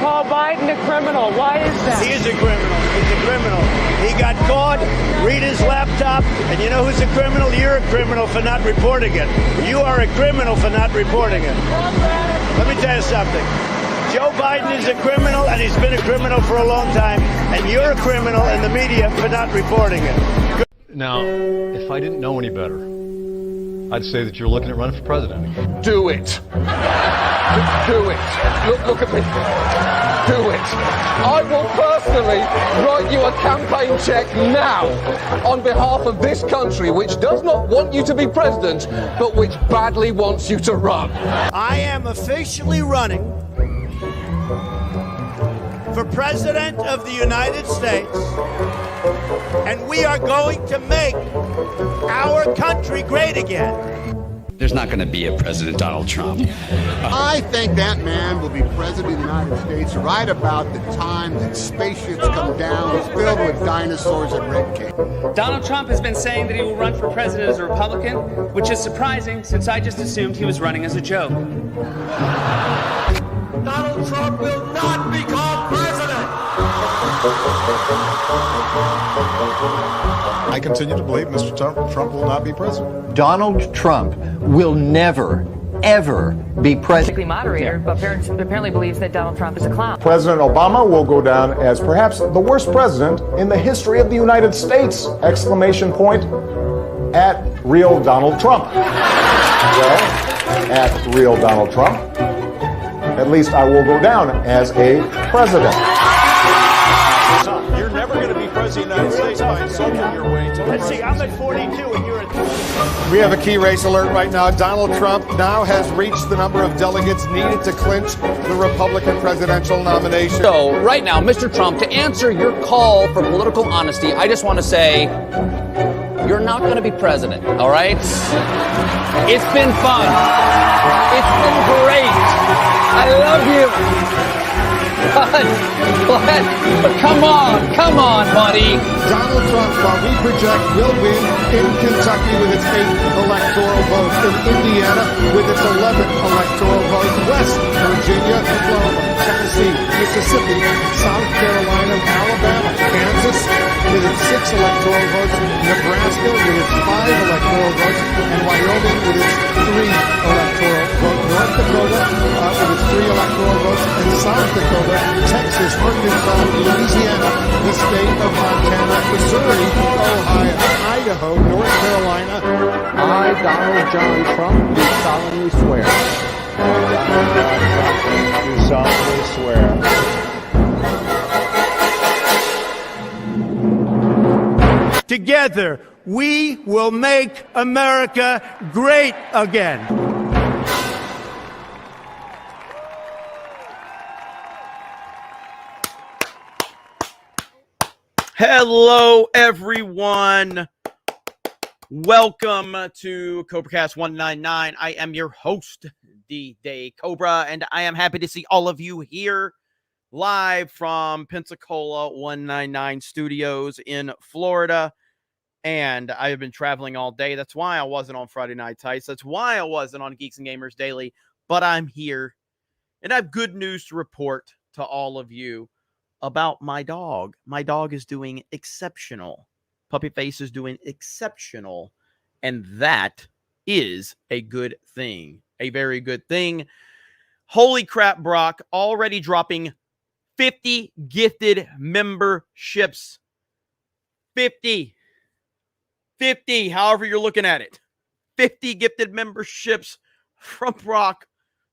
call Biden a criminal. Why is that? He is a criminal. He's a criminal. He got caught. Read his laptop. And you know who's a criminal? You're a criminal for not reporting it. You are a criminal for not reporting it. Let me tell you something. Joe Biden is a criminal, and he's been a criminal for a long time. And you're a criminal in the media for not reporting it. Now, if I didn't know any better, I'd say that you're looking at running for president. Do it. Do it. Look at me. Do it. I will personally write you a campaign check now on behalf of this country, which does not want you to be president, but which badly wants you to run. I am officially running for President of the United States, and we are going to make our country great again. There's not going to be a President Donald Trump. I think that man will be president of the United States right about the time that spaceships come down filled with dinosaurs and red cake. Donald Trump has been saying that he will run for president as a Republican, which is surprising since I just assumed he was running as a joke. Donald Trump will not become president! I continue to believe Mr. Trump will not be president. Donald Trump will never, ever be president. Moderator, but apparently believes that Donald Trump is a clown. President Obama will go down as perhaps the worst president in the history of the United States! Exclamation point at real Donald Trump. Well, at real Donald Trump, at least I will go down as a president. You're never going to be president of the United States by insulting your way to Let's see, I'm at 42 and you're at 3. We have a key race alert right now. Donald Trump now has reached the number of delegates needed to clinch the Republican presidential nomination. So, right now, Mr. Trump, to answer your call for political honesty, I just want to say, you're not going to be president, all right? It's been fun. It's been great. I love you. But come on, buddy. Donald Trump, while we project, will win in Kentucky with its 8th electoral vote, in Indiana with its 11th electoral vote, West Virginia, Florida, Tennessee, Mississippi, South Carolina, Alabama, Kansas with its 6 electoral votes, Nebraska with its 5 electoral votes, and Wyoming with its 3 electoral votes, North Dakota with its 3 electoral votes, and South Dakota, Texas, Arkansas, Louisiana, the state of Montana, Missouri, Ohio, Idaho, North Carolina. I, Donald John Trump, do solemnly swear. Do solemnly swear. Together, we will make America great again. Hello, everyone. Welcome to CobraCast 199. I am your host, D-Day Cobra, and I am happy to see all of you here live from Pensacola 199 Studios in Florida. And I have been traveling all day. That's why I wasn't on Friday Night Tights. That's why I wasn't on Geeks and Gamers Daily. But I'm here, and I have good news to report to all of you about my dog. My dog is doing exceptional. Puppy Face is doing exceptional. And that is a good thing. A very good thing. Holy crap, Brock. Already dropping 50 gifted memberships. 50. However you're looking at it. 50 gifted memberships from Brock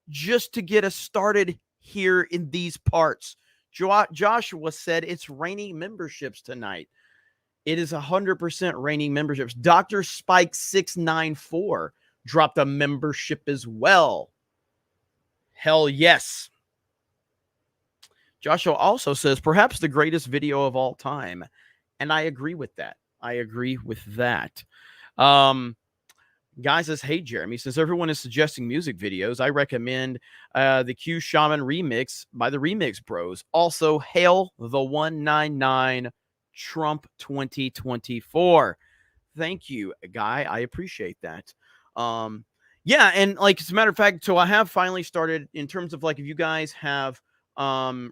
just to get us started here in these parts. Joshua said it's raining memberships tonight. It is 100% raining memberships. Dr. Spike 694 dropped a membership as well. Hell yes. Joshua also says perhaps the greatest video of all time. And I agree with that. Guy says, hey, Jeremy, since everyone is suggesting music videos, I recommend the Q Shaman remix by the Remix Bros. Also, hail the 199 Trump 2024. Thank you, Guy. I appreciate that. Yeah, and like, as a matter of fact, so I have finally started in terms of like, if you guys have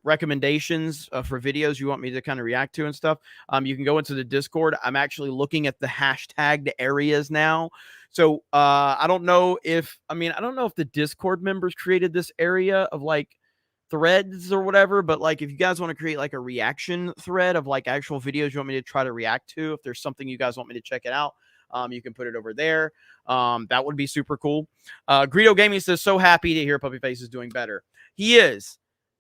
recommendations for videos you want me to kind of react to and stuff, you can go into the Discord. I'm actually looking at the hashtagged areas now. So I don't know if the Discord members created this area of like threads or whatever, but like if you guys want to create like a reaction thread of like actual videos you want me to try to react to, if there's something you guys want me to check it out, you can put it over there. That would be super cool. Greedo Gaming says, so happy to hear Puppy Face is doing better. He is.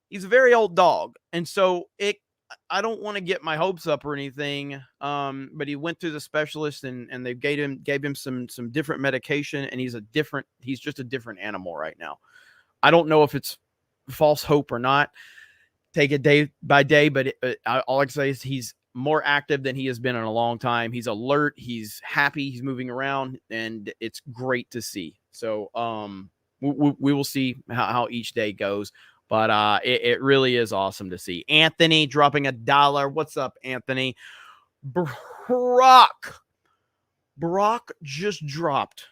He's a very old dog, and so I don't want to get my hopes up or anything. But he went to the specialist and they gave him some different medication, and he's just a different animal right now. I don't know if it's false hope or not. Take it day by day, but all I can say is he's more active than he has been in a long time. He's alert, he's happy, he's moving around, and it's great to see. So we will see how each day goes, but it really is awesome to see. Anthony dropping $1. What's up, Anthony? Brock just dropped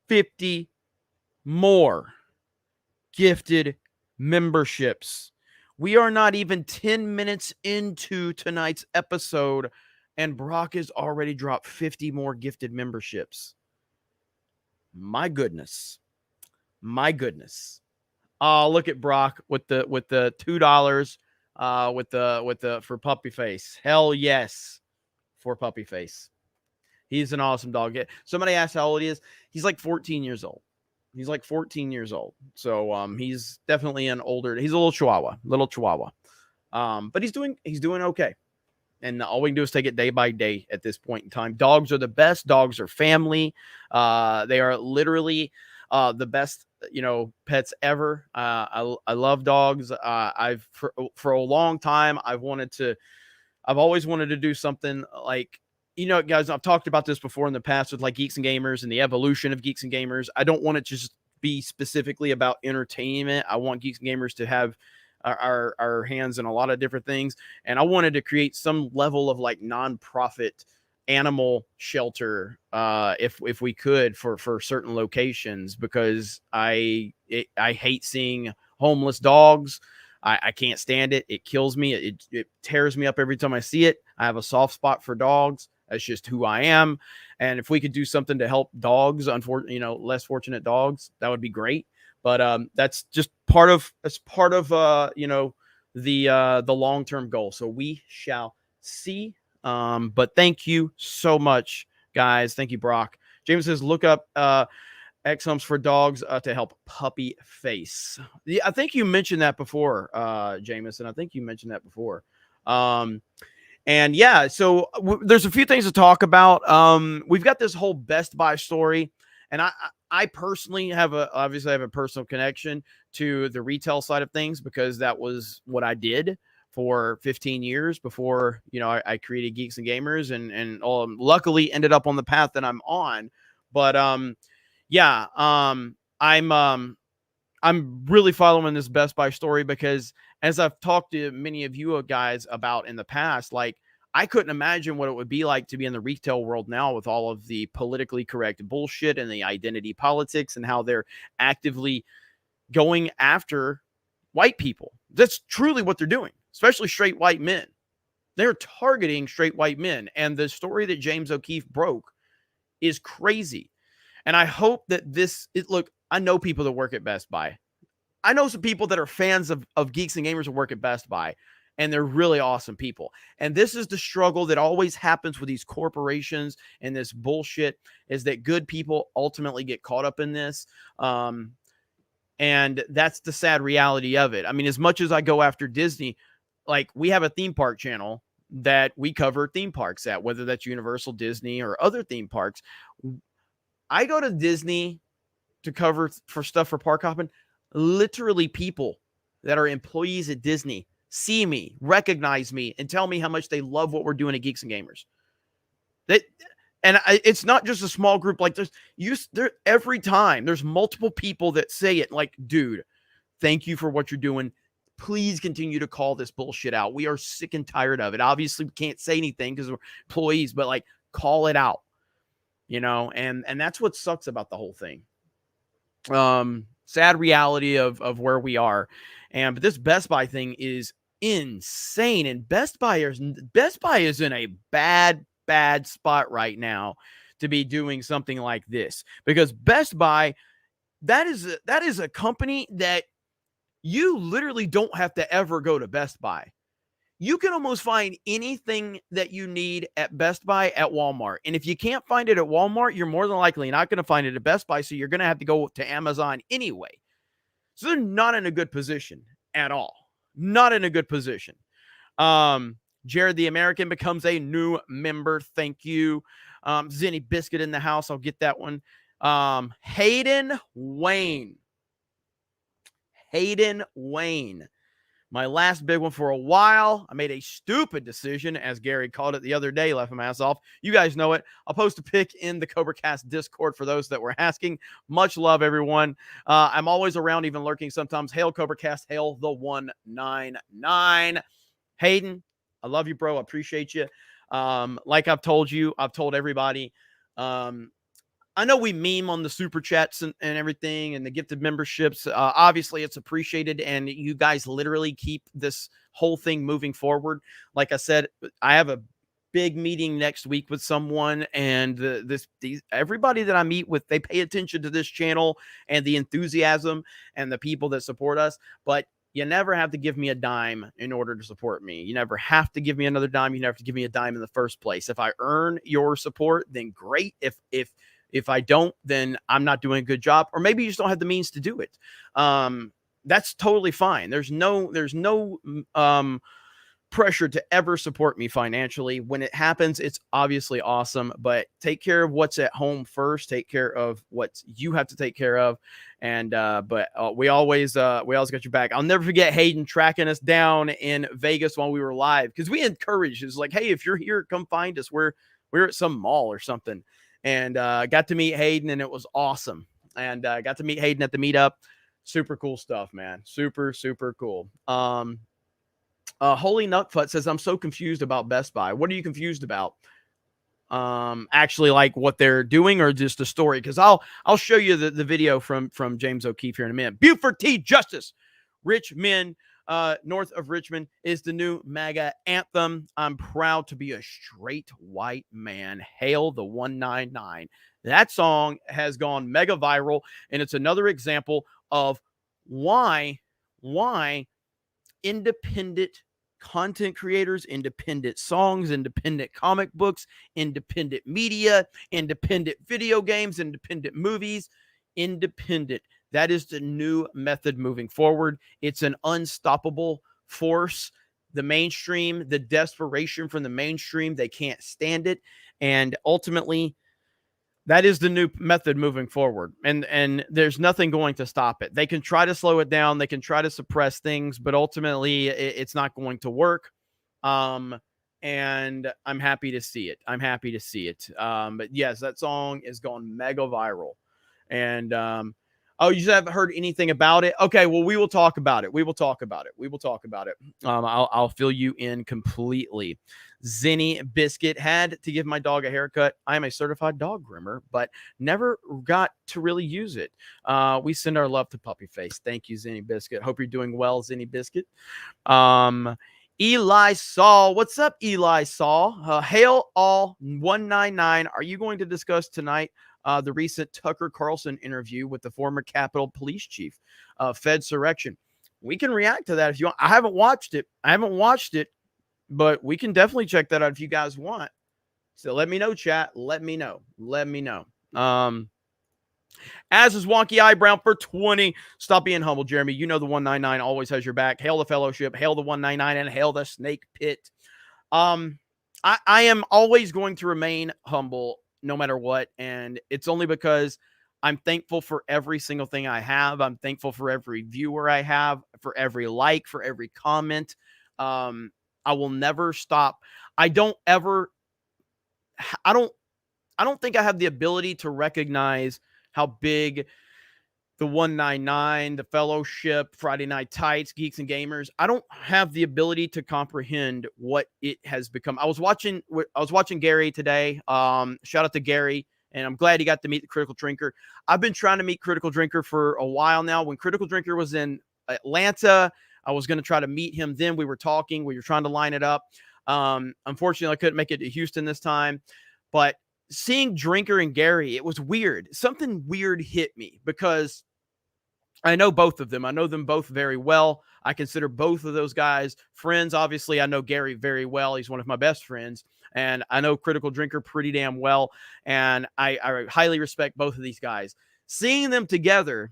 50 more gifted memberships. We are not even 10 minutes into tonight's episode, and Brock has already dropped 50 more gifted memberships. My goodness. Look at Brock with the $2 for Puppy Face. Hell yes, for Puppy Face. He's an awesome dog. Somebody asked how old he is. He's like 14 years old. So he's definitely he's a little chihuahua. But he's doing okay. And all we can do is take it day by day at this point in time. Dogs are the best. Dogs are family. They are literally the best, pets ever. I love dogs. For a long time, I've always wanted to do something like, guys, I've talked about this before in the past with like Geeks and Gamers and the evolution of Geeks and Gamers. I don't want it to just be specifically about entertainment. I want Geeks and Gamers to have our hands in a lot of different things. And I wanted to create some level of like nonprofit animal shelter, if we could, for certain locations, because I hate seeing homeless dogs. I can't stand it. It kills me. It tears me up every time I see it. I have a soft spot for dogs. That's just who I am. And if we could do something to help dogs, less fortunate dogs, that would be great. But that's just part of the long-term goal. So we shall see. But thank you so much, guys. Thank you, Brock. James says, look up X-Humps for dogs to help Puppy Face. I think you mentioned that before, Jameson. I think you mentioned that before. And yeah, so there's a few things to talk about. We've got this whole Best Buy story, and I personally have a personal connection to the retail side of things, because that was what I did for 15 years before, I created Geeks and Gamers, and luckily ended up on the path that I'm on. But I'm really following this Best Buy story, because as I've talked to many of you guys about in the past, like, I couldn't imagine what it would be like to be in the retail world now with all of the politically correct bullshit and the identity politics and how they're actively going after white people. That's truly what they're doing, especially straight white men. They're targeting straight white men. And the story that James O'Keefe broke is crazy. And I hope that look, I know people that work at Best Buy. I know some people that are fans of Geeks and Gamers that work at Best Buy, and they're really awesome people. And this is the struggle that always happens with these corporations and this bullshit, is that good people ultimately get caught up in this. And that's the sad reality of it. I mean, as much as I go after Disney, like, we have a theme park channel that we cover theme parks at, whether that's Universal, Disney, or other theme parks. I go to Disney to cover for stuff for park hopping. Literally, people that are employees at Disney see me, recognize me, and tell me how much they love what we're doing at Geeks and Gamers. It's not just a small group like this. Every time there's multiple people that say it, like, dude, thank you for what you're doing. Please continue to call this bullshit out. We are sick and tired of it. Obviously, we can't say anything because we're employees, but like, call it out, and that's what sucks about the whole thing. Sad reality of where we are. But this Best Buy thing is insane. And Best Buy is in a bad spot right now to be doing something like this, because Best Buy, that is a company that you literally don't have to ever go to Best Buy. You can almost find anything that you need at Best Buy at Walmart. And if you can't find it at Walmart, you're more than likely not going to find it at Best Buy. So you're going to have to go to Amazon anyway. So they're not in a good position at all. Not in a good position. Jared the American becomes a new member. Thank you. Zenny Biscuit in the house. I'll get that one. Hayden Wayne. My last big one for a while. I made a stupid decision, as Gary called it the other day, laughing my ass off. You guys know it. I'll post a pic in the CobraCast Discord for those that were asking. Much love, everyone. I'm always around, even lurking sometimes. Hail CobraCast. Hail the 199. Hayden, I love you, bro. I appreciate you. Like I've told you, I've told everybody. I know we meme on the super chats and everything and the gifted memberships. Obviously, it's appreciated, and you guys literally keep this whole thing moving forward. Like I said, I have a big meeting next week with someone, and everybody that I meet with, they pay attention to this channel and the enthusiasm and the people that support us. But you never have to give me a dime in order to support me. You never have to give me another dime. You never have to give me a dime in the first place. If I earn your support, then great. If I don't, then I'm not doing a good job, or maybe you just don't have the means to do it. That's totally fine. There's no pressure to ever support me financially. When it happens, it's obviously awesome, but take care of what's at home first. Take care of what you have to take care of. And, but we always got your back. I'll never forget Hayden tracking us down in Vegas while we were live, because we encouraged. It's like, hey, if you're here, come find us. We're at some mall or something. And got to meet Hayden, and it was awesome. And got to meet Hayden at the meetup. Super cool stuff, man. Super, super cool. Holy Nutfoot says, I'm so confused about Best Buy. What are you confused about? Actually, like what they're doing, or just the story? Because I'll show you the video from James O'Keefe here in a minute. Buford T. Justice. Rich Men, north of Richmond, is the new MAGA anthem. I'm proud to be a straight white man. Hail the 199. That song has gone mega viral, and it's another example of why independent content creators, independent songs, independent comic books, independent media, independent video games, independent movies, independent. That is the new method moving forward. It's an unstoppable force. The mainstream, the desperation from the mainstream, they can't stand it. And ultimately, that is the new method moving forward. And there's nothing going to stop it. They can try to slow it down. They can try to suppress things, but ultimately it's not going to work. And I'm happy to see it. But yes, that song is gone mega viral. And, oh, you haven't heard anything about it? Okay, well, we will talk about it. I'll fill you in completely. Zenny Biscuit had to give my dog a haircut. I am a certified dog groomer, but never got to really use it. We send our love to Puppy Face. Thank you, Zenny Biscuit. Hope you're doing well, Zenny Biscuit. Eli Saul. What's up, Eli Saul? Hail all 199. Are you going to discuss tonight the recent Tucker Carlson interview with the former Capitol Police Chief, Fed Surrection? We can react to that if you want. I haven't watched it, but we can definitely check that out if you guys want. So let me know, chat. Let me know. As is Wonky Eyebrow for 20. Stop being humble, Jeremy. You know the 199 always has your back. Hail the fellowship. Hail the 199, and hail the snake pit. I am always going to remain humble no matter what. And it's only because I'm thankful for every single thing I have. I'm thankful for every viewer I have, for every like, for every comment. I will never stop. I don't think I have the ability to recognize how big the 199, the fellowship, Friday Night Tights, Geeks and Gamers, I don't have the ability to comprehend what it has become. I was watching Gary today. Shout out to Gary And I'm glad he got to meet the Critical Drinker. I've been trying to meet Critical Drinker for a while now. When Critical Drinker was in Atlanta, I was going to try to meet him. Then we were talking. We were trying to line it up. Unfortunately, I couldn't make it to Houston this time. But seeing Drinker and Gary, it was weird. Something weird hit me because I know both of them. I know them both very well. I consider both of those guys friends. Obviously, I know Gary very well. He's one of my best friends. And I know Critical Drinker pretty damn well. And I highly respect both of these guys. Seeing them together,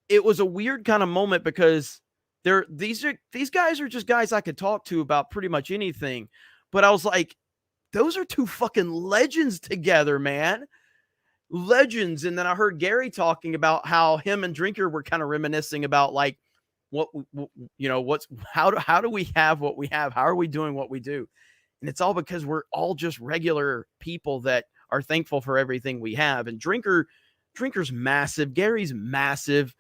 it was a weird kind of moment because these guys are just guys I could talk to about pretty much anything. But I was like, those are two fucking legends together, man. Legends. And then I heard Gary talking about how him and Drinker were kind of reminiscing about like, how do we have what we have? How are we doing what we do? And it's all because we're all just regular people that are thankful for everything we have. And Drinker's massive. Gary's massive.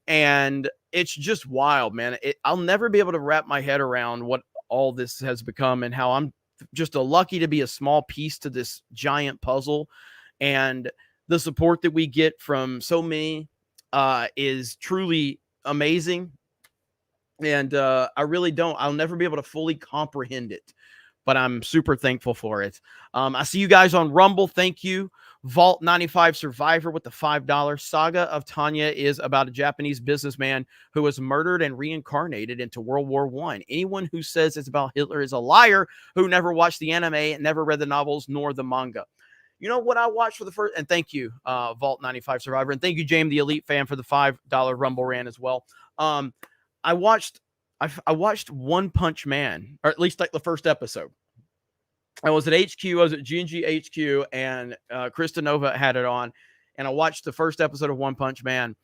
And it's just wild, man. I'll never be able to wrap my head around what all this has become and how I'm just lucky to be a small piece to this giant puzzle. And the support that we get from so many is truly amazing. And I'll never be able to fully comprehend it, but I'm super thankful for it. I see you guys on Rumble. Thank you. Vault 95 Survivor with the $5. Saga of Tanya is about a Japanese businessman who was murdered and reincarnated into World War I. Anyone who says it's about Hitler is a liar who never watched the anime and never read the novels nor the manga. You know what I watched for the first, and thank you, Vault 95 Survivor, and thank you, James the Elite Fan, for the $5 Rumble rant as well. I watched One Punch Man, or at least like the first episode. I was at HQ, I was at G&G HQ, and Krista Nova had it on, and I watched the first episode of One Punch Man.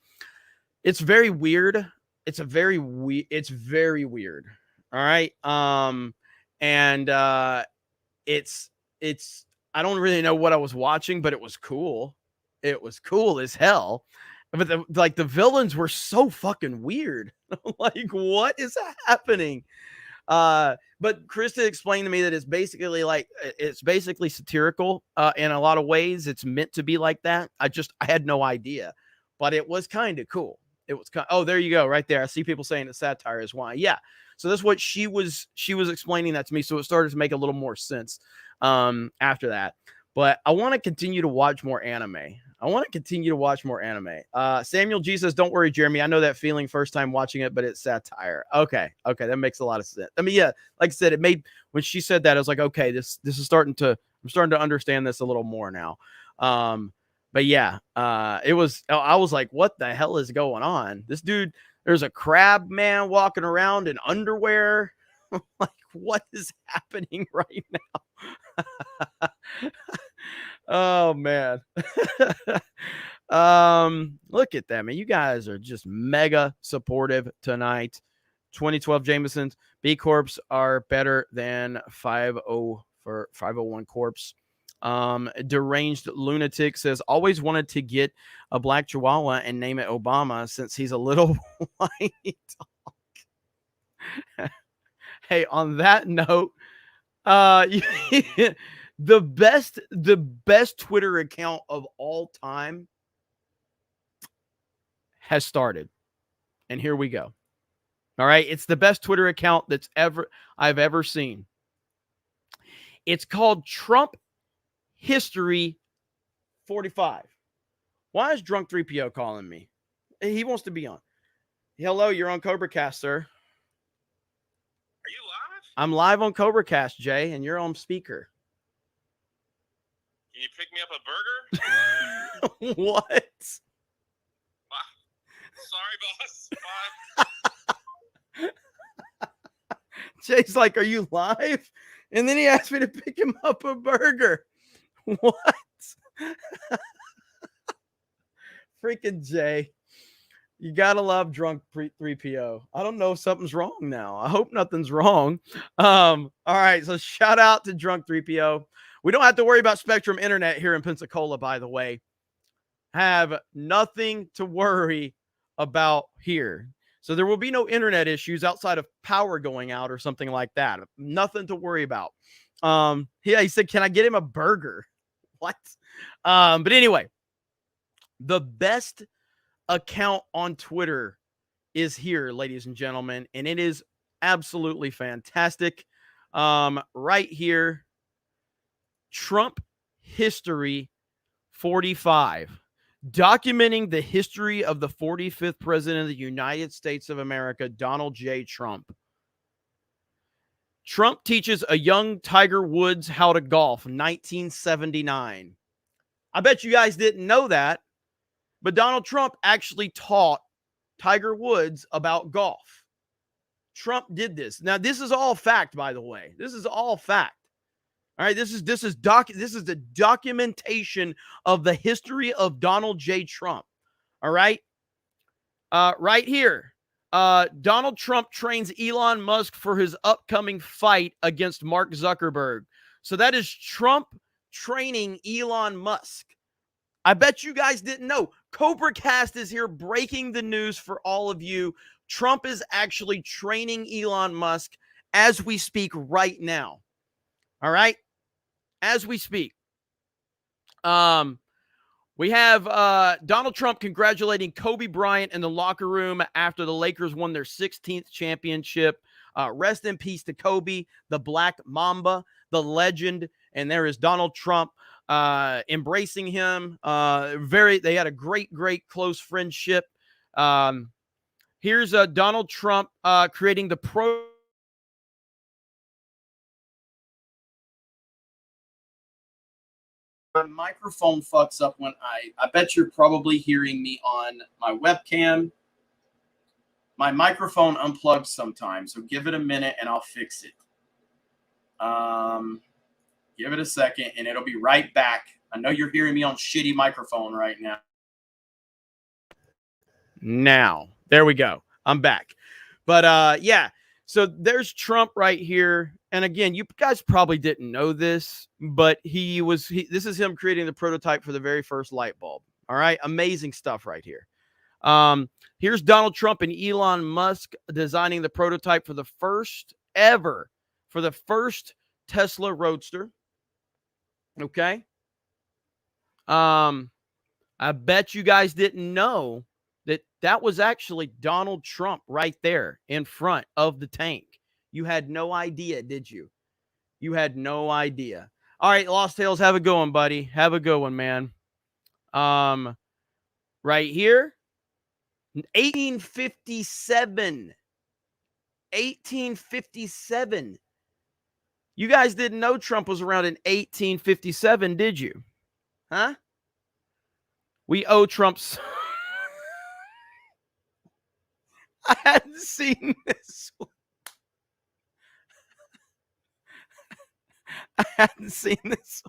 It's very weird. It's very weird. All right. It's I don't really know what I was watching, but it was cool. It was cool as hell. But the villains were so fucking weird. Like, what is happening? But Krista explained to me that it's basically satirical in a lot of ways. It's meant to be like that. I had no idea, but it was kind of cool. It was oh, there you go, right there. I see people saying that satire is why. Yeah. So that's what she was explaining that to me. So it started to make a little more sense after that. But I want to continue to watch more anime. Samuel G says, don't worry, Jeremy. I know that feeling first time watching it, but it's satire. Okay. That makes a lot of sense. I mean, yeah, like I said, when she said that, I was like, okay, I'm starting to understand this a little more now. But yeah, I was like, what the hell is going on? This dude, there's a crab man walking around in underwear. Like, what is happening right now? Oh man. Look at that, man. You guys are just mega supportive tonight. 2012 Jamesons B Corps are better than 501 Corps. Deranged Lunatic says, always wanted to get a black chihuahua and name it Obama since he's a little white dog. Hey, on that note, the best Twitter account of all time has started. And here we go. All right. It's the best Twitter account I've ever seen. It's called Trump History 45. Why is Drunk 3PO calling me? He wants to be on. Hello, you're on CobraCast, sir. Are you live? I'm live on CobraCast, Jay, and you're on speaker. Can you pick me up a burger? What? Sorry, boss. Bye. Jay's like, are you live? And then he asked me to pick him up a burger. What? Freaking Jay. You gotta love Drunk 3PO. I don't know if something's wrong now. I hope nothing's wrong. All right, so shout out to Drunk 3PO. We don't have to worry about Spectrum Internet here in Pensacola, by the way. Have nothing to worry about here. So there will be no internet issues outside of power going out or something like that. Nothing to worry about. Yeah, he said, can I get him a burger? What? But anyway, the best account on Twitter is here, ladies and gentlemen, and it is absolutely fantastic. Right here, Trump History 45, documenting the history of the 45th president of the United States of America, Donald J. Trump. Trump teaches a young Tiger Woods how to golf, 1979. I bet you guys didn't know that, but Donald Trump actually taught Tiger Woods about golf. Trump did this. Now, this is all fact, by the way. This is all fact. All right, this is the documentation of the history of Donald J. Trump. All right, right here, Donald Trump trains Elon Musk for his upcoming fight against Mark Zuckerberg. So that is Trump training Elon Musk. I bet you guys didn't know. CobraCast is here breaking the news for all of you. Trump is actually training Elon Musk as we speak right now. All right, as we speak. We have Donald Trump congratulating Kobe Bryant in the locker room after the Lakers won their 16th championship. Rest in peace to Kobe, the Black Mamba, the legend. And there is Donald Trump embracing him. They had a great close friendship. Here's Donald Trump creating the My microphone fucks up when I bet you're probably hearing me on my webcam. My microphone unplugs sometimes, so give it a minute and I'll fix it. Give it a second and it'll be right back. I know you're hearing me on shitty microphone right now. Now, there we go. I'm back. But yeah, so there's Trump right here. And again, you guys probably didn't know this, but this is him creating the prototype for the very first light bulb. All right. Amazing stuff right here. Here's Donald Trump and Elon Musk designing the prototype for the first Tesla Roadster. Okay. I bet you guys didn't know that was actually Donald Trump right there in front of the tank. You had no idea, did you? You had no idea. All right, Lost Tales, have a good one, buddy. Have a good one, man. Right here, 1857. 1857. You guys didn't know Trump was around in 1857, did you? Huh? We owe Trump's... I hadn't seen this one. I hadn't seen this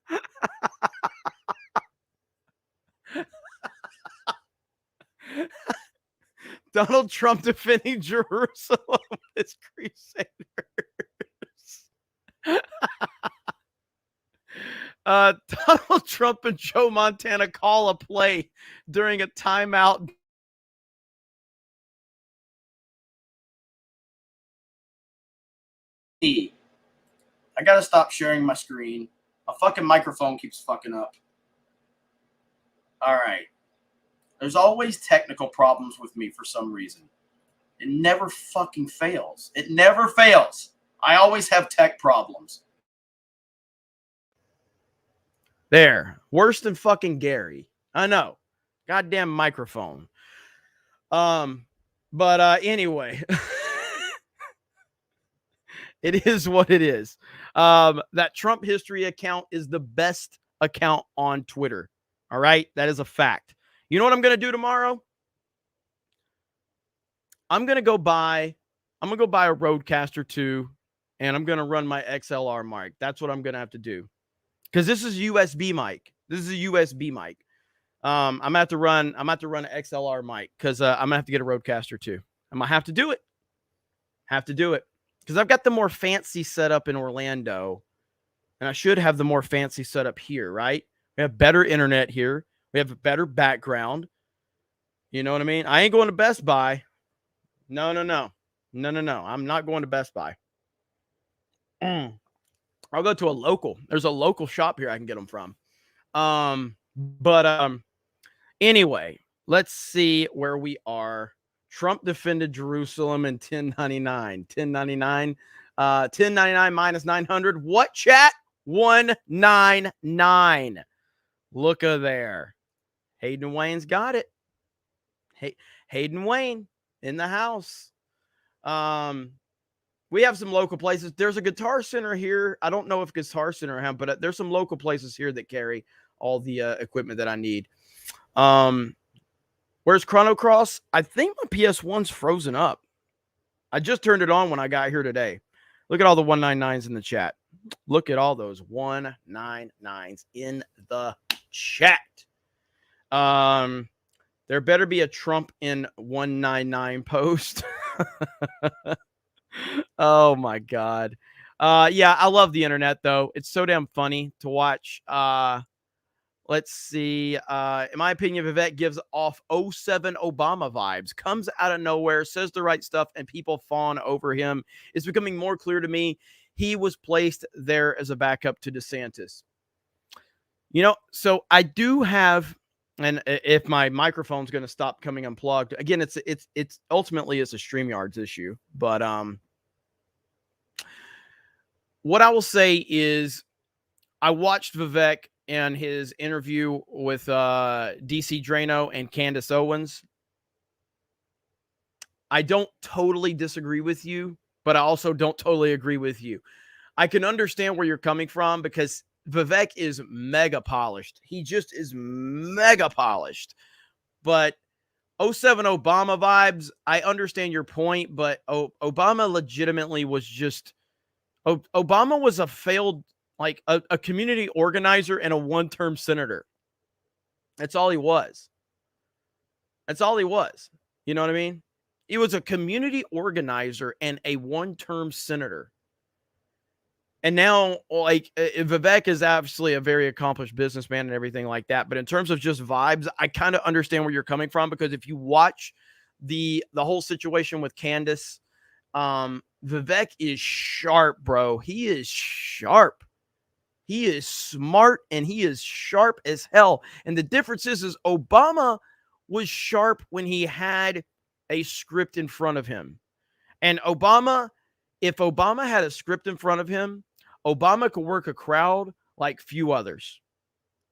one. Donald Trump defending Jerusalem as crusaders. Donald Trump and Joe Montana call a play during a timeout. I gotta stop sharing my screen. My fucking microphone keeps fucking up. All right. There's always technical problems with me for some reason. It never fucking fails. It never fails. I always have tech problems. There. Worse than fucking Gary. I know. Goddamn microphone. But anyway. It is what it is. That Trump history account is the best account on Twitter. All right? That is a fact. You know what I'm going to do tomorrow? I'm going to go buy a Rodecaster 2 and I'm going to run my XLR mic. That's what I'm going to have to do. Cuz this is a USB mic. This is a USB mic. I'm going to have to run an XLR mic cuz I'm going to have to get a Rodecaster 2. I'm going to have to do it. Have to do it. Cuz I've got the more fancy setup in Orlando and I should have the more fancy setup here, right? We have better internet here. We have a better background. You know what I mean? I ain't going to Best Buy. No. I'm not going to Best Buy. I'll go to a local. There's a local shop here I can get them from. Anyway, let's see where we are. Trump defended Jerusalem in 1099. 1099 minus 900. What, chat? 199. Look at there. Hayden Wayne's got it. Hayden Wayne in the house. We have some local places. There's a Guitar Center here. I don't know if Guitar Center have, but there's some local places here that carry all the equipment that I need. Where's Chrono Cross? I think my PS1's frozen up. I just turned it on when I got here today. Look at all the 199s in the chat. Look at all those 199s in the chat. There better be a Trump in 199 post. Oh my God. Yeah, I love the internet though. It's so damn funny to watch. Let's see. In my opinion, Vivek gives off 07 Obama vibes. Comes out of nowhere, says the right stuff, and people fawn over him. It's becoming more clear to me he was placed there as a backup to DeSantis. You know, so I do have, and if my microphone's going to stop coming unplugged, again, it's ultimately it's a StreamYard's issue. But what I will say is I watched Vivek and his interview with DC Drano and Candace Owens. I don't totally disagree with you, but I also don't totally agree with you. I can understand where you're coming from because Vivek is mega polished. He just is mega polished. But 07 Obama vibes, I understand your point, but Obama legitimately was just... Obama was a failed... like a community organizer and a one-term senator. That's all he was. That's all he was. You know what I mean? He was a community organizer and a one-term senator. And now, like, Vivek is obviously a very accomplished businessman and everything like that. But in terms of just vibes, I kind of understand where you're coming from, because if you watch the whole situation with Candace, Vivek is sharp, bro. He is sharp. He is smart and he is sharp as hell. And the difference is Obama was sharp when he had a script in front of him. And Obama, if Obama had a script in front of him, Obama could work a crowd like few others.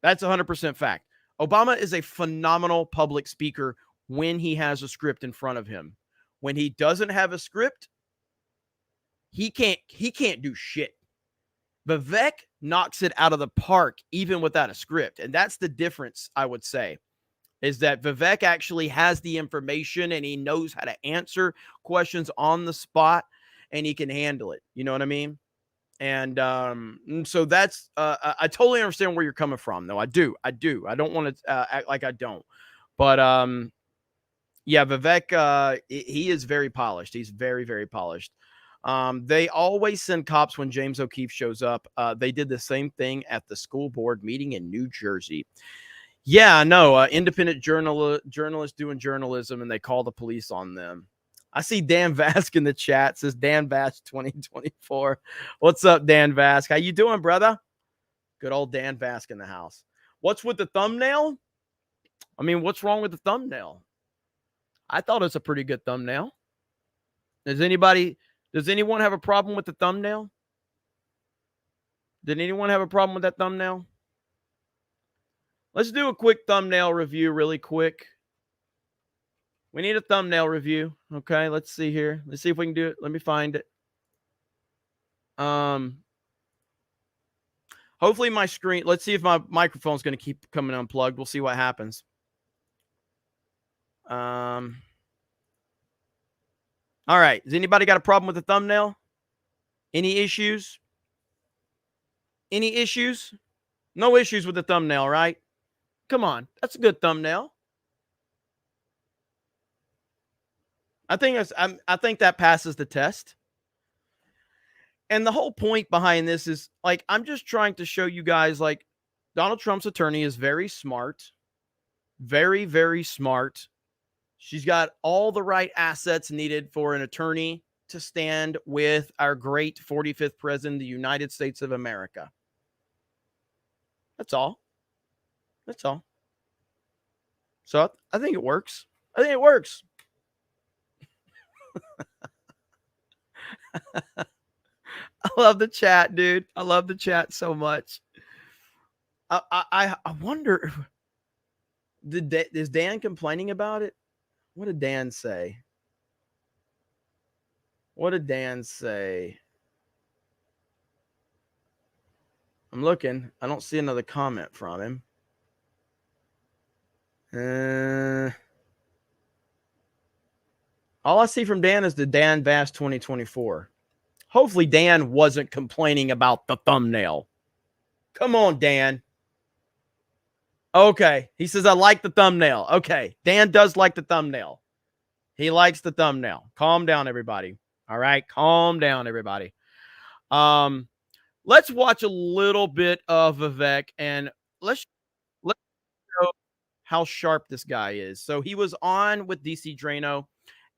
That's 100% fact. Obama is a phenomenal public speaker when he has a script in front of him. When he doesn't have a script, he can't do shit. Vivek knocks it out of the park even without a script. And that's the difference, I would say, is that Vivek actually has the information and he knows how to answer questions on the spot and he can handle it. You know what I mean? And so that's, I totally understand where you're coming from, though. I do. I don't want to act like I don't. But yeah, Vivek, he is very polished. He's very, very polished. They always send cops when James O'Keefe shows up. They did the same thing at the school board meeting in New Jersey. Yeah, no, independent journalists doing journalism, and they call the police on them. I see Dan Vask in the chat. Says Dan Vask 2024. What's up, Dan Vask? How you doing, brother? Good old Dan Vask in the house. What's with the thumbnail? I mean, what's wrong with the thumbnail? I thought it's a pretty good thumbnail. Does anyone have a problem with the thumbnail? Did anyone have a problem with that thumbnail? Let's do a quick thumbnail review really quick. We need a thumbnail review. Okay, let's see here. Let's see if we can do it. Let me find it. Hopefully my screen, let's see if my microphone's going to keep coming unplugged. We'll see what happens. All right. Has anybody got a problem with the thumbnail? Any issues? Any issues? No issues with the thumbnail, right? Come on. That's a good thumbnail. I think that passes the test. And the whole point behind this is, like, I'm just trying to show you guys, like, Donald Trump's attorney is very smart. Very, very smart. She's got all the right assets needed for an attorney to stand with our great 45th president of the United States of America. That's all. That's all. So I think it works. I think it works. I love the chat, dude. I love the chat so much. I wonder, is Dan complaining about it? What did Dan say? What did Dan say? I'm looking. I don't see another comment from him. All I see from Dan is the Dan Bass 2024. Hopefully Dan wasn't complaining about the thumbnail. Come on, Dan. Okay. He says, I like the thumbnail. Okay. Dan does like the thumbnail. He likes the thumbnail. Calm down, everybody. All right. Calm down, everybody. Let's watch a little bit of Vivek and let's show how sharp this guy is. So he was on with DC Drano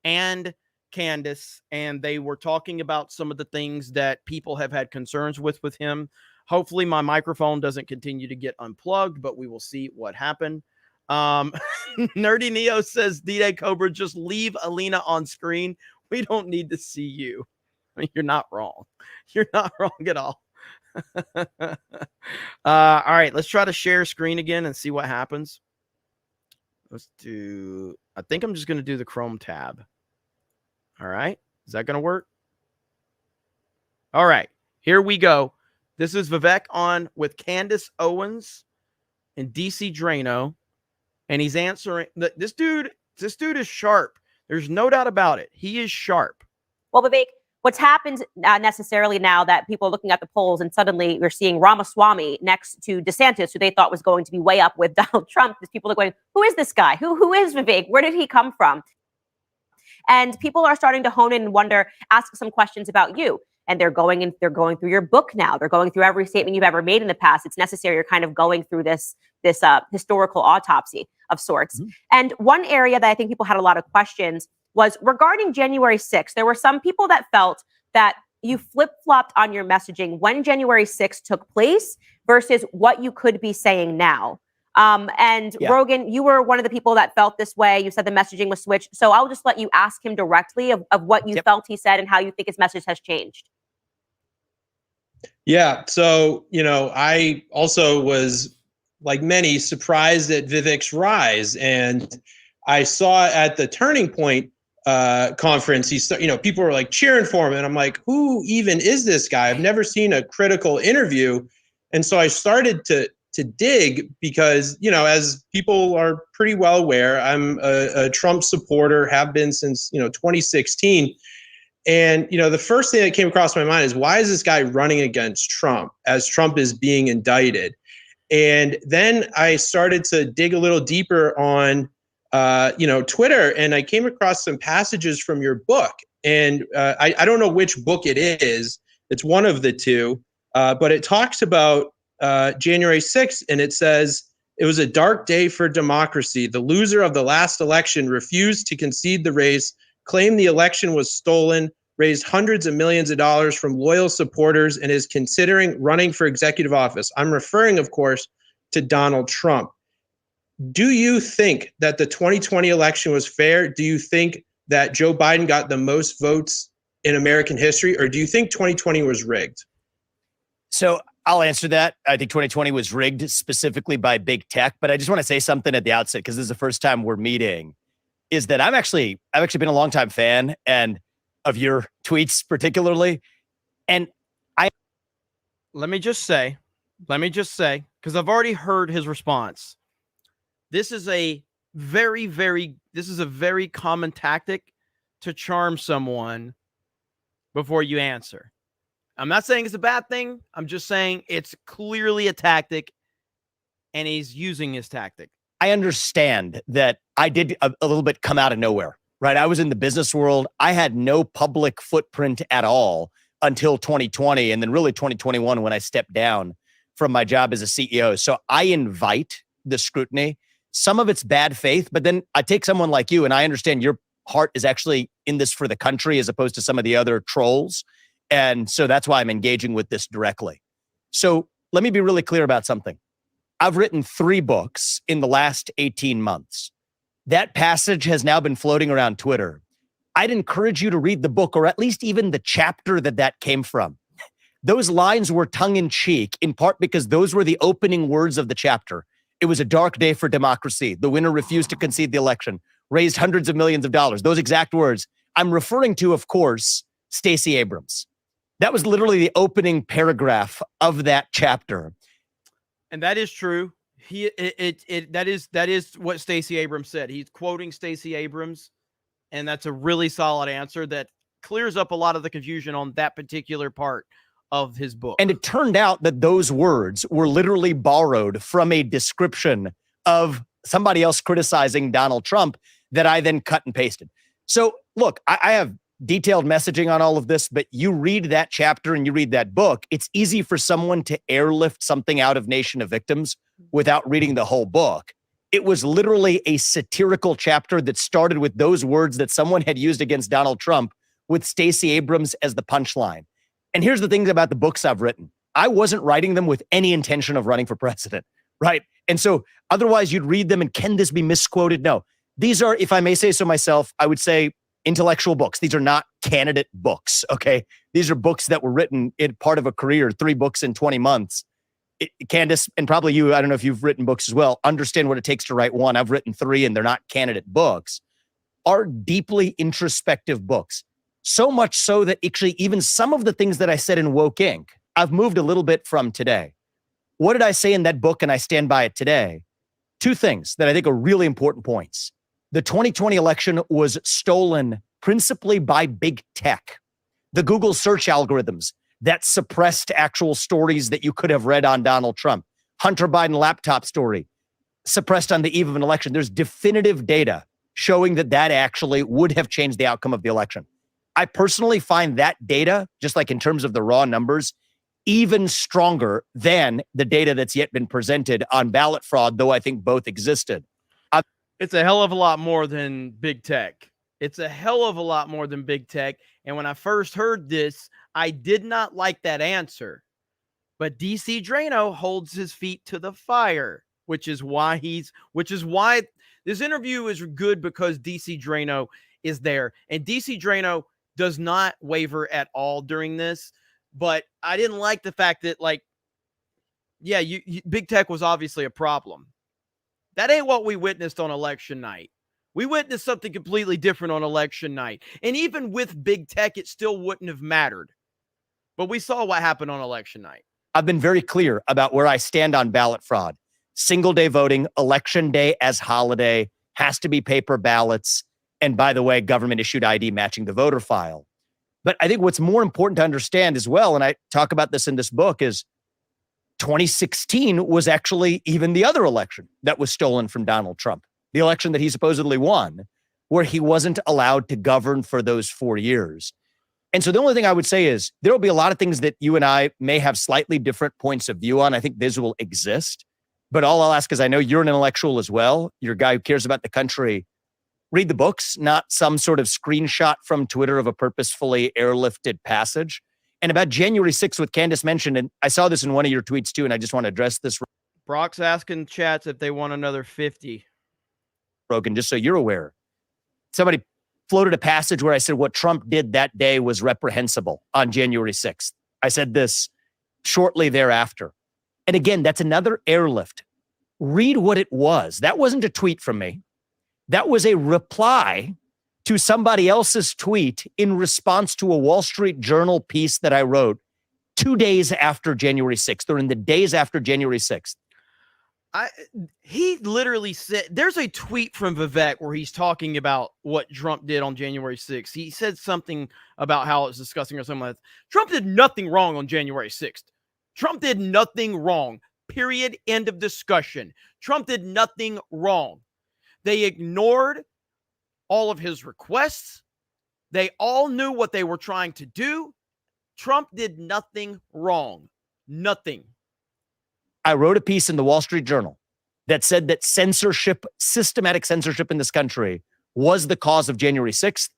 and Candace, and they were talking about some of the things that people have had concerns with him. Hopefully my microphone doesn't continue to get unplugged, but we will see what happened. Nerdy Neo says, D-Day Cobra, just leave Alina on screen. We don't need to see you. I mean, you're not wrong. You're not wrong at all. All right, let's try to share screen again and see what happens. Let's do, I think I'm just going to do the Chrome tab. All right. Is that going to work? All right, here we go. This is Vivek on with Candace Owens and DC Drano, and he's answering. This dude is sharp. There's no doubt about it. He is sharp. Well, Vivek, what's happened necessarily now that people are looking at the polls and suddenly we're seeing Ramaswamy next to DeSantis, who they thought was going to be way up with Donald Trump. Because people are going, who is this guy? Who is Vivek? Where did he come from? And people are starting to hone in and wonder, ask some questions about you. And they're going through your book now. They're going through every statement you've ever made in the past. It's necessary. You're kind of going through this historical autopsy of sorts. Mm-hmm. And one area that I think people had a lot of questions was regarding January 6th. There were some people that felt that you flip-flopped on your messaging when January 6th took place versus what you could be saying now. Rogan, you were one of the people that felt this way. You said the messaging was switched. So I'll just let you ask him directly of what you felt he said and how you think his message has changed. Yeah. So, I also was, like many, surprised at Vivek's rise. And I saw at the Turning Point conference, people were like cheering for him. And I'm like, who even is this guy? I've never seen a critical interview. And so I started to dig because, as people are pretty well aware, I'm a Trump supporter, have been since, 2016. And, the first thing that came across my mind is, why is this guy running against Trump as Trump is being indicted? And then I started to dig a little deeper on, Twitter, and I came across some passages from your book. And I don't know which book it is. It's one of the two, but it talks about January 6th, and it says, it was a dark day for democracy. The loser of the last election refused to concede the race, claimed the election was stolen, raised hundreds of millions of dollars from loyal supporters, and is considering running for executive office. I'm referring, of course, to Donald Trump. Do you think that the 2020 election was fair? Do you think that Joe Biden got the most votes in American history, or do you think 2020 was rigged? So I'll answer that. I think 2020 was rigged specifically by big tech, but I just want to say something at the outset, because this is the first time we're meeting, is that I've actually been a longtime fan and of your tweets particularly. And let me just say, because I've already heard his response. This is a very common tactic to charm someone before you answer. I'm not saying it's a bad thing. I'm just saying it's clearly a tactic, and he's using his tactic. I understand that I did a little bit come out of nowhere, right? I was in the business world. I had no public footprint at all until 2020, and then really 2021 when I stepped down from my job as a CEO. So I invite the scrutiny. Some of it's bad faith, but then I take someone like you, and I understand your heart is actually in this for the country as opposed to some of the other trolls. And so that's why I'm engaging with this directly. So let me be really clear about something. I've written 3 books in the last 18 months. That passage has now been floating around Twitter. I'd encourage you to read the book, or at least even the chapter that came from. Those lines were tongue-in-cheek, in part because those were the opening words of the chapter. It was a dark day for democracy. The winner refused to concede the election, raised hundreds of millions of dollars. Those exact words. I'm referring to, of course, Stacey Abrams. That was literally the opening paragraph of that chapter. And that is true. That is what Stacey Abrams said. He's quoting Stacey Abrams, and that's a really solid answer that clears up a lot of the confusion on that particular part of his book. And it turned out that those words were literally borrowed from a description of somebody else criticizing Donald Trump that I then cut and pasted. So look, I have detailed messaging on all of this, but you read that chapter and you read that book, it's easy for someone to airlift something out of Nation of Victims without reading the whole book. It was literally a satirical chapter that started with those words that someone had used against Donald Trump with Stacey Abrams as the punchline. And here's the things about the books I've written. I wasn't writing them with any intention of running for president, right? And so otherwise you'd read them and can this be misquoted? No, these are, if I may say so myself, I would say intellectual books. These are not candidate books, okay? These are books that were written in part of a career, 3 books in 20 months. Candace, and probably you, I don't know if you've written books as well, understand what it takes to write one. I've written 3 and they're not candidate books, are deeply introspective books. So much so that actually even some of the things that I said in Woke Inc., I've moved a little bit from today. What did I say in that book? And I stand by it today. 2 things that I think are really important points. The 2020 election was stolen principally by big tech. The Google search algorithms that suppressed actual stories that you could have read on Donald Trump. Hunter Biden laptop story, suppressed on the eve of an election. There's definitive data showing that actually would have changed the outcome of the election. I personally find that data, just like in terms of the raw numbers, even stronger than the data that's yet been presented on ballot fraud, though I think both existed. It's a hell of a lot more than big tech. It's a hell of a lot more than big tech. And when I first heard this, I did not like that answer. But DC Drano holds his feet to the fire, which is why this interview is good, because DC Drano is there. And DC Drano does not waver at all during this. But I didn't like the fact that, like, yeah, big tech was obviously a problem. That ain't what we witnessed on election night. We witnessed something completely different on election night. And even with big tech, it still wouldn't have mattered. But we saw what happened on election night. I've been very clear about where I stand on ballot fraud. Single day voting, election day as holiday, has to be paper ballots. And by the way, government issued ID matching the voter file. But I think what's more important to understand as well, and I talk about this in this book, is 2016 was actually even the other election that was stolen from Donald Trump, the election that he supposedly won, where he wasn't allowed to govern for those 4 years. And so the only thing I would say is there will be a lot of things that you and I may have slightly different points of view on. I think these will exist. But all I'll ask is, I know you're an intellectual as well. You're a guy who cares about the country. Read the books, not some sort of screenshot from Twitter of a purposefully airlifted passage. And about January 6th, what Candace mentioned, and I saw this in one of your tweets too, and I just want to address this. Brock's asking chats if they want another 50. Broken, just so you're aware. Somebody floated a passage where I said what Trump did that day was reprehensible on January 6th. I said this shortly thereafter. And again, that's another airlift. Read what it was. That wasn't a tweet from me. That was a reply to somebody else's tweet in response to a Wall Street Journal piece that I wrote 2 days after January 6th, or in the days after January 6th. He literally said, there's a tweet from Vivek where he's talking about what Trump did on January 6th. He said something about how it was disgusting or something like that. Trump did nothing wrong on January 6th. Trump did nothing wrong. Period. End of discussion. Trump did nothing wrong. They ignored all of his requests. They all knew what they were trying to do. Trump did nothing wrong. Nothing. I wrote a piece in the Wall Street Journal that said that censorship, systematic censorship in this country, was the cause of January 6th.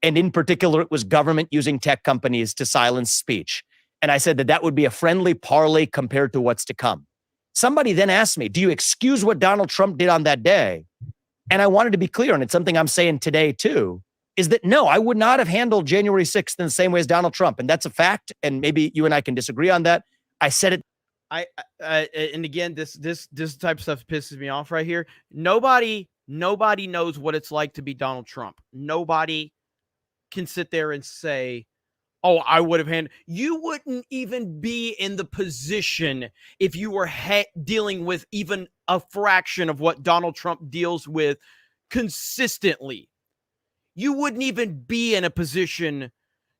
And in particular, it was government using tech companies to silence speech. And I said that that would be a friendly parley compared to what's to come. Somebody then asked me, do you excuse what Donald Trump did on that day? And I wanted to be clear, and it's something I'm saying today too, is that no, I would not have handled January 6th in the same way as Donald Trump. And that's a fact. And maybe you and I can disagree on that. I said it. And again, this type of stuff pisses me off right here. Nobody knows what it's like to be Donald Trump. Nobody can sit there and say, oh, I would have handled. You wouldn't even be in the position if you were dealing with even a fraction of what Donald Trump deals with consistently. You wouldn't even be in a position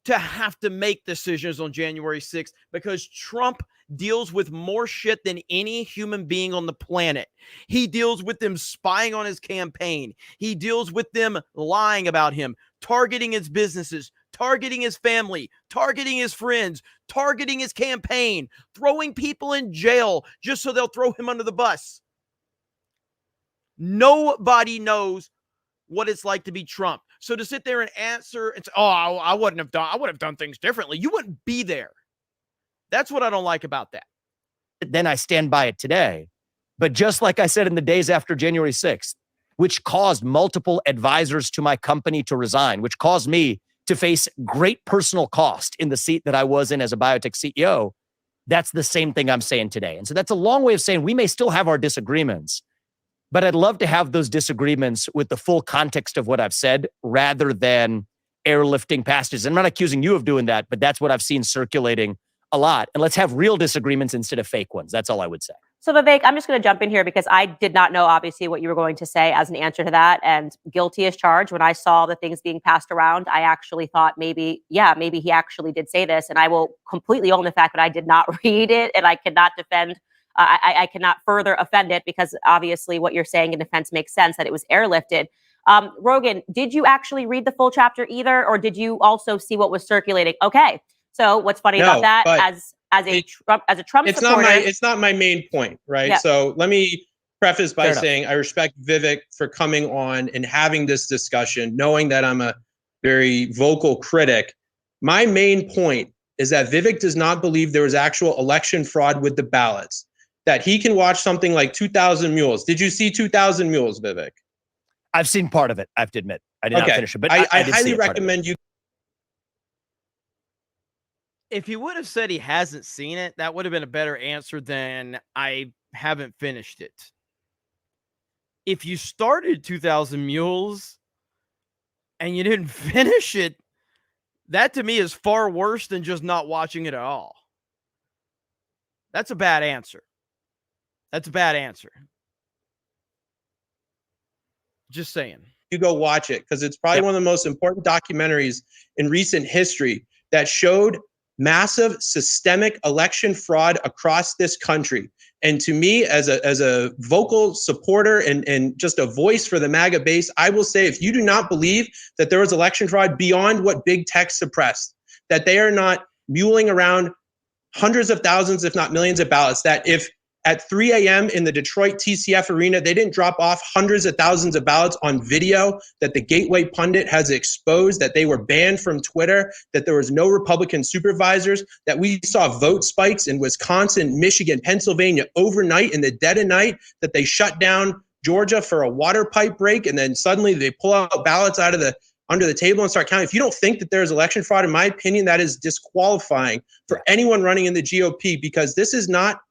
to have to make decisions on January 6th because Trump deals with more shit than any human being on the planet. He deals with them spying on his campaign. He deals with them lying about him, targeting his businesses, targeting his family, targeting his friends, targeting his campaign, throwing people in jail just so they'll throw him under the bus. Nobody knows what it's like to be Trump. So to sit there and answer and say, oh, I would have done things differently. You wouldn't be there. That's what I don't like about that. Then I stand by it today. But just like I said in the days after January 6th, which caused multiple advisors to my company to resign, which caused me to face great personal cost in the seat that I was in as a biotech CEO, that's the same thing I'm saying today. And so that's a long way of saying we may still have our disagreements, but I'd love to have those disagreements with the full context of what I've said rather than airlifting passages. I'm not accusing you of doing that, but that's what I've seen circulating a lot. And let's have real disagreements instead of fake ones. That's all I would say. So Vivek, I'm just going to jump in here because I did not know, obviously, what you were going to say as an answer to that. And guilty as charged. When I saw the things being passed around, I actually thought maybe he actually did say this. And I will completely own the fact that I did not read it and I cannot defend. I cannot further offend it because obviously what you're saying in defense makes sense that it was airlifted. Rogan, did you actually read the full chapter either, or did you also see what was circulating? Okay. So what's funny about that as a Trump supporter, it's not my main point, right? Yeah. So let me preface by saying I respect Vivek for coming on and having this discussion, knowing that I'm a very vocal critic. My main point is that Vivek does not believe there was actual election fraud with the ballots, that he can watch something like 2,000 Mules. Did you see 2,000 Mules, Vivek? I've seen part of it, I have to admit. I did not finish it, but I highly recommend you. If he would have said he hasn't seen it, that would have been a better answer than I haven't finished it. If you started 2,000 Mules and you didn't finish it, that to me is far worse than just not watching it at all. That's a bad answer. That's a bad answer. Just saying. You go watch it because it's probably one of the most important documentaries in recent history that showed massive systemic election fraud across this country. And to me, as a vocal supporter and just a voice for the MAGA base, I will say, if you do not believe that there was election fraud beyond what big tech suppressed, that they are not muling around hundreds of thousands, if not millions of ballots, that if at 3 a.m. in the Detroit TCF arena, they didn't drop off hundreds of thousands of ballots on video, that the Gateway Pundit has exposed, that they were banned from Twitter, that there was no Republican supervisors, that we saw vote spikes in Wisconsin, Michigan, Pennsylvania overnight in the dead of night, that they shut down Georgia for a water pipe break, and then suddenly they pull out ballots out of under the table and start counting. If you don't think that there's election fraud, in my opinion, that is disqualifying for anyone running in the GOP, because this is not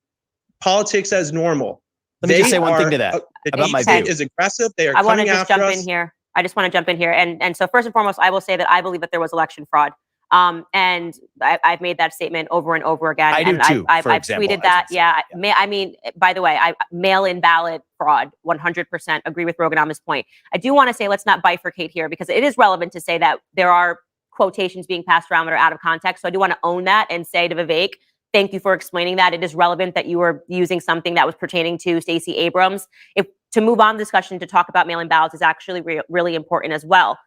politics as normal. Let me just say one thing to that about my view. Is aggressive. They are I want to coming just after jump us. in here. I just want to jump in here. And so first and foremost, I will say that I believe that there was election fraud. And I've made that statement over and over again. I do too, I've tweeted that. Yeah. I mean, by the way, mail-in ballot fraud, 100% agree with Rogan on this point. I do want to say, let's not bifurcate here, because it is relevant to say that there are quotations being passed around that are out of context. So I do want to own that and say to Vivek, thank you for explaining that. It is relevant that you were using something that was pertaining to Stacey Abrams. To move on the discussion to talk about mail-in ballots is actually really important as well.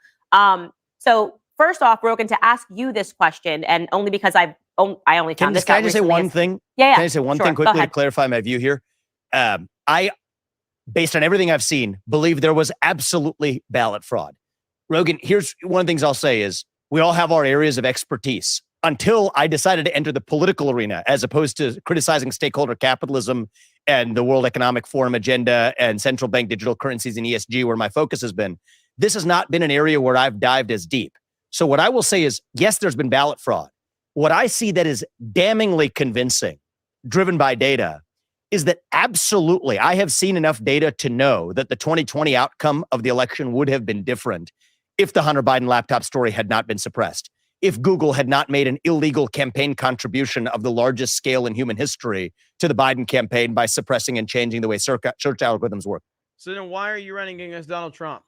So first off, Rogan, to ask you this question, and only because I only found this out. Can I just say one thing? Yeah. Can I say one thing quickly to clarify my view here? I, based on everything I've seen, believe there was absolutely ballot fraud. Rogan, here's one of the things I'll say is we all have our areas of expertise. Until I decided to enter the political arena, as opposed to criticizing stakeholder capitalism and the World Economic Forum agenda and central bank digital currencies and ESG, where my focus has been, this has not been an area where I've dived as deep. So what I will say is, yes, there's been ballot fraud. What I see that is damningly convincing, driven by data, is that absolutely, I have seen enough data to know that the 2020 outcome of the election would have been different if the Hunter Biden laptop story had not been suppressed, if Google had not made an illegal campaign contribution of the largest scale in human history to the Biden campaign by suppressing and changing the way search algorithms work. So then why are you running against Donald Trump?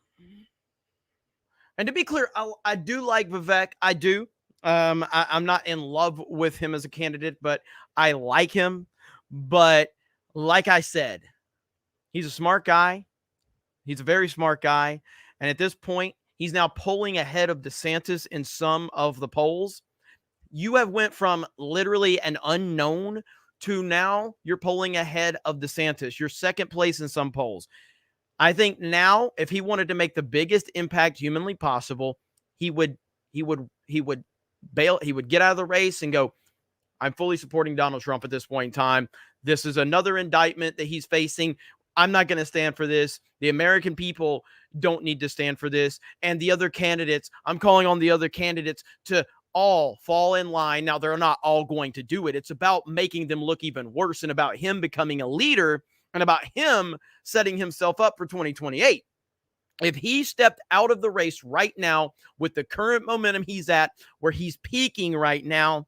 And to be clear, I do like Vivek. I do. I'm not in love with him as a candidate, but I like him. But like I said, he's a smart guy. He's a very smart guy. And at this point, he's now pulling ahead of DeSantis in some of the polls. You have went from literally an unknown to now you're pulling ahead of DeSantis. You're second place in some polls. I think now, if he wanted to make the biggest impact humanly possible, he would bail. He would get out of the race and go, I'm fully supporting Donald Trump at this point in time. This is another indictment that he's facing. I'm not going to stand for this. The American people don't need to stand for this. And the other candidates, I'm calling on the other candidates to all fall in line. Now, they're not all going to do it. It's about making them look even worse and about him becoming a leader and about him setting himself up for 2028. If he stepped out of the race right now with the current momentum he's at, where he's peaking right now,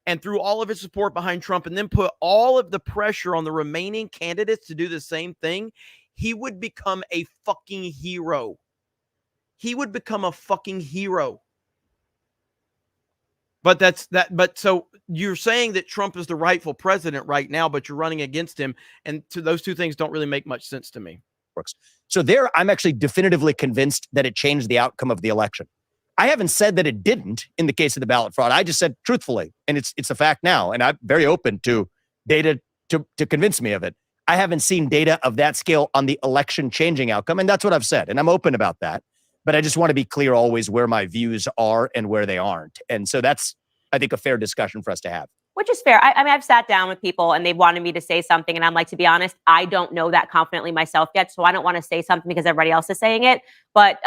and threw all of his support behind Trump and then put all of the pressure on the remaining candidates to do the same thing, he would become a fucking hero. He would become a fucking hero. But that's that. But so you're saying that Trump is the rightful president right now, but you're running against him. And those two things don't really make much sense to me. So there, I'm actually definitively convinced that it changed the outcome of the election. I haven't said that it didn't in the case of the ballot fraud. I just said truthfully, and it's a fact now, and I'm very open to data to convince me of it. I haven't seen data of that scale on the election changing outcome, and that's what I've said, and I'm open about that. But I just want to be clear always where my views are and where they aren't. And so that's, I think, a fair discussion for us to have. Which is fair. I mean, I've sat down with people and they've wanted me to say something. And I'm like, to be honest, I don't know that confidently myself yet. So I don't want to say something because everybody else is saying it. But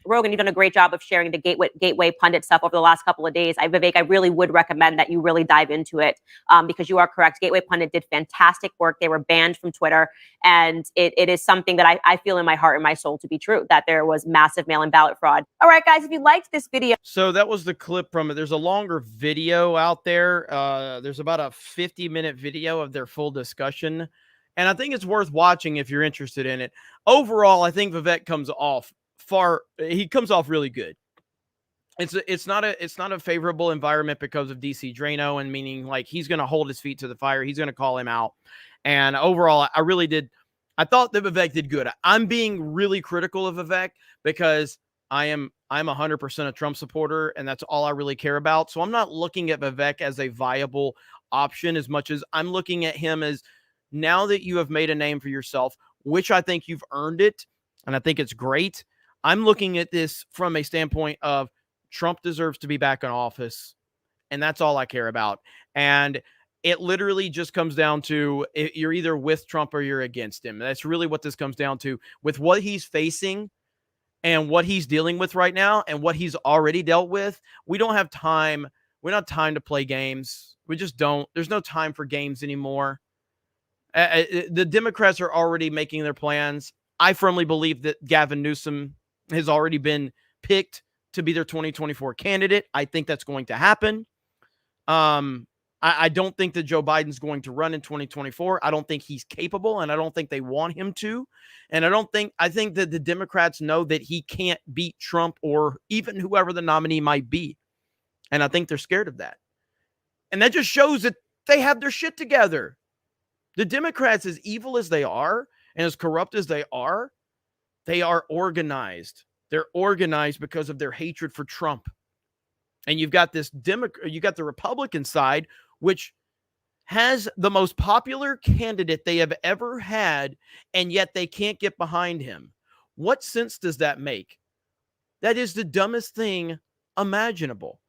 Rogan, you've done a great job of sharing the Gateway Pundit stuff over the last couple of days. Vivek, I really would recommend that you really dive into it because you are correct. Gateway Pundit did fantastic work. They were banned from Twitter. And it is something that I feel in my heart and my soul to be true, that there was massive mail-in ballot fraud. All right, guys, if you liked this video. So that was the clip from it. There's a longer video out there. There's about a 50-minute video of their full discussion. And I think it's worth watching if you're interested in it. Overall, I think Vivek comes off really good. It's not a favorable environment because of DC Drano, and meaning like he's going to hold his feet to the fire. He's going to call him out. And overall, I thought that Vivek did good. I'm being really critical of Vivek because I'm 100% a Trump supporter, and that's all I really care about. So I'm not looking at Vivek as a viable option as much as I'm looking at him as, now that you have made a name for yourself, which I think you've earned it, and I think it's great. I'm looking at this from a standpoint of Trump deserves to be back in office, and that's all I care about. And it literally just comes down to you're either with Trump or you're against him. That's really what this comes down to. With what he's facing and what he's dealing with right now and what he's already dealt with, we don't have time. We don't have time to play games. We just don't. There's no time for games anymore. The Democrats are already making their plans. I firmly believe that Gavin Newsom has already been picked to be their 2024 candidate. I think that's going to happen. I don't think that Joe Biden's going to run in 2024. I don't think he's capable, and I don't think they want him to. And I think that the Democrats know that he can't beat Trump or even whoever the nominee might be. And I think they're scared of that. And that just shows that they have their shit together. The Democrats, as evil as they are and as corrupt as they are organized. They're organized because of their hatred for Trump. And you've got you got the Republican side, which has the most popular candidate they have ever had, and yet they can't get behind him. What sense does that make? That is the dumbest thing imaginable.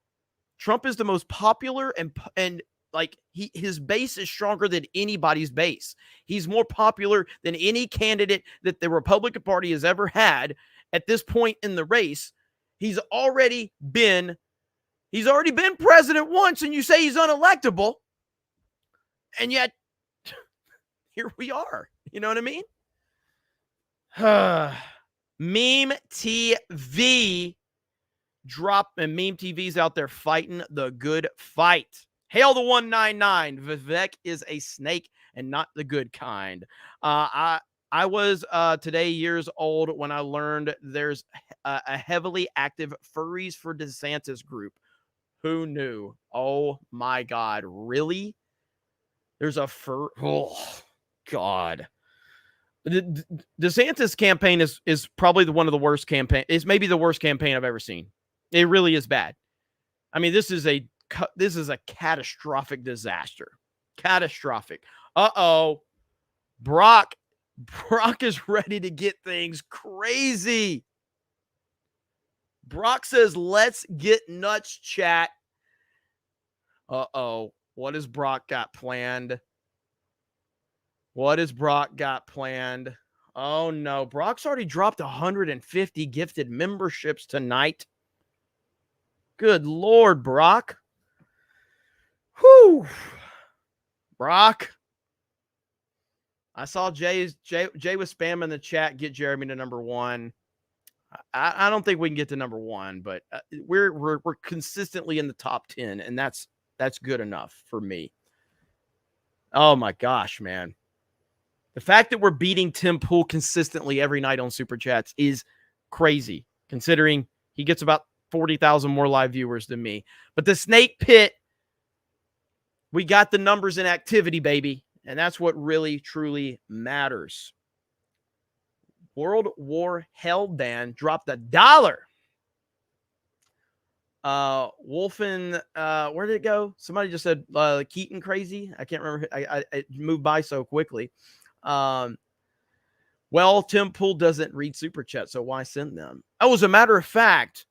Trump is the most popular and like his base is stronger than anybody's base. He's more popular than any candidate that the Republican Party has ever had at this point in the race. He's already been president once, and you say he's unelectable. And yet here we are. You know what I mean? Meme TV and Meme TV's out there fighting the good fight. Hail the 199. Vivek is a snake and not the good kind. I was today years old when I learned there's a heavily active Furries for DeSantis group. Who knew? Oh my God. Really? There's a oh God. The DeSantis campaign is probably one of the worst campaign. It's maybe the worst campaign I've ever seen. It really is bad. I mean, this is a catastrophic disaster. Catastrophic. Uh-oh. Brock is ready to get things crazy. Brock says, let's get nuts, chat. Uh-oh. What has Brock got planned? What has Brock got planned? Oh, no. Brock's already dropped 150 gifted memberships tonight. Good Lord, Brock. Whew. Brock. I saw Jay was spamming the chat, get Jeremy to number 1. I don't think we can get to number 1, but we're consistently in the top 10, and that's good enough for me. Oh my gosh, man. The fact that we're beating Tim Pool consistently every night on Super Chats is crazy, considering he gets about 40,000 more live viewers than me. But the Snake Pit, we got the numbers in activity, baby. And that's what really, truly matters. World War Hellband dropped $1. Wolfen, where did it go? Somebody just said Keaton crazy. I can't remember. I moved by so quickly. Well, Tim Pool doesn't read Super Chat, so why send them? Oh, as a matter of fact,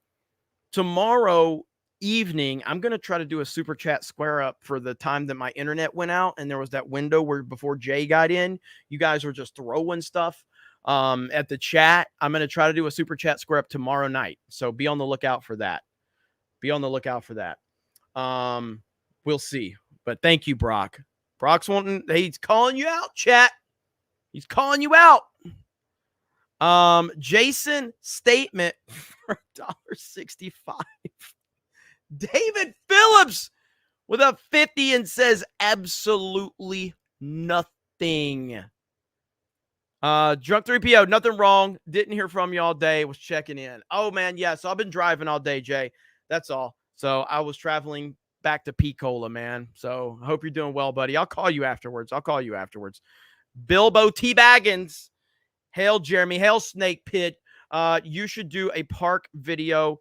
tomorrow evening, I'm going to try to do a Super Chat square up for the time that my internet went out, and there was that window where before Jay got in, you guys were just throwing stuff at the chat. I'm going to try to do a Super Chat square up tomorrow night, so be on the lookout for that. Be on the lookout for that. We'll see. But thank you, Brock. Brock's he's calling you out, chat. He's calling you out. Jason statement for $1.65. David Phillips with a 50 and says absolutely nothing. Drunk 3PO, nothing wrong. Didn't hear from you all day. Was checking in. Oh, man, yeah. So I've been driving all day, Jay. That's all. So I was traveling back to Picola, man. So I hope you're doing well, buddy. I'll call you afterwards. Bilbo T. Baggins. Hail, Jeremy. Hail, Snake Pit. You should do a park video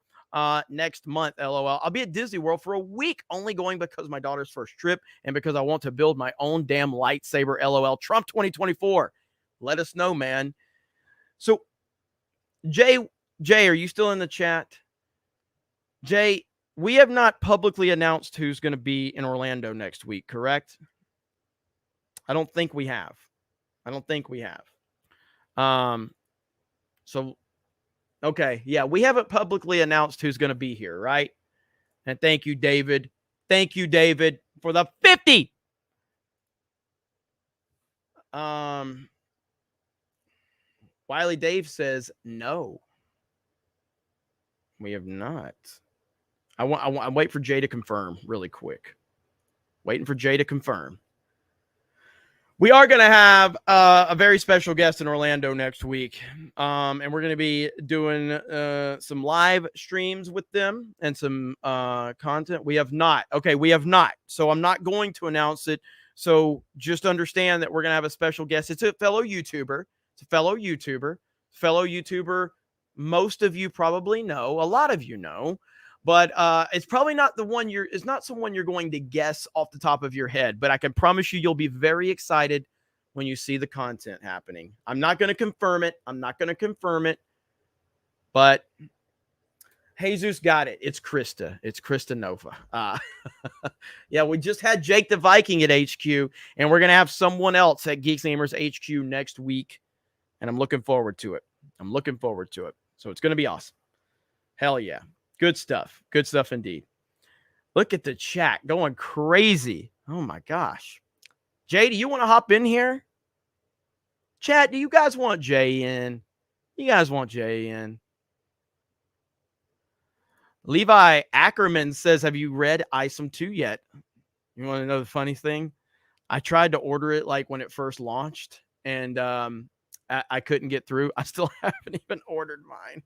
next month, LOL. I'll be at Disney World for a week, only going because my daughter's first trip and because I want to build my own damn lightsaber, LOL. Trump 2024. Let us know, man. So, Jay, are you still in the chat? Jay, we have not publicly announced who's going to be in Orlando next week, correct? I don't think we have. So, okay. Yeah, we haven't publicly announced who's going to be here, right? And thank you, David. Thank you, David, for the 50. Wiley Dave says, no, we have not. I'm waiting for Jay to confirm really quick. Waiting for Jay to confirm. We are going to have a very special guest in Orlando next week. And we're going to be doing some live streams with them and some content. We have not. Okay, we have not. So I'm not going to announce it. So just understand that we're going to have a special guest. It's a fellow YouTuber. Fellow YouTuber. Most of you probably know. A lot of you know. But it's probably not it's not someone you're going to guess off the top of your head. But I can promise you'll be very excited when you see the content happening. I'm not going to confirm it. But Jesus got it. It's Krista. It's Krista Nova. Yeah, we just had Jake the Viking at HQ, and we're going to have someone else at Geeks Gamers HQ next week, and I'm looking forward to it. So it's going to be awesome. Hell yeah. Good stuff. Good stuff indeed. Look at the chat going crazy. Oh, my gosh. Jay, do you want to hop in here? Chat, do you guys want Jay in? You guys want Jay in? Levi Ackerman says, have you read ISOM 2 yet? You want to know the funny thing? I tried to order it like when it first launched, and I couldn't get through. I still haven't even ordered mine.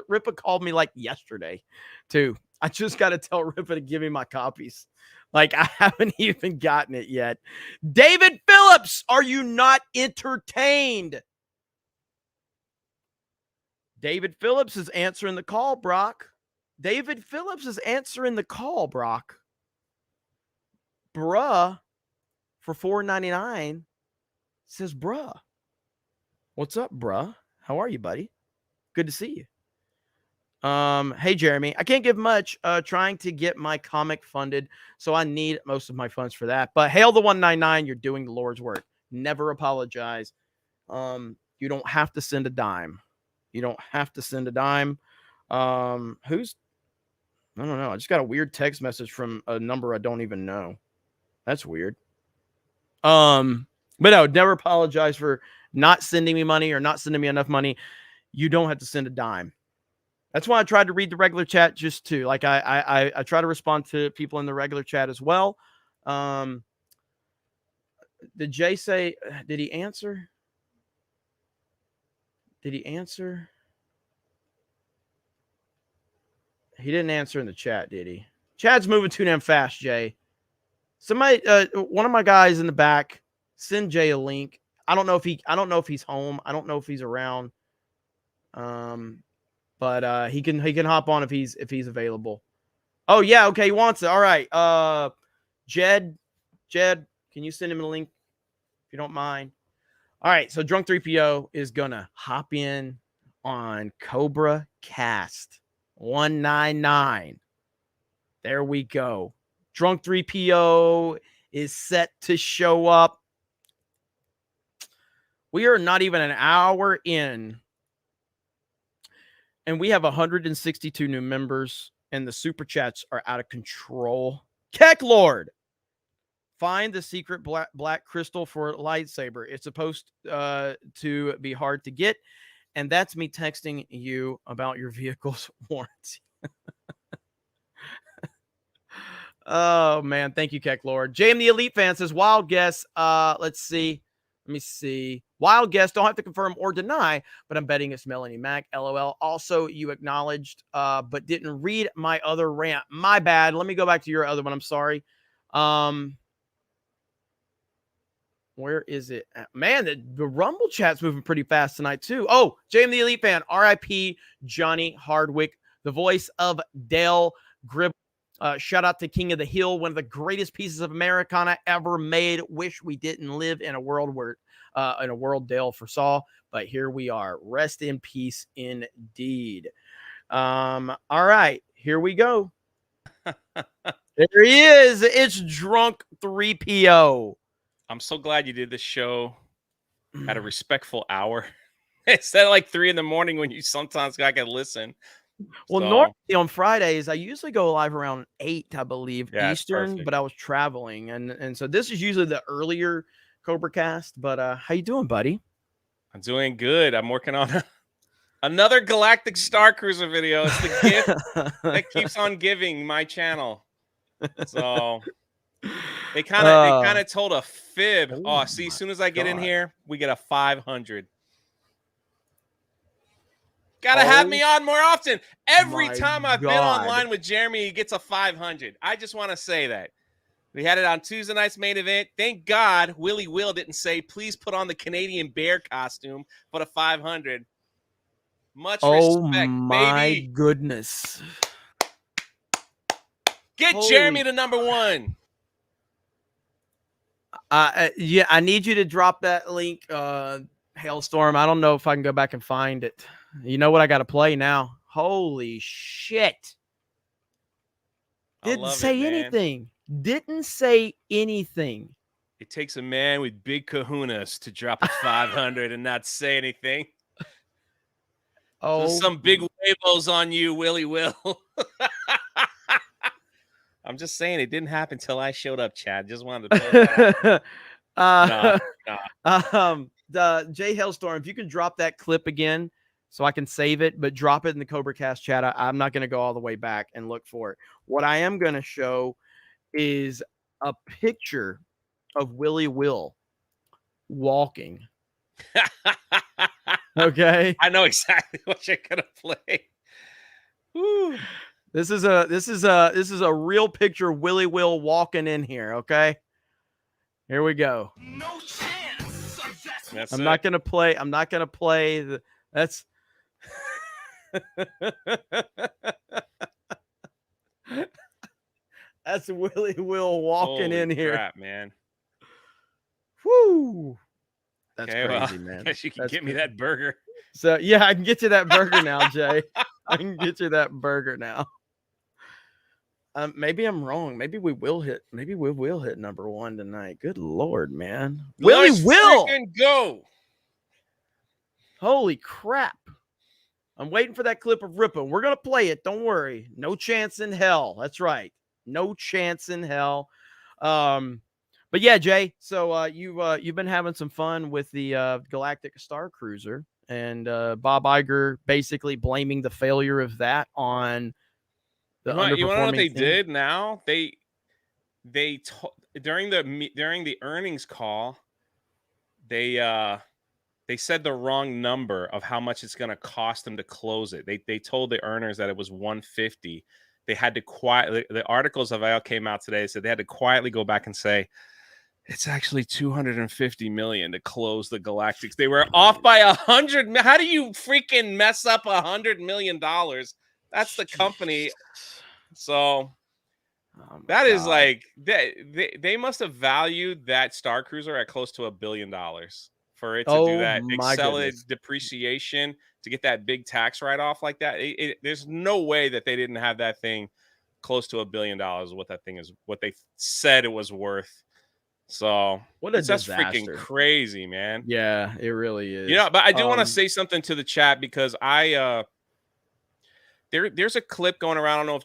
Ripa called me like yesterday, too. I just got to tell Ripa to give me my copies. Like, I haven't even gotten it yet. David Phillips, are you not entertained? David Phillips is answering the call, Brock. David Phillips is answering the call, Brock. Bruh, for $4.99 says, bruh. What's up, bruh? How are you, buddy? Good to see you. Hey, Jeremy. I can't give much trying to get my comic funded, so I need most of my funds for that. But hail the 199. You're doing the Lord's work. Never apologize. You don't have to send a dime. I don't know. I just got a weird text message from a number I don't even know. That's weird. But no, never apologize for not sending me money or not sending me enough money. You don't have to send a dime. That's why I tried to read the regular chat just to like I try to respond to people in the regular chat as well. Did Jay say? Did he answer? He didn't answer in the chat, did he? Chat's moving too damn fast, Jay. Somebody, one of my guys in the back, send Jay a link. I don't know if he's home. I don't know if he's around. But he can hop on if he's available. Oh yeah, okay, he wants it. All right. Jed, can you send him a link if you don't mind? All right, so Drunk 3PO is gonna hop in on CobraCast 199. There we go. Drunk 3PO is set to show up. We are not even an hour in, and we have 162 new members, and the super chats are out of control. Keck Lord, find the secret black crystal for a lightsaber. It's supposed to be hard to get, and that's me texting you about your vehicle's warranty. Oh, man. Thank you, Keck Lord. JM the Elite Fan says, wild guess. Let's see. Let me see. Wild guess. Don't have to confirm or deny, but I'm betting it's Melanie Mac. LOL. Also, you acknowledged, but didn't read my other rant. My bad. Let me go back to your other one. I'm sorry. Where is it? Man, the Rumble chat's moving pretty fast tonight, too. Oh, JM the Elite Fan. RIP Johnny Hardwick, the voice of Dale Gribble. Shout out to King of the Hill, one of the greatest pieces of Americana ever made. Wish we didn't live in a world where, Dale foresaw, but here we are. Rest in peace, indeed. All right, here we go. There he is. It's Drunk 3PO. I'm so glad you did this show at a respectful hour. It's at like 3 a.m. when you sometimes gotta listen. Well, So, normally on Fridays, I usually go live around 8, I believe, Yeah, it's Eastern, perfect. but I was traveling. And so this is usually the earlier CobraCast. But how you doing, buddy? I'm doing good. I'm working on another Galactic Star Cruiser video. It's the gift that keeps on giving my channel. So they kind of told a fib. Oh, see, as soon as I get in here, we get a 500. Gotta have me on more often. Every time I've been online with Jeremy, he gets a 500. I just want to say that. We had it on Tuesday night's main event. Thank God Willie Will didn't say, please put on the Canadian bear costume for the 500. Much respect, my baby. goodness. Get Jeremy to #1. Yeah, I need you to drop that link, Hailstorm. I don't know if I can go back and find it. You know what I got to play now? Holy shit. Didn't say anything. Didn't say anything. It takes a man with big kahunas to drop a 500 and not say anything. Oh, so some big huevos on you, Willie Will. I'm just saying it didn't happen till I showed up, Chad. Just wanted to throw that out. The Jay Hailstorm, if you can drop that clip again so I can save it, but drop it in the CobraCast chat. I'm not going to go all the way back and look for it. What I am going to show is a picture of Willie Will walking. Okay. I know exactly what you're going to play. Woo. This is a real picture of Willie Will walking in here, okay? Here we go. No chance. I'm not going to play the that's That's Willie Will walking Holy in here. Crap, man. Woo. That's okay, crazy, well, man. I guess you can That's get me crazy. that burger. So yeah, I can get you that burger now, Jay. I can get you that burger now. Maybe I'm wrong. Maybe we will hit number one tonight. Good Lord, man. Let's Willie Will. freaking go. Holy crap. I'm waiting for that clip of Ripper. We're going to play it. Don't worry. No chance in hell. That's right. No chance in hell. But yeah, Jay, so you've been having some fun with the Galactic Star Cruiser, and Bob Iger basically blaming the failure of that on the underperforming. You want to know what they team. did now? They during the earnings call, they said the wrong number of how much it's going to cost them to close it. They told the earners that it was 150. They had to quietly, the articles of AL came out today, so they had to quietly go back and say it's actually 250 million to close the Galactics. They were off by 100. How do you freaking mess up $100 million? That's the company. So that is like they must have valued that Star Cruiser at close to $1 billion for it to do that accelerated depreciation, to get that big tax write-off like that. There's no way that they didn't have that thing close to $1 billion. What that thing is, what they said it was worth. So that's freaking crazy, man. Yeah, it really is. But I do want to say something to the chat, because there's a clip going around. I don't know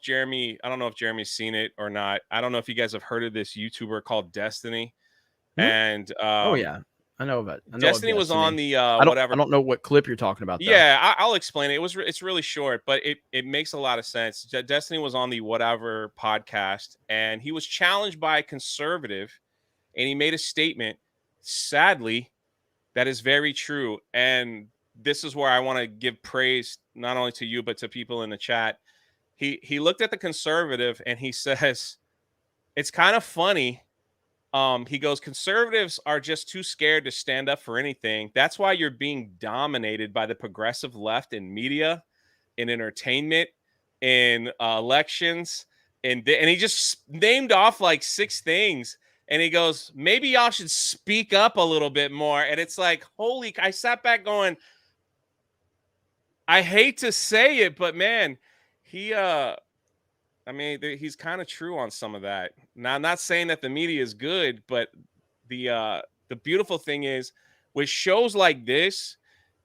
if Jeremy's seen it or not. I don't know if you guys have heard of this YouTuber called Destiny. And oh yeah, I know of it. Destiny was on the whatever. I don't know what clip you're talking about, though. Yeah, I'll explain it. It's really short, but it makes a lot of sense. Destiny was on the whatever podcast, and he was challenged by a conservative, and he made a statement, sadly, that is very true. And this is where I want to give praise not only to you, but to people in the chat. He looked at the conservative and he says, it's kind of funny. He goes, conservatives are just too scared to stand up for anything. That's why you're being dominated by the progressive left in media, in entertainment, in elections. And he just named off like 6 things. And he goes, maybe y'all should speak up a little bit more. And it's like, I sat back going, I hate to say it, but man, he's kind of true on some of that. Now, I'm not saying that the media is good, but the beautiful thing is, with shows like this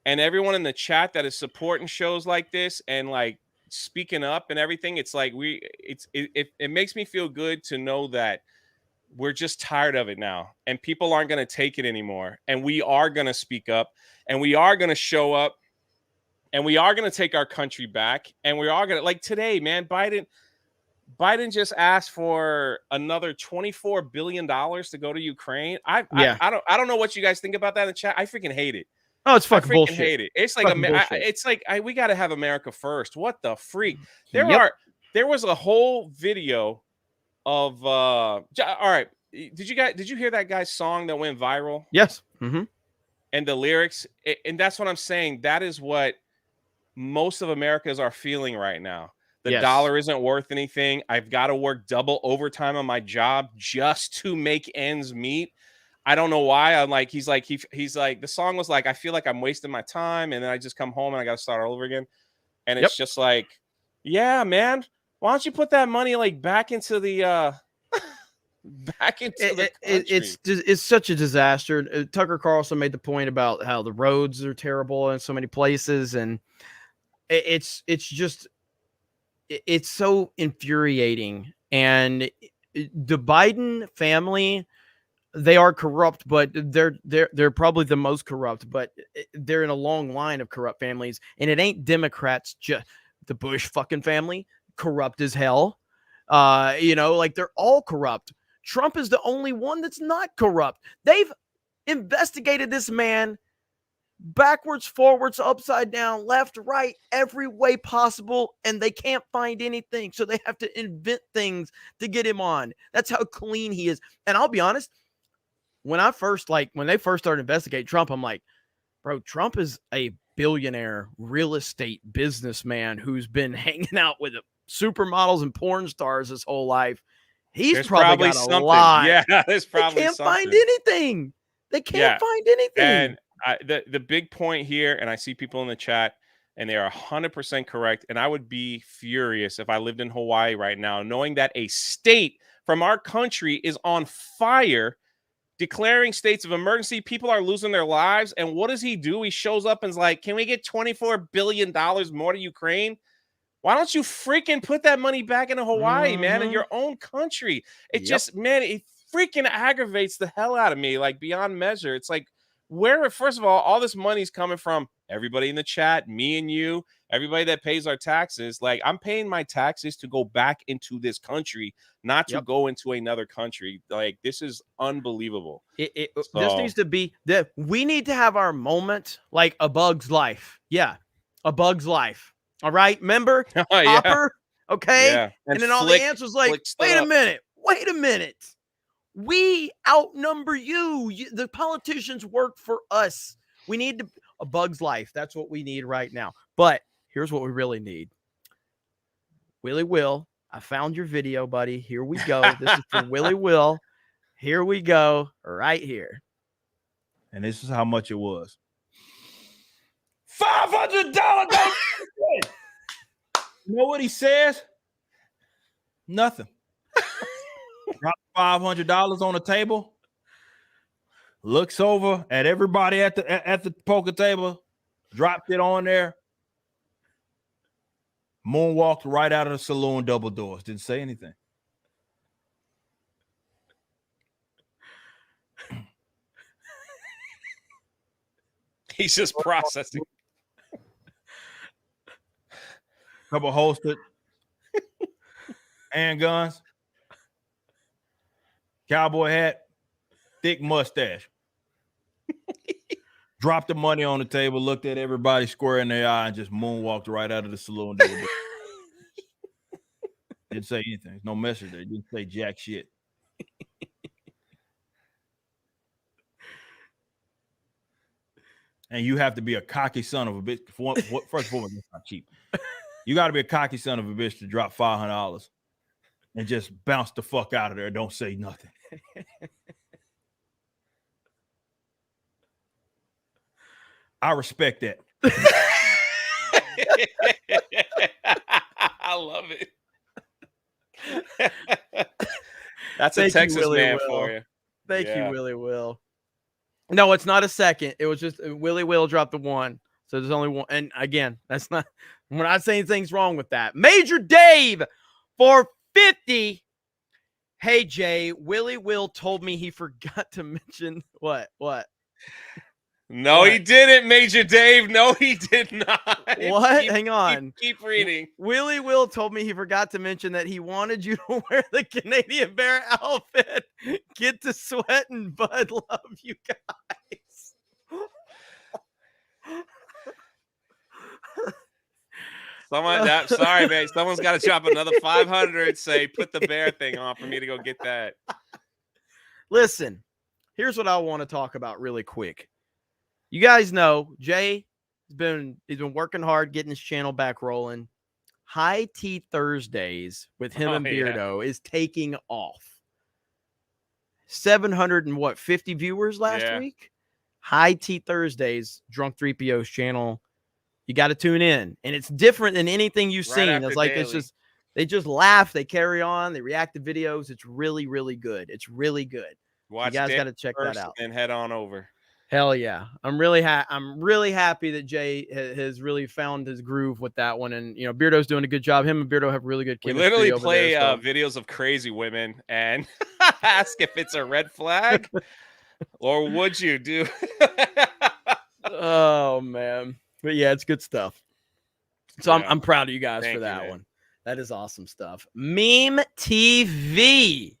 and everyone in the chat that is supporting shows like this and like speaking up and everything, it's like it makes me feel good to know that we're just tired of it now, and people aren't going to take it anymore. And we are going to speak up, and we are going to show up, and we are going to take our country back. And we are going to, like today, man, Biden just asked for another $24 billion to go to Ukraine. I don't know what you guys think about that in the chat. I freaking hate it. Oh, it's fucking bullshit. Hate it. It's like we got to have America first. What the freak? There was a whole video of all right. Did you hear that guy's song that went viral? Yes. Mm-hmm. And the lyrics, and that's what I'm saying. That is what most of Americans are feeling right now. The dollar isn't worth anything. I've got to work double overtime on my job just to make ends meet. I don't know why. He's like, the song was like, I feel like I'm wasting my time, and then I just come home and I got to start all over again. And it's just like, yeah, man, why don't you put that money like back into the back into the country? It's such a disaster. Tucker Carlson made the point about how the roads are terrible in so many places, and it's so infuriating. And the Biden family, they are corrupt, but they're probably the most corrupt, but they're in a long line of corrupt families. And it ain't Democrats, just the Bush fucking family, corrupt as hell. Like they're all corrupt. Trump is the only one that's not corrupt. They've investigated this man backwards, forwards, upside down, left, right, every way possible, and they can't find anything. So they have to invent things to get him on. That's how clean he is. And I'll be honest, when they first started investigating Trump, I'm like, bro, Trump is a billionaire real estate businessman who's been hanging out with supermodels and porn stars his whole life. There's probably got a lot. Yeah, there's probably They can't something. find anything. They can't find anything. And the big point here, and I see people in the chat, and they are 100% correct. And I would be furious if I lived in Hawaii right now, knowing that a state from our country is on fire, declaring states of emergency. People are losing their lives. And what does he do? He shows up and is like, can we get $24 billion more to Ukraine? Why don't you freaking put that money back into Hawaii, man, in your own country? It just, man, it freaking aggravates the hell out of me, like beyond measure. It's like, first of all this money's coming from everybody in the chat, me and you, everybody that pays our taxes. Like, I'm paying my taxes to go back into this country, not to go into another country. Like, this is unbelievable. This needs to be that we need to have our moment like A Bug's Life. Yeah, A Bug's Life. All right, remember Hopper? Okay, Yeah. and then all the answers like, wait a minute. We outnumber you. The politicians work for us. We need A Bug's Life. That's what we need right now. But here's what we really need. Willie Will, I found your video, buddy. Here we go. This is for Willie Will. Here we go, right here. And this is how much it was. $500. You know what he says? Nothing. Drop $500 on the table. Looks over at everybody at the poker table. Dropped it on there. Moonwalked right out of the saloon, double doors. Didn't say anything. He's just processing. Couple holstered handguns, cowboy hat, thick mustache. Dropped the money on the table, looked at everybody square in their eye, and just moonwalked right out of the saloon. Didn't say anything. No message there. Didn't say jack shit. And you have to be a cocky son of a bitch. First of all, it's not cheap. You got to be a cocky son of a bitch to drop $500 and just bounce the fuck out of there. Don't say nothing. I respect that. I love it. That's a Texas man for you. Thank you, Willie Will. No, it's not a second. It was just Willie Will dropped the one. So there's only one. And again, we're not saying things wrong with that. Major Dave for 50. Hey, Jay, Willie Will told me he forgot to mention what? No, he didn't, Major Dave. No, he did not. What? Hang on. Keep reading. Willie Will told me he forgot to mention that he wanted you to wear the Canadian Bear outfit. Get to sweat and Bud love you guys. Sorry, man. Someone's got to drop another 500. Say, put the bear thing on for me to go get that. Listen, here's what I want to talk about really quick. You guys know Jay he's been working hard getting his channel back rolling. High Tea Thursdays with him and Beardo is taking off. 750 viewers last week. High Tea Thursdays, Drunk 3PO's channel. You got to tune in, and it's different than anything you've seen. It's like Daily. they just laugh, they carry on, they react to videos. It's really, really good. It's really good. Watch you guys Daily got to check that first out. and head on over. Hell yeah. I'm really happy that Jay has really found his groove with that one. And, Beardo's doing a good job. Him and Beardo have really good We chemistry literally over play there, so. videos of crazy women and ask if it's a red flag or would you do? Oh, man. But yeah, it's good stuff. So I'm proud of you guys for that one. That is awesome stuff. Meme TV.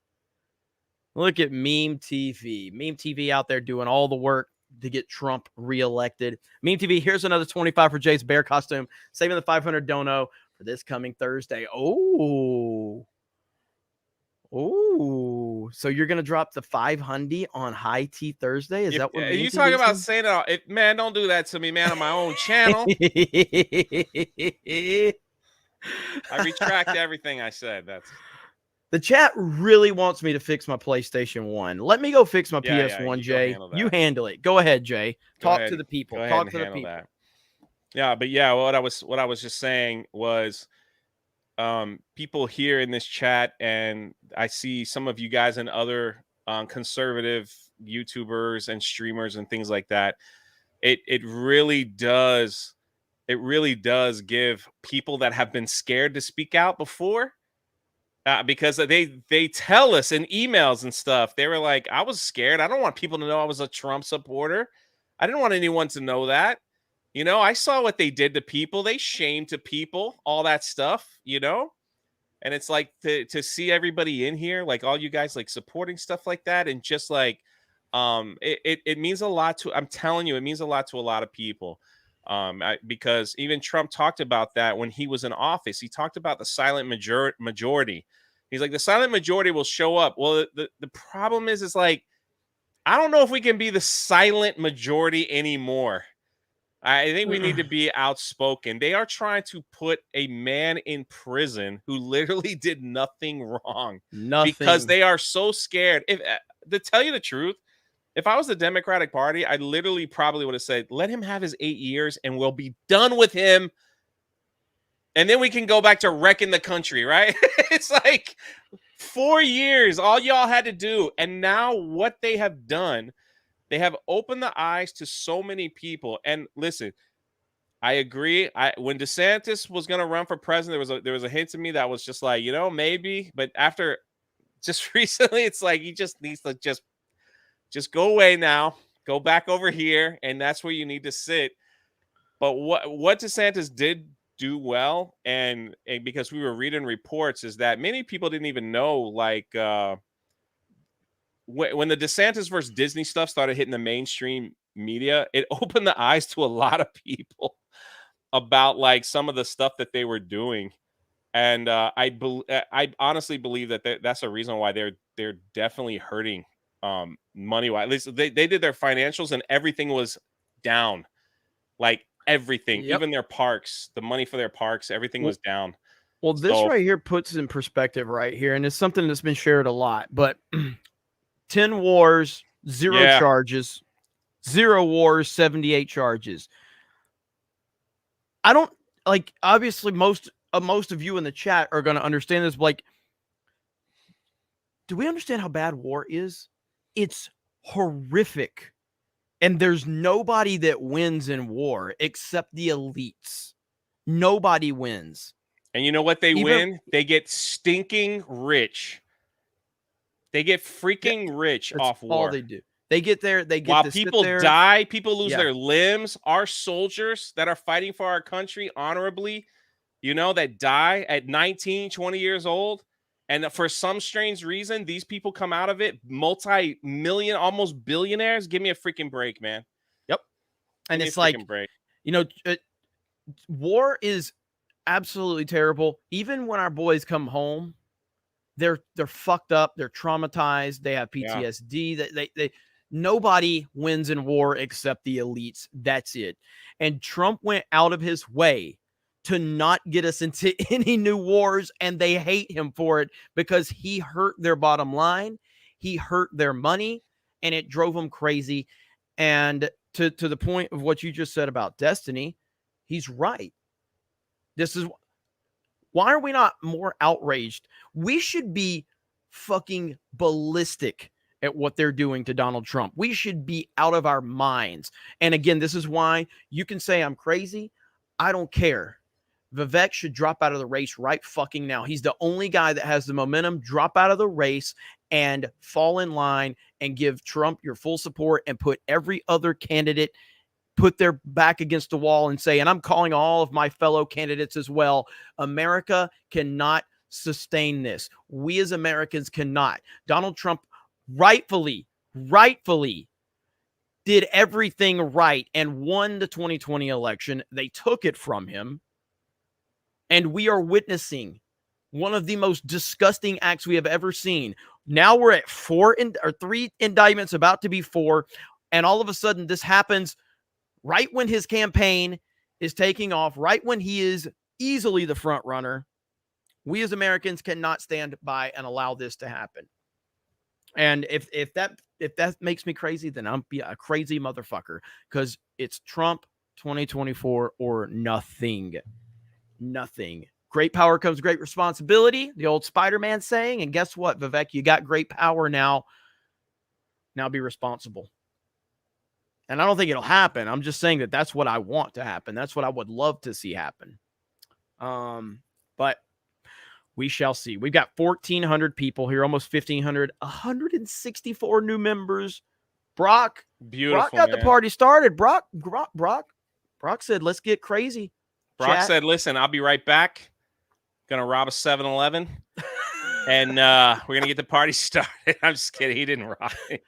Look at Meme TV. Meme TV out there doing all the work to get Trump reelected. Meme TV, here's another 25 for Jay's bear costume. Saving the 500 dono for this coming Thursday. Oh. So you're going to drop the 500 on High Tea Thursday? Is that what Are you talking about saying it? Man, don't do that to me, man, on my own channel. I retract everything I said. The chat really wants me to fix my PlayStation 1. Let me go fix my PS1, Jay. You handle it. Go ahead, Jay. Talk to the people. Talk to the people. That. Yeah, but yeah, what I was just saying was people here in this chat, and I see some of you guys and other conservative YouTubers and streamers and things like that. It really does give people that have been scared to speak out before. Because they tell us in emails and stuff, they were like, I was scared. I don't want people to know I was a Trump supporter. I didn't want anyone to know that. I saw what they did to people. They shamed to people, all that stuff, And it's like to see everybody in here, like all you guys like supporting stuff like that. And just like, it means a lot to, I'm telling you, it means a lot to a lot of people. Because even Trump talked about that when he was in office. He talked about the silent majority. He's like, the silent majority will show up. Well, the problem is like, I don't know if we can be the silent majority anymore. I think we need to be outspoken. They are trying to put a man in prison who literally did nothing wrong. Because they are so scared. To tell you the truth, if I was the Democratic Party, I literally probably would have said, let him have his 8 years and we'll be done with him. And then we can go back to wrecking the country, right? It's like 4 years, all y'all had to do. And now what they have done, they have opened the eyes to so many people. And listen, I agree. When DeSantis was going to run for president, there was a hint to me that was just like, maybe. But after just recently, it's like he just needs to just go away now, go back over here, and that's where you need to sit. But what DeSantis did do well, and because we were reading reports, is that many people didn't even know, like when the DeSantis versus Disney stuff started hitting the mainstream media, it opened the eyes to a lot of people about like some of the stuff that they were doing. And I honestly believe that that's a reason why they're definitely hurting money wise. At least they did their financials and everything was down, like everything, even their parks, the money for their parks, everything was down. Well, this right here puts in perspective right here, and it's something that's been shared a lot. But 10 wars, 0 charges, 0 wars, 78 charges. I don't like. Obviously, most of you in the chat are going to understand this. Like, do we understand how bad war is? It's horrific. And there's nobody that wins in war except the elites. Nobody wins. And you know what they win? They get stinking rich. They get freaking rich off war. All they do. They get there. They get while to people sit there. die, people lose their limbs. Our soldiers that are fighting for our country honorably, that die at 19, 20 years old. And for some strange reason, these people come out of it multi-million, almost billionaires. Give me a freaking break, man. Yep. And it's like, war is absolutely terrible. Even when our boys come home, they're fucked up. They're traumatized. They have PTSD. They nobody wins in war except the elites. That's it. And Trump went out of his way to not get us into any new wars, and they hate him for it because he hurt their bottom line. He hurt their money, and it drove them crazy. And to the point of what you just said about Destiny, He's right. This is why are we not more outraged? We should be fucking ballistic at what they're doing to Donald Trump. We should be out of our minds. And again, this is why you can say I'm crazy. I don't care. Vivek should drop out of the race right fucking now. He's the only guy that has the momentum. Drop out of the race and fall in line and give Trump your full support and put every other candidate, put their back against the wall and say, and I'm calling all of my fellow candidates as well, America cannot sustain this. We as Americans cannot. Donald Trump rightfully did everything right and won the 2020 election. They took it from him. And we are witnessing one of the most disgusting acts we have ever seen. Now we're at 3 indictments, about to be 4. And all of a sudden this happens right when his campaign is taking off, right when he is easily the front runner. We as Americans cannot stand by and allow this to happen. And if that makes me crazy, then I'm a crazy motherfucker, because it's Trump 2024 or nothing. Nothing. Great power comes great responsibility, the old Spider-Man saying. And guess what, Vivek? You got great power now. Now be responsible. And I don't think it'll happen. I'm just saying that that's what I want to happen. That's what I would love to see happen. But we shall see. We've got 1,400 people here, almost 1,500, 164 new members. Brock got the party started. Brock said, let's get crazy. Brock said, listen, I'll be right back. Gonna rob a 7-Eleven. And we're gonna get the party started. I'm just kidding. He didn't rob me.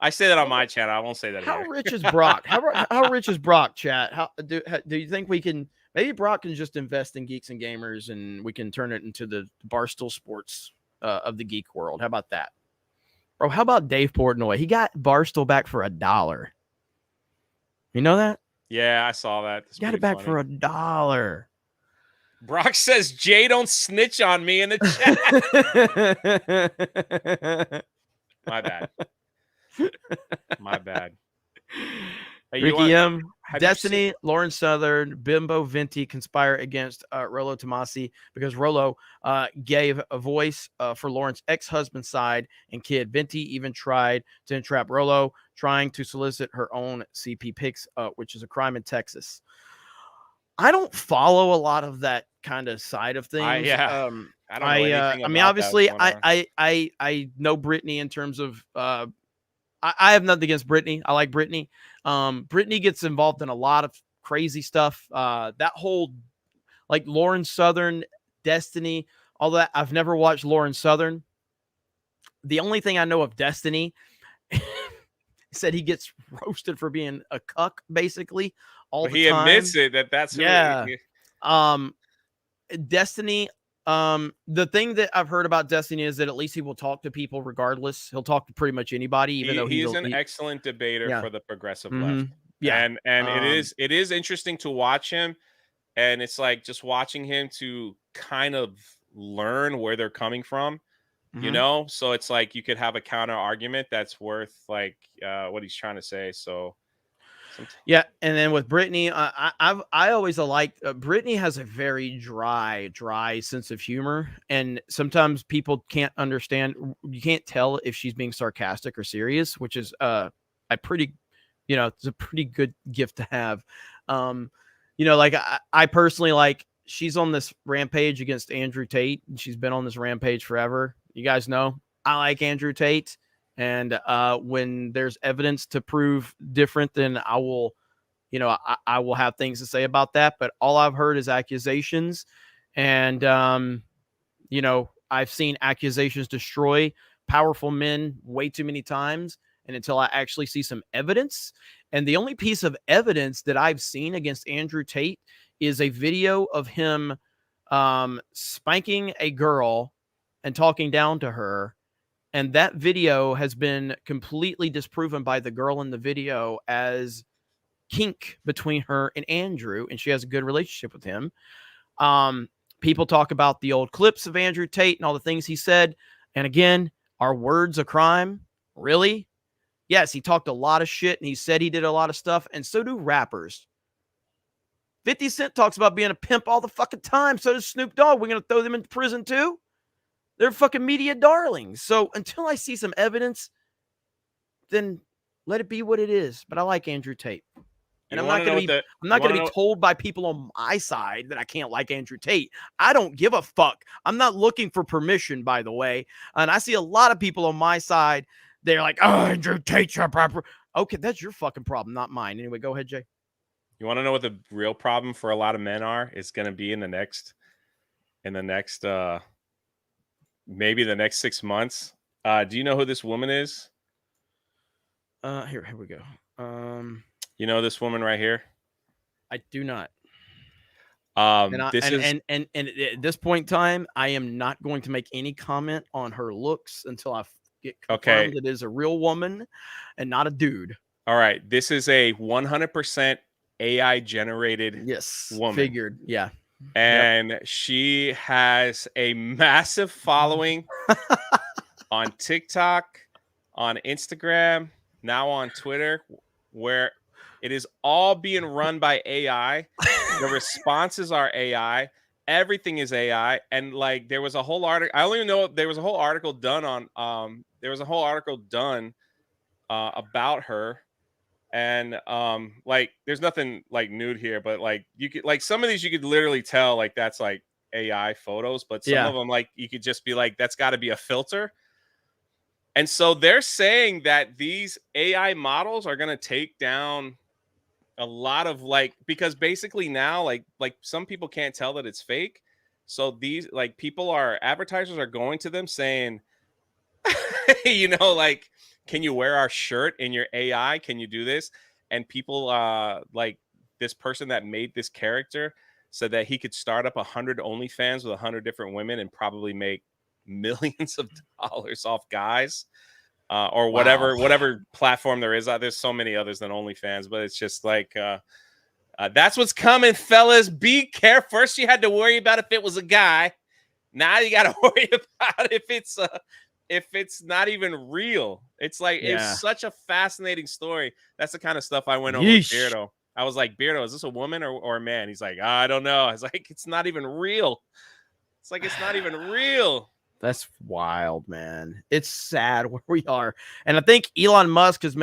I say that on my channel. I won't say that How here. rich is Brock? How rich is Brock, chat? Do you think we can, maybe Brock can just invest in Geeks and Gamers and we can turn it into the Barstool Sports of the geek world? How about that? Bro, how about Dave Portnoy? He got Barstool back for $1. You know that? Yeah, I saw that. Got it back for $1. Brock says, Jay, don't snitch on me in the chat. My bad. My bad. Hey, Ricky M, Destiny, Lauren Southern, Bimbo Venti conspire against Rolo Tomasi because Rolo gave a voice for Lauren's ex-husband's side and kid. Venti even tried to entrap Rolo, trying to solicit her own CP pics, which is a crime in Texas. I don't follow a lot of that kind of side of things. I don't know anything I mean, about obviously, that. I know Brittany in terms of I have nothing against Brittany. I like Brittany. Brittany gets involved in a lot of crazy stuff. That whole, like, Lauren Southern, Destiny, all that. I've never watched Lauren Southern. The only thing I know of Destiny said he gets roasted for being a cuck, basically, all the time. He admits it, that's yeah. Destiny. The thing that I've heard about Destiny is that at least he will talk to people regardless. He'll talk to pretty much anybody, even though he's an excellent debater for the progressive left. Yeah. And it is interesting to watch him. And it's like just watching him to kind of learn where they're coming from, you know? So it's like you could have a counter argument that's worth like what he's trying to say. So yeah, and then with Brittany, I always liked Brittany has a very dry sense of humor, and sometimes people can't understand. You can't tell if she's being sarcastic or serious, which is a pretty, it's a pretty good gift to have. Like I personally, like, she's on this rampage against Andrew Tate, and she's been on this rampage forever. You guys know I like Andrew Tate. And when there's evidence to prove different, then I will, I will have things to say about that. But all I've heard is accusations. And, I've seen accusations destroy powerful men way too many times. And until I actually see some evidence. And the only piece of evidence that I've seen against Andrew Tate is a video of him spanking a girl and talking down to her. And that video has been completely disproven by the girl in the video as kink between her and Andrew, and she has a good relationship with him. People talk about the old clips of Andrew Tate and all the things he said. And again, are words a crime? Really? Yes, he talked a lot of shit, and he said he did a lot of stuff, and so do rappers. 50 Cent talks about being a pimp all the fucking time. So does Snoop Dogg. We're going to throw them into prison too? They're fucking media darlings. So until I see some evidence, then let it be what it is. But I like Andrew Tate. And I'm not going to be told by people on my side that I can't like Andrew Tate. I don't give a fuck. I'm not looking for permission, by the way. And I see a lot of people on my side. They're like, oh, Andrew Tate's your proper. Okay, that's your fucking problem, not mine. Anyway, go ahead, Jay. You want to know what the real problem for a lot of men are? It's going to be in the next, maybe the next 6 months. Do you know who this woman is? Here we go. You know this woman right here? I do not. And at this point in time, I am not going to make any comment on her looks until I get confirmed it is a real woman and not a dude. All right. This is a 100% AI generated woman. Figured. Yeah. And she has a massive following on TikTok, on Instagram, now on Twitter, where it is all being run by AI. The responses are AI. Everything is AI. And like there was a whole article. I only know there was a whole article done on about her. And like there's nothing like nude here, but like you could like some of these you could literally tell like that's like AI photos, but some of them like you could just be like that's got to be a filter. And so they're saying that these AI models are going to take down a lot of like because basically now like some people can't tell that it's fake. So these like advertisers are going to them saying, you know, like, can you wear our shirt in your AI? Can you do this? And people like this person that made this character said that he could start up 100 OnlyFans with 100 different women and probably make millions of dollars off guys or whatever platform there is. There's so many others than OnlyFans, but it's just like that's what's coming, fellas. Be careful. First, you had to worry about if it was a guy. Now you got to worry about if it's not even real. It's like it's such a fascinating story. That's the kind of stuff I went over with Beardo. I was like, Beardo, is this a woman or a man? He's like, I don't know. I was like, it's not even real. It's like it's not even real. That's wild, man. It's sad where we are. And I think Elon Musk has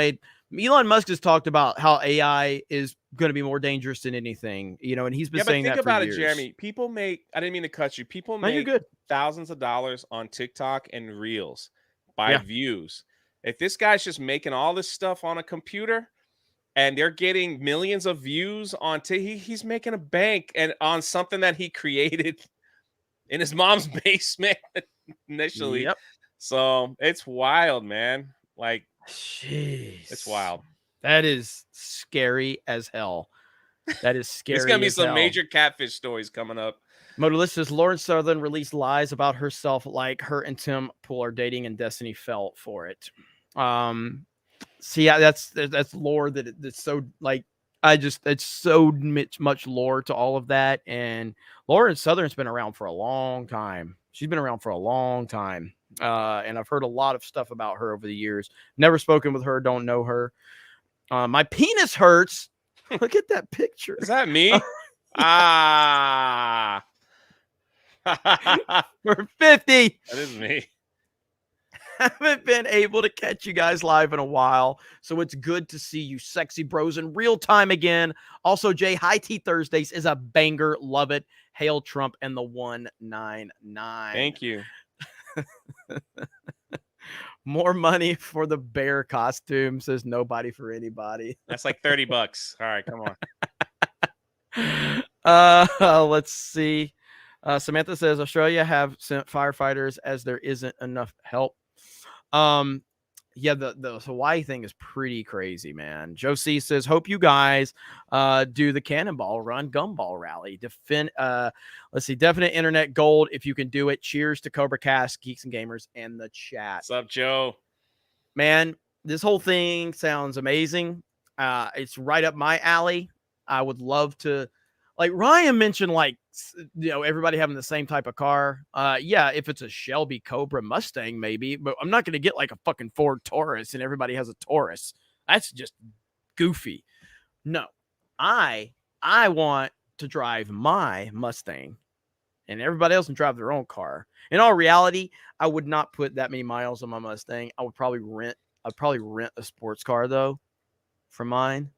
talked about how AI is going to be more dangerous than anything, you know, and he's been saying that for years. Think about it, Jeremy. People make, I didn't mean to cut you. People make thousands of dollars on TikTok and Reels by views. If this guy's just making all this stuff on a computer and they're getting millions of views on he's making a bank and on something that he created in his mom's basement initially. So it's wild, man. Like, jeez, it's wild. That is scary as hell. That is scary. There's gonna be some major catfish stories coming up. Modalist says Lauren Southern released lies about herself, like her and Tim Pool are dating, and Destiny fell for it. See, that's lore that's so like it's so much lore to all of that. And Lauren Southern's been around for a long time. She's been around for a long time. And I've heard a lot of stuff about her over the years. Never spoken with her, don't know her. My penis hurts. Look at that picture. Is that me? We're 50. That is me. Haven't been able to catch you guys live in a while, so it's good to see you sexy bros in real time again. Also, Jay, High Tea Thursdays is a banger. Love it. Hail Trump and the 199. Thank you. More money for the bear costume, says nobody for anybody. That's like $30. All right, come on. Let's see. Samantha says Australia have sent firefighters as there isn't enough help. The Hawaii thing is pretty crazy, man. Josie says, hope you guys do the Cannonball Run Gumball Rally. Definite internet gold if you can do it. Cheers to CobraCast, Geeks and Gamers, and the chat. What's up, Joe? Man, this whole thing sounds amazing. It's right up my alley. I would love to, like Ryan mentioned, like, you know, everybody having the same type of car. If it's a Shelby Cobra Mustang, maybe, but I'm not going to get like a fucking Ford Taurus and everybody has a Taurus. That's just goofy. No, I want to drive my Mustang and everybody else can drive their own car. In all reality, I would not put that many miles on my Mustang. I'd probably rent a sports car though for mine.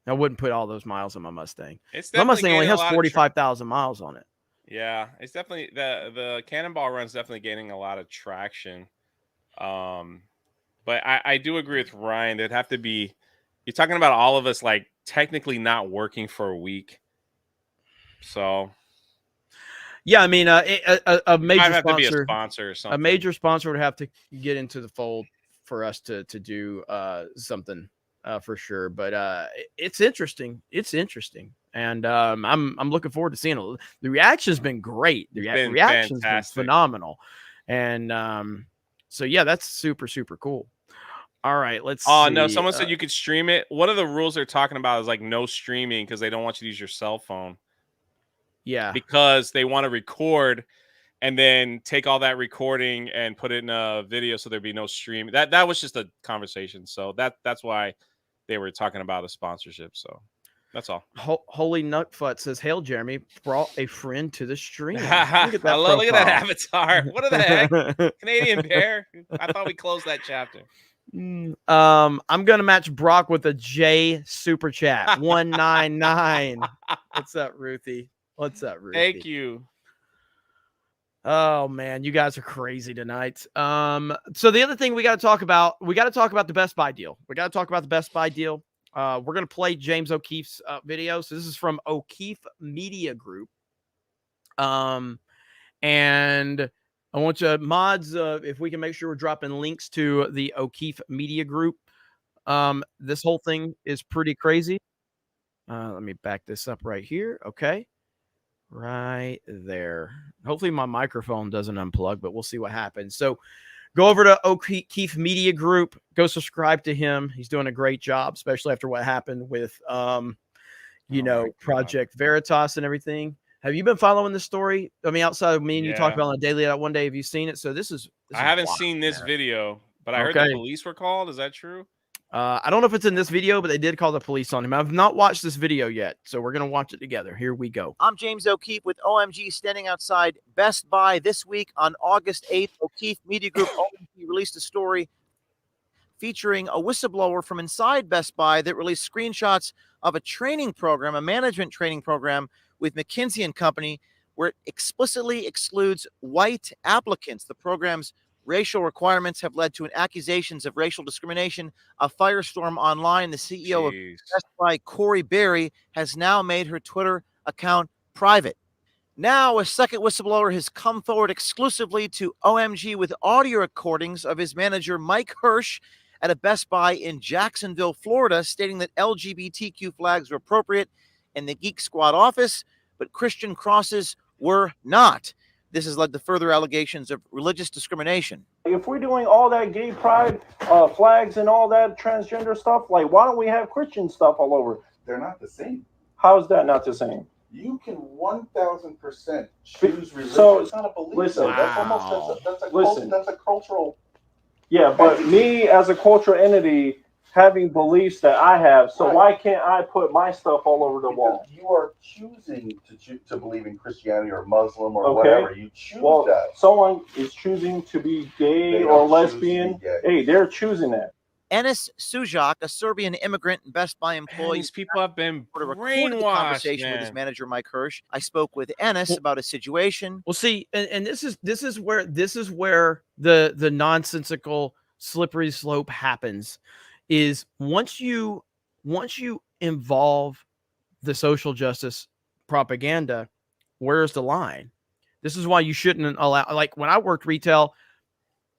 I wouldn't put all those miles on my Mustang. My Mustang only has 45,000 miles on it. Yeah, it's definitely the Cannonball run's definitely gaining a lot of traction. But I do agree with Ryan. There'd have to be, you're talking about all of us like technically not working for a week. So yeah, I mean, a major have sponsor, to be a sponsor or something. A major sponsor would have to get into the fold for us to do something for sure. But it's interesting. It's interesting, and I'm looking forward to seeing it. The reaction's been great. The reaction's been phenomenal, and so yeah, that's super cool. All right, let's see. Oh, no, someone said you could stream it. One of the rules they're talking about is like no streaming because they don't want you to use your cell phone. Yeah. Because they want to record and then take all that recording and put it in a video so there'd be no stream. That was just a conversation. So that's why they were talking about a sponsorship. So that's all. Holy Nutfoot says, "Hail, Jeremy, brought a friend to the stream." Look at that look at that avatar. What the heck? Canadian Bear. I thought we closed that chapter. I'm gonna match Brock with a J super chat 199. What's up, Ruthie? What's up, Ruthie? Thank you. Oh man, you guys are crazy tonight. So the other thing we got to talk about the Best Buy deal. We're gonna play James O'Keefe's video. So this is from O'Keefe Media Group. And I want you mods, if we can make sure we're dropping links to the O'Keefe Media Group. This whole thing is pretty crazy. Let me back this up right here. Okay. Right there. Hopefully my microphone doesn't unplug, but we'll see what happens. So go over to O'Keefe Media Group. Go subscribe to him. He's doing a great job, especially after what happened with, Project Veritas and everything. Have you been following this story? I mean, outside of me and you talk about on a daily one day, have you seen it? So this is I haven't seen this video, but I heard the police were called. Is that true? I don't know if it's in this video, but they did call the police on him. I've not watched this video yet, so we're going to watch it together. Here we go. I'm James O'Keefe with OMG, standing outside Best Buy this week on August 8th. O'Keefe Media Group OMG released a story featuring a whistleblower from inside Best Buy that released screenshots of a training program, a management training program with McKinsey & Company, where it explicitly excludes white applicants. The program's racial requirements have led to accusations of racial discrimination, a firestorm online. The CEO of Best Buy, Corey Berry, has now made her Twitter account private. Now, a second whistleblower has come forward exclusively to OMG with audio recordings of his manager, Mike Hirsch, at a Best Buy in Jacksonville, Florida, stating that LGBTQ flags were appropriate in the Geek Squad office, but Christian crosses were not. This has led to further allegations of religious discrimination. If we're doing all that gay pride flags and all that transgender stuff, like, why don't we have Christian stuff all over? They're not the same. How is that not the same? You can 1,000% choose religion. So, it's not a belief. Listen, That's almost that's a cultural. Yeah, but me as a cultural entity having beliefs that I have, so why can't I put my stuff all over the wall? You are choosing to believe in Christianity or Muslim or whatever. You choose that. Someone is choosing to be gay or lesbian. Hey, they're choosing that. Enis Sujak, a Serbian immigrant and Best Buy employee, these people have been brainwashed. Conversation with his manager Mike Hirsch. I spoke with Enis about a situation. Well, see, and this is where the nonsensical slippery slope happens. Is once you involve the social justice propaganda, where's the line? This is why you shouldn't allow. Like when I worked retail,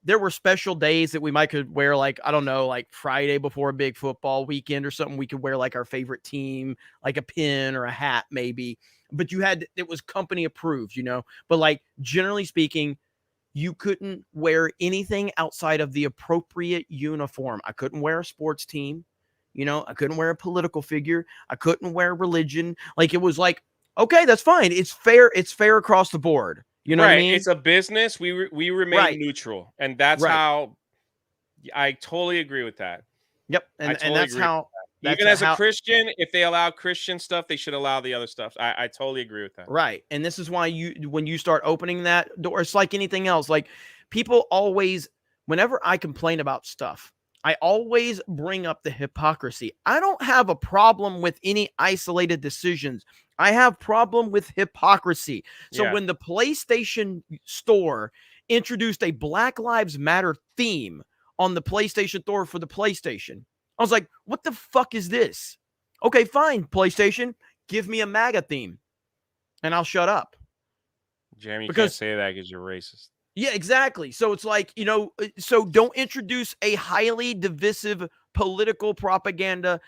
there were special days that we could wear, like, I don't know, like Friday before a big football weekend or something. We could wear like our favorite team, like a pin or a hat, maybe. But it was company approved, But like generally speaking, you couldn't wear anything outside of the appropriate uniform. I couldn't wear a sports team. I couldn't wear a political figure. I couldn't wear religion. Like, it was like, okay, that's fine. It's fair. It's fair across the board. You know what I mean? It's a business. We remain neutral. And that's how I totally agree with that. Yep. And that's how Even as a Christian, if they allow Christian stuff, they should allow the other stuff. I totally agree with that. Right. And this is why when you start opening that door, it's like anything else. Like people always, whenever I complain about stuff, I always bring up the hypocrisy. I don't have a problem with any isolated decisions. I have problem with hypocrisy. So when the PlayStation Store introduced a Black Lives Matter theme on the PlayStation Store for the PlayStation, I was like, what the fuck is this? Okay, fine, PlayStation, give me a MAGA theme and I'll shut up. Jeremy, you can't say that because you're racist. Yeah, exactly. So it's like, so don't introduce a highly divisive political propaganda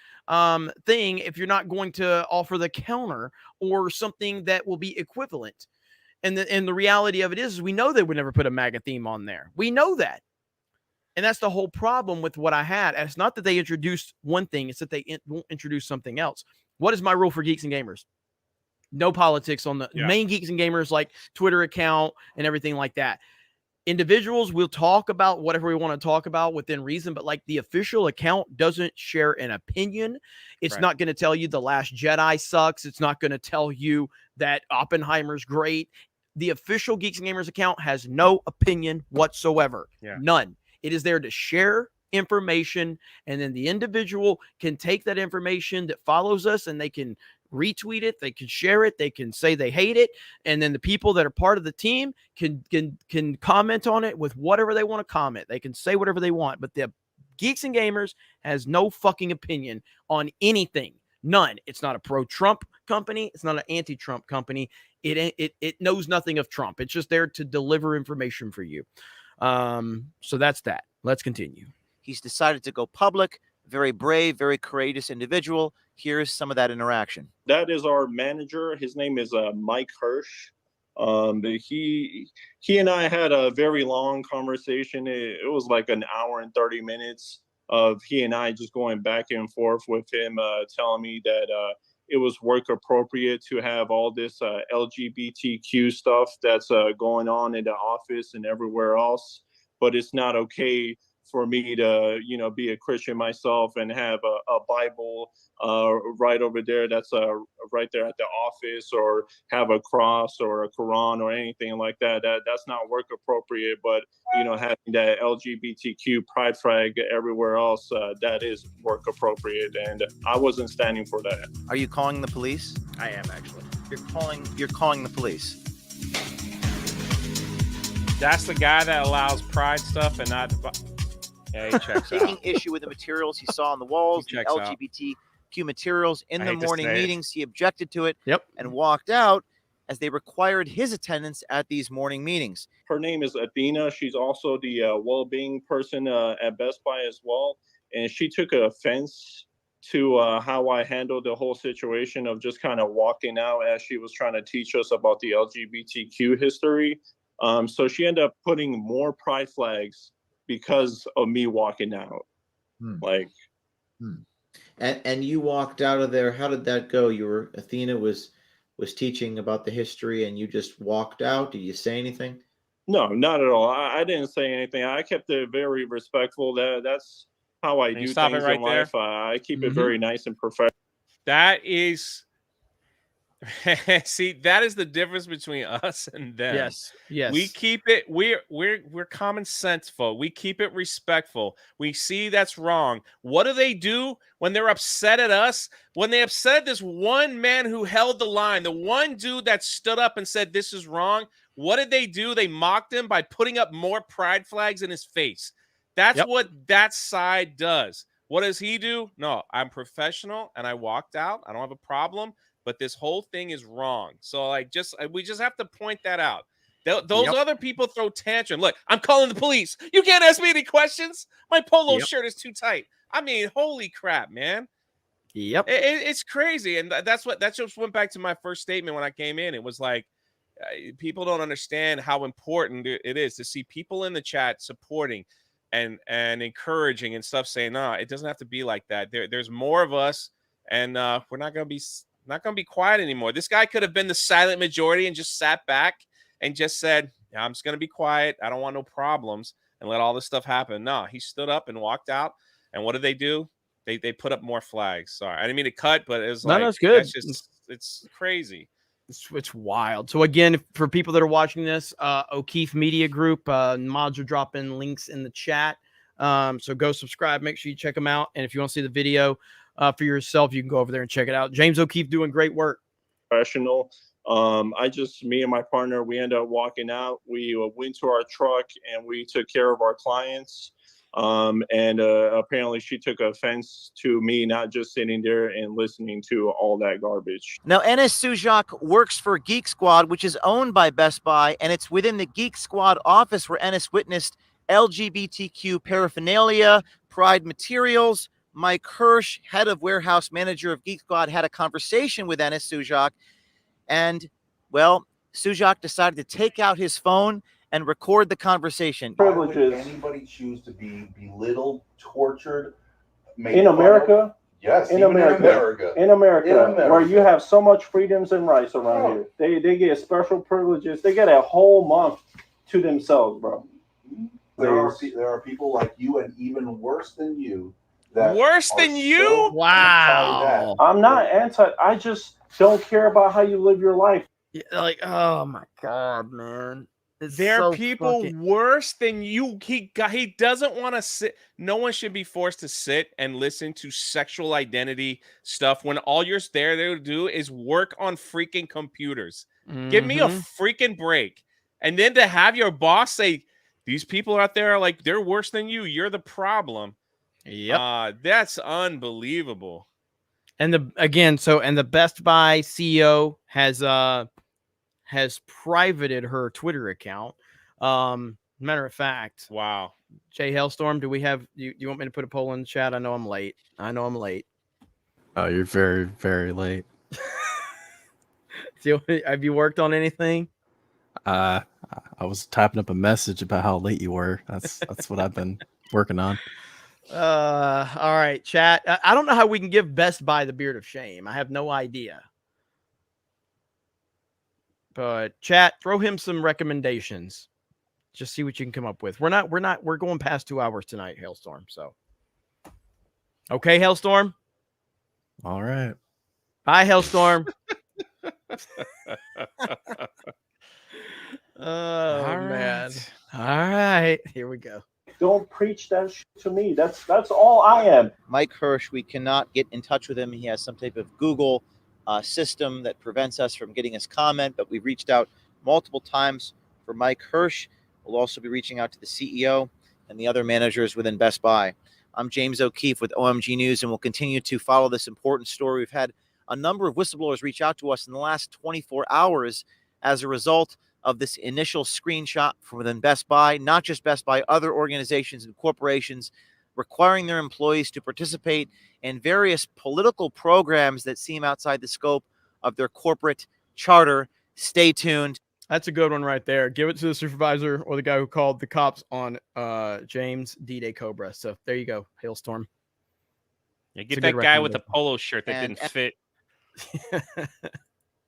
thing if you're not going to offer the counter or something that will be equivalent. And the reality of it is we know they would never put a MAGA theme on there. We know that. And that's the whole problem with what I had. And it's not that they introduced one thing, it's that they won't introduce something else. What is my rule for Geeks and Gamers? No politics on the main Geeks and Gamers, like Twitter account and everything like that. Individuals will talk about whatever we want to talk about within reason, but like the official account doesn't share an opinion. It's not going to tell you The Last Jedi sucks. It's not going to tell you that Oppenheimer's great. The official Geeks and Gamers account has no opinion whatsoever. None. It is there to share information, and then the individual can take that information that follows us and they can retweet it, they can share it, they can say they hate it, and then the people that are part of the team can comment on it with whatever they want to comment. They can say whatever they want, but the Geeks and Gamers has no fucking opinion on anything. None. It's not a pro-Trump company. It's not an anti-Trump company. It knows nothing of Trump. It's just there to deliver information for you. So that's that. Let's continue. He's decided to go public. Very brave, very courageous individual. Here's some of that interaction. That is our manager. His name is Mike Hirsch. He and I had a very long conversation. It was like an hour and 30 minutes of he and I just going back and forth with him, telling me that it was work appropriate to have all this LGBTQ stuff that's going on in the office and everywhere else, but it's not okay for me to, be a Christian myself and have a Bible right over there that's right there at the office, or have a cross or a Quran or anything like that. That's not work appropriate, but, having that LGBTQ pride flag everywhere else, that is work appropriate. And I wasn't standing for that. Are you calling the police? I am, actually. You're calling the police. That's the guy that allows pride stuff and not... Yeah, he checks out. Taking issue with the materials he saw on the walls, the LGBTQ materials in the morning meetings. He objected to it and walked out as they required his attendance at these morning meetings. Her name is Athena. She's also the well-being person at Best Buy as well. And she took offense to how I handled the whole situation of just kind of walking out as she was trying to teach us about the LGBTQ history. So she ended up putting more pride flags because of me walking out. And you walked out of there. How did that go? Athena was teaching about the history and you just walked out. Did you say anything? No, not at all. I didn't say anything. I kept it very respectful. That's how I do things in life. I keep it very nice and professional. That is... See, that is the difference between us and them. Yes. We keep it. We're common sense folk. We keep it respectful. We see that's wrong. What do when they're upset at us? When they upset this one man who held the line, the one dude that stood up and said this is wrong. What did they do? They mocked him by putting up more pride flags in his face. That's what that side does. What does he do? No, I'm professional and I walked out. I don't have a problem. But this whole thing is wrong. So we just have to point that out. Those other people throw tantrum. Look, I'm calling the police. You can't ask me any questions. My polo shirt is too tight. I mean, holy crap, man. Yep. It's crazy. And that just went back to my first statement when I came in. It was like, people don't understand how important it is to see people in the chat supporting and encouraging and stuff, saying, no, it doesn't have to be like that. There's more of us, and we're not going to be quiet anymore. This guy could have been the silent majority and just sat back and just said, I'm just going to be quiet. I don't want no problems, and let all this stuff happen. No, he stood up and walked out. And what did they do? They put up more flags. Sorry, I didn't mean to cut, but it was No, like no, it's good. That's just it's crazy. It's wild. So again, for people that are watching this, O'Keefe Media Group, mods are dropping links in the chat. So go subscribe. Make sure you check them out. And if you want to see the video for yourself, you can go over there and check it out. James O'Keefe doing great work. Professional. Me and my partner, we ended up walking out. We went to our truck and we took care of our clients. Apparently she took offense to me not just sitting there and listening to all that garbage. Now, Enes Sujak works for Geek Squad, which is owned by Best Buy, and it's within the Geek Squad office where Enes witnessed LGBTQ paraphernalia, pride materials. Mike Hirsch, head of warehouse manager of Geek Squad, had a conversation with Enes Sujak, and, well, Sujak decided to take out his phone and record the conversation. Why would anybody choose to be belittled, tortured, made in fun America? of? Yes, in even America. In America, where you have so much freedoms and rights around here. They get special privileges. They get a whole month to themselves, bro. There are people like you and even worse than you. That worse than you? Wow. I'm not anti. I just don't care about how you live your life. Yeah, like, oh my God, man. There are people worse than you. He doesn't want to sit. No one should be forced to sit and listen to sexual identity stuff when all you're there to do is work on freaking computers. Give me a freaking break. And then to have your boss say, these people out there are like, they're worse than you. You're the problem. Yep. That's unbelievable. And the Best Buy CEO has privated her Twitter account. Matter of fact, wow. Jay Hailstorm, do we have you want me to put a poll in the chat? I know I'm late. Oh, you're very, very late. Have you worked on anything? I was typing up a message about how late you were. That's what I've been working on. All right, chat. I don't know how we can give Best Buy the beard of shame. I have no idea. But chat, throw him some recommendations. Just see what you can come up with. We're going past 2 hours tonight, Hailstorm. So, okay, Hailstorm. All right. Bye, Hailstorm. Oh man. All right. Here we go. Don't preach that shit to me. That's all I am. Mike Hirsch, we cannot get in touch with him. He has some type of Google system that prevents us from getting his comment, but we've reached out multiple times for Mike Hirsch. We'll also be reaching out to the CEO and the other managers within Best Buy. I'm James O'Keefe with OMG News, and we'll continue to follow this important story. We've had a number of whistleblowers reach out to us in the last 24 hours as a result of this initial screenshot from within Best Buy, not just Best Buy, other organizations and corporations requiring their employees to participate in various political programs that seem outside the scope of their corporate charter. Stay tuned. That's a good one right there. Give it to the supervisor or the guy who called the cops on James D-Day Cobra. So there you go, Hailstorm. Yeah, get that guy with the polo shirt that didn't fit.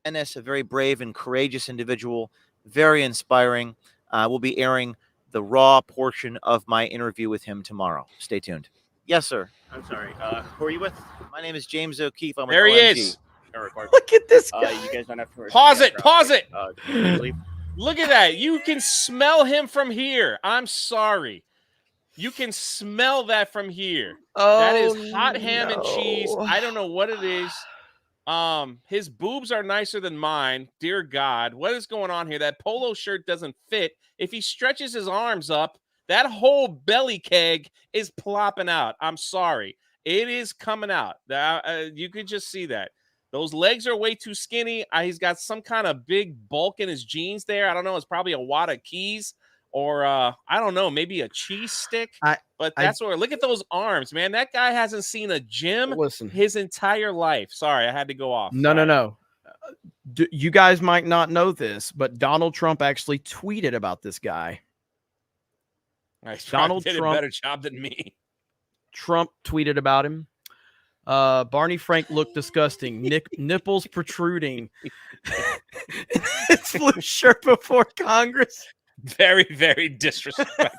Enes, a very brave and courageous individual, very inspiring. We'll be airing the raw portion of my interview with him tomorrow. Stay tuned. Yes, sir. I'm sorry. Who are you with? My name is James O'Keefe. I'm there with he OMG. is. Look at this guy. You guys don't have to Pause it. Pause it. Leave. Look at that. You can smell him from here. I'm sorry. You can smell that from here. That is hot ham and cheese. I don't know what it is. His boobs are nicer than mine. Dear God, what is going on here? That polo shirt doesn't fit. If he stretches his arms up, that whole belly keg is plopping out. I'm sorry. It is coming out. You could just see that. Those legs are way too skinny. He's got some kind of big bulk in his jeans there. I don't know. It's probably a wad of keys or I don't know, maybe a cheese stick. But that's where, look at those arms, man. That guy hasn't seen a gym his entire life. Sorry, I had to go off. No. You guys might not know this, but Donald Trump actually tweeted about this guy. Donald Trump did a better job than me. Trump tweeted about him. Barney Frank looked disgusting. Nipples protruding. His blue shirt before Congress. Very, very disrespectful.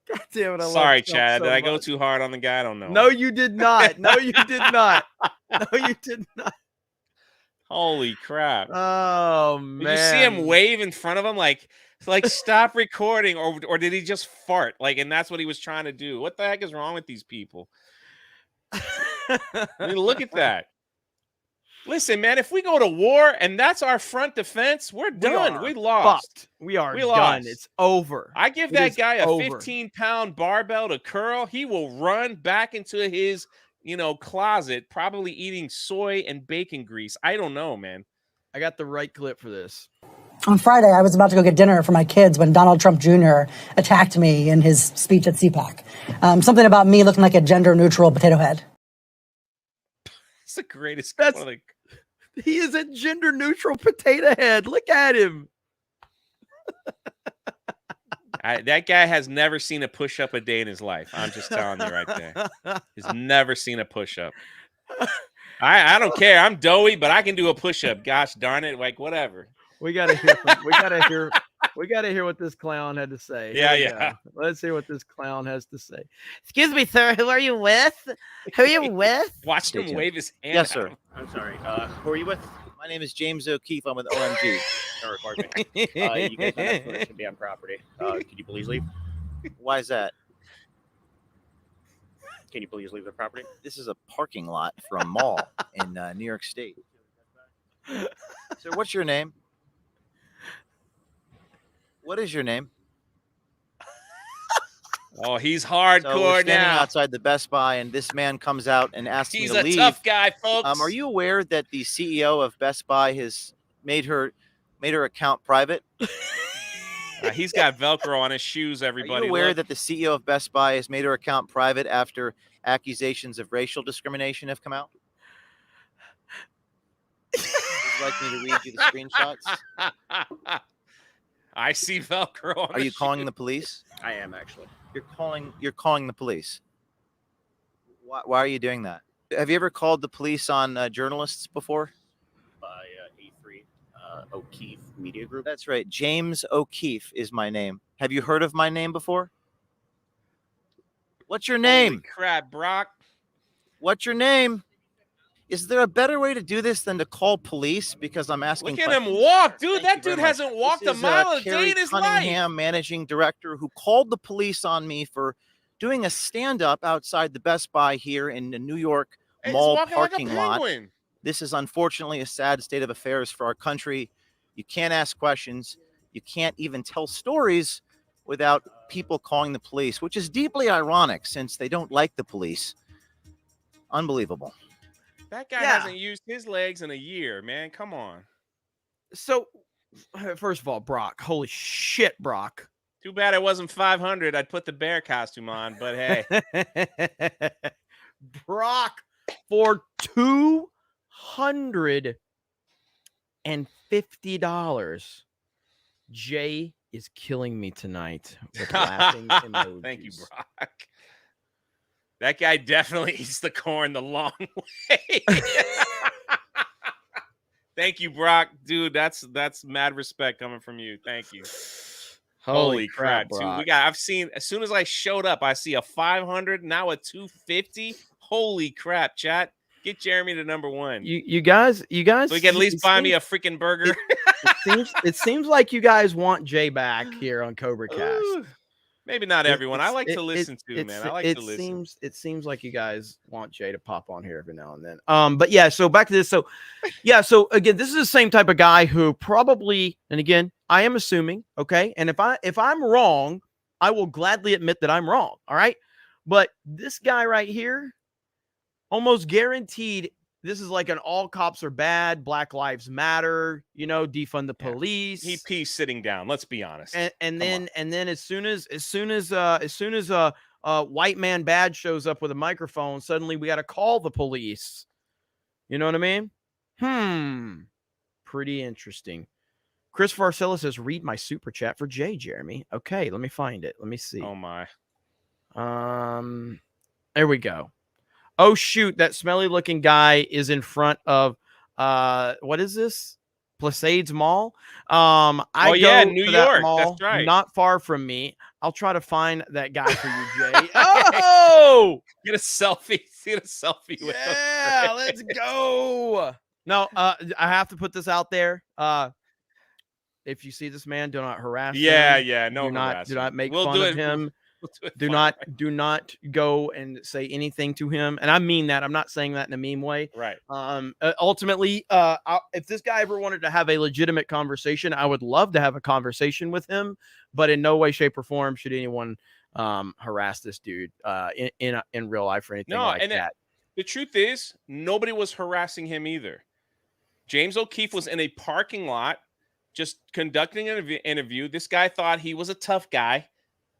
God damn it! I Sorry, love Trump Chad. so Did I go much. too hard on the guy? I don't know. No, you did not. No, you did not. No, you did not. Holy crap! Oh man! Did you see him wave in front of him like stop recording, or did he just fart? Like, and that's what he was trying to do. What the heck is wrong with these people? I mean, look at that. Listen, man, if we go to war and that's our front defense, we're done. We lost. Fucked. We are We done. lost. It's over. I give It that is guy a over. 15-pound barbell to curl. He will run back into his, closet, probably eating soy and bacon grease. I don't know, man. I got the right clip for this. On Friday, I was about to go get dinner for my kids when Donald Trump Jr. attacked me in his speech at CPAC. Something about me looking like a gender-neutral potato head. It's the greatest. He is a gender-neutral potato head. Look at him. That guy has never seen a push-up a day in his life. I'm just telling you right there. He's never seen a push-up. I don't care. I'm doughy, but I can do a push-up. Gosh darn it. Like, whatever. We gotta hear what this clown had to say. Here we go. Let's hear what this clown has to say. Excuse me, sir. Who are you with? Who are you with? Watch him wave his hand. Yes, sir. I'm sorry. Who are you with? My name is James O'Keefe. I'm with OMG. Don't record me. You guys don't have permission to be on property. Can you please leave? Why is that? Can you please leave the property? This is a parking lot for a mall in New York State. Sir, what's your name? What is your name? Oh, he's So hardcore we're standing now. outside the Best Buy, and this man comes out and asks He's me to a leave. tough guy, folks. Are you aware that the CEO of Best Buy has made her account private? He's got Velcro on his shoes, Are everybody. you aware Look. that the CEO of Best Buy has made her account private after accusations of racial discrimination have come out? Would you like me to read you the screenshots? I see Velcro on Are you calling the police? I am actually. You're calling the police. Why are you doing that? Have you ever called the police on journalists before? By A3 O'Keefe Media Group. That's right. James O'Keefe is my name. Have you heard of my name before? What's your name? Holy crap, Brock. What's your name? Is there a better way to do this than to call police? Because I'm asking. Look at him walk, dude. That dude very hasn't walked a This is, mile a Kerry day in his Cunningham, life. managing director, who called the police on me for doing a stand-up outside the Best Buy here in the New York He's mall walking like a parking lot. penguin. This is unfortunately a sad state of affairs for our country. You can't ask questions. You can't even tell stories without people calling the police, which is deeply ironic since they don't like the police. Unbelievable. That guy hasn't used his legs in a year, man. Come on. So, first of all, Brock. Holy shit, Brock. Too bad it wasn't 500. I'd put the bear costume on, but hey. Brock, for $250, Jay is killing me tonight with laughing emojis. Thank you, Brock. That guy definitely eats the corn the long way. Thank you, Brock. Dude, that's mad respect coming from you. Thank you. Holy crap, dude. Brock. I've seen, as soon as I showed up, I see a 500, now a 250. Holy crap, chat. Get Jeremy to number one. You guys. So he can at least buy me a freaking burger. It seems like you guys want Jay back here on CobraCast. Maybe not everyone. I like to listen to, man. I like to listen. It seems like you guys want Jay to pop on here every now and then. But yeah, so back to this. So yeah, so again, this is the same type of guy who probably, and again, I am assuming, okay? And if I'm wrong, I will gladly admit that I'm wrong. All right. But this guy right here, almost guaranteed, this is like an all cops are bad, Black Lives Matter, defund the police. He pees sitting down. Let's be honest. And then as soon as a white man bad shows up with a microphone, suddenly we got to call the police. You know what I mean? Pretty interesting. Chris Varcella says, read my super chat for Jay, Jeremy. Okay, let me find it. Let me see. Oh my. There we go. Oh shoot, that smelly looking guy is in front of what is this? Palisades Mall. Oh, I yeah, go New to that York. mall, That's right. not far from me. I'll try to find that guy for you, Jay. Oh, get a selfie. Get a selfie with him. yeah, let's go. No, I have to put this out there. If you see this man, do not harass Yeah, him. yeah, no do not harassment. make We'll fun do of it. him. We'll do it Do fine, not right? do not go and say anything to him. And I mean that. I'm not saying that in a mean way. Right. Ultimately, if this guy ever wanted to have a legitimate conversation, I would love to have a conversation with him. But in no way, shape, or form should anyone harass this dude in real life or anything No, like and that. the truth is, nobody was harassing him either. James O'Keefe was in a parking lot just conducting an interview. This guy thought he was a tough guy,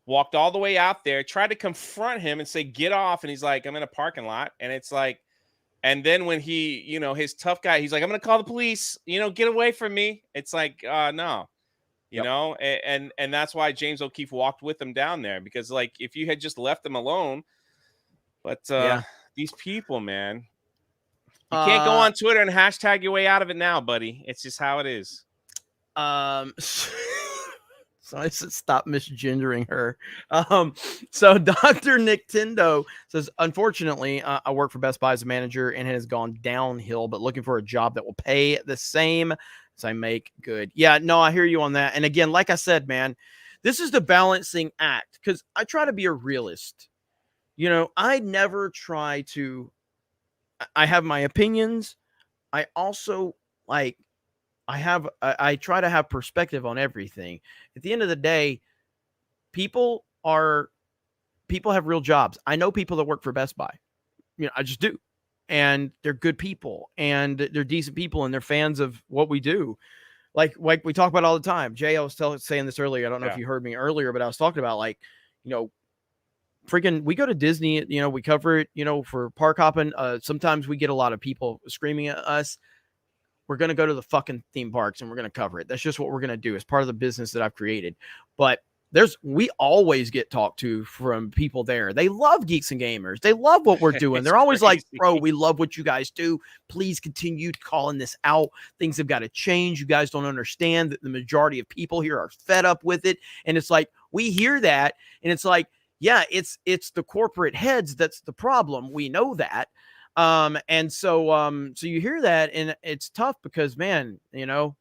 walked all the way out there, tried to confront him and say, get off. And he's like, I'm in a parking lot. And it's like, and then when he, his tough guy, he's like, I'm going to call the police, get away from me. It's like, no, and that's why James O'Keefe walked with him down there, because like, if you had just left them alone, but these people, man, you can't go on Twitter and hashtag your way out of it now, buddy. It's just how it is. So I said, stop misgendering her. So Dr. Nick Tendo says, unfortunately, I work for Best Buy as a manager and it has gone downhill, but looking for a job that will pay the same as I make good. Yeah, no, I hear you on that. And again, like I said, man, this is the balancing act, because I try to be a realist. I never try to, I have my opinions. I also I try to have perspective on everything. At the end of the day, people have real jobs. I know people that work for Best Buy. I just do. And they're good people and they're decent people and they're fans of what we do. Like we talk about all the time. Jay, I was saying this earlier. I don't know if you heard me earlier, but I was talking about freaking, we go to Disney, we cover it, for park hopping. Sometimes we get a lot of people screaming at us. We're going to go to the fucking theme parks and we're going to cover it. That's just what we're going to do. It's part of the business that I've created. But we always get talked to from people there. They love Geeks and Gamers. They love what we're doing. They're always like, bro, we love what you guys do. Please continue calling this out. Things have got to change. You guys don't understand that the majority of people here are fed up with it. And it's like, we hear that. And it's like, yeah, it's the corporate heads that's the problem. We know that. And so you hear that and it's tough because, man, you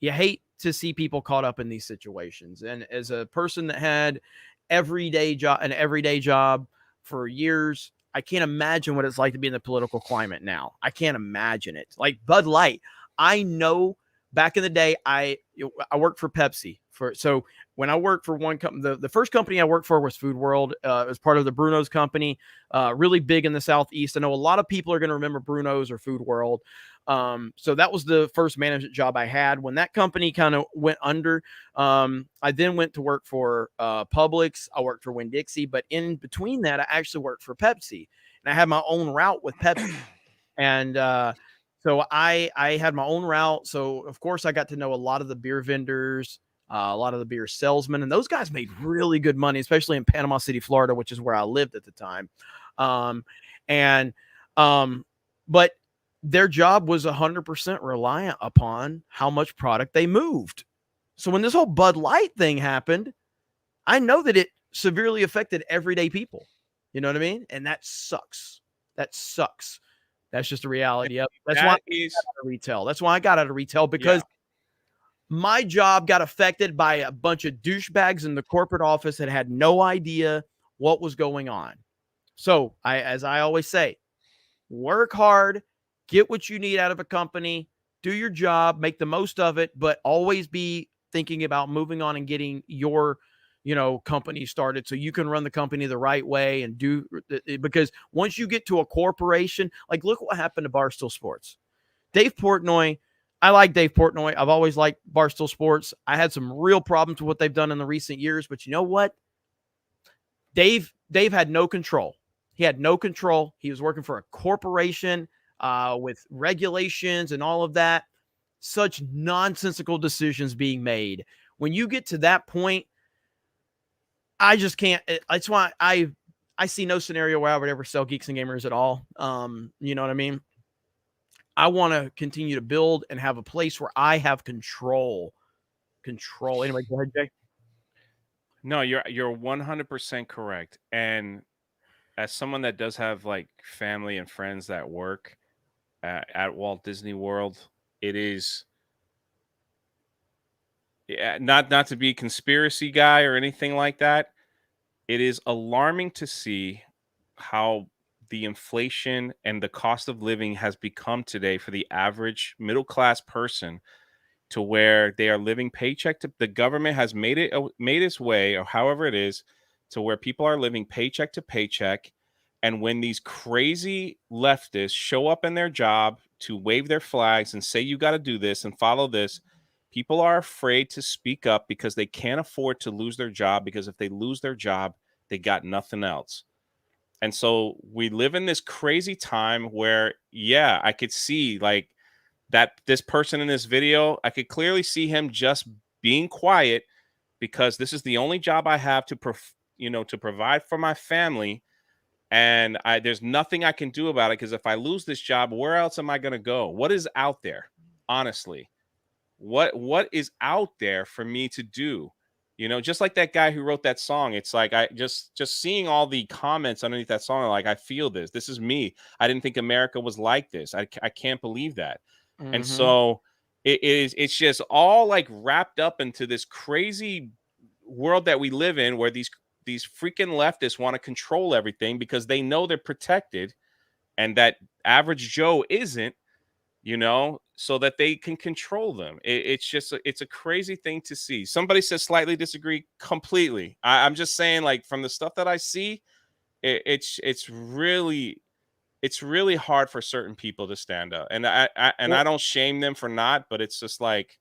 hate to see people caught up in these situations. And as a person that had an everyday job for years, I can't imagine what it's like to be in the political climate now. I can't imagine it. Like Bud Light, I know back in the day, I worked for Pepsi. So when I worked for one company, the first company I worked for was Food World. It was part of the Bruno's company, really big in the Southeast. I know a lot of people are going to remember Bruno's or Food World. So that was the first management job I had. When that company kind of went under, I then went to work for Publix. I worked for Winn-Dixie, but in between that, I actually worked for Pepsi, and I had my own route with Pepsi. And so I had my own route. So of course I got to know a lot of the beer vendors, a lot of the beer salesmen, and those guys made really good money, especially in Panama City, Florida, which is where I lived at the time. But their job was 100% reliant upon how much product they moved. So when this whole Bud Light thing happened, I know that it severely affected everyday people. You know what I mean? And that sucks. That sucks. That's just the reality of it. That's why I got out of retail. That's why I got out of retail, because my job got affected by a bunch of douchebags in the corporate office that had no idea what was going on. So as I always say, work hard, get what you need out of a company, do your job, make the most of it, but always be thinking about moving on and getting your, company started so you can run the company the right way and do, because once you get to a corporation, like look what happened to Barstool Sports. Dave Portnoy, I like Dave Portnoy. I've always liked Barstool Sports. I had some real problems with what they've done in the recent years, but you know what? Dave had no control. He had no control. He was working for a corporation with regulations and all of that. Such nonsensical decisions being made. When you get to that point, I just can't. That's why I see no scenario where I would ever sell Geeks and Gamers at all. You know what I mean? I want to continue to build and have a place where I have control. Anyway, go ahead, Jay. No, you're 100% correct. And as someone that does have like family and friends that work at Walt Disney World, it is not to be conspiracy guy or anything like that. It is alarming to see how the inflation and the cost of living has become today for the average middle class person, to where they are living paycheck to the government has made its way, or however it is, to where people are living paycheck to paycheck. And when these crazy leftists show up in their job to wave their flags and say, you got to do this and follow this, people are afraid to speak up because they can't afford to lose their job, because if they lose their job, they got nothing else. And so we live in this crazy time where, yeah, I could see like that this person in this video, I could clearly see him just being quiet because this is the only job I have to provide for my family. And there's nothing I can do about it, because if I lose this job, where else am I going to go? What is out there? Honestly, what is out there for me to do? Just like that guy who wrote that song. It's like I just seeing all the comments underneath that song, like, I feel this. This is me. I didn't think America was like this. I can't believe that. Mm-hmm. And so it's just all like wrapped up into this crazy world that we live in, where these freaking leftists want to control everything because they know they're protected, and that average Joe isn't, so that they can control them. It's a crazy thing to see. Somebody says slightly disagree completely. I'm just saying, like, from the stuff that I see, it's really hard for certain people to stand up. And I don't shame them for not, but it's just like,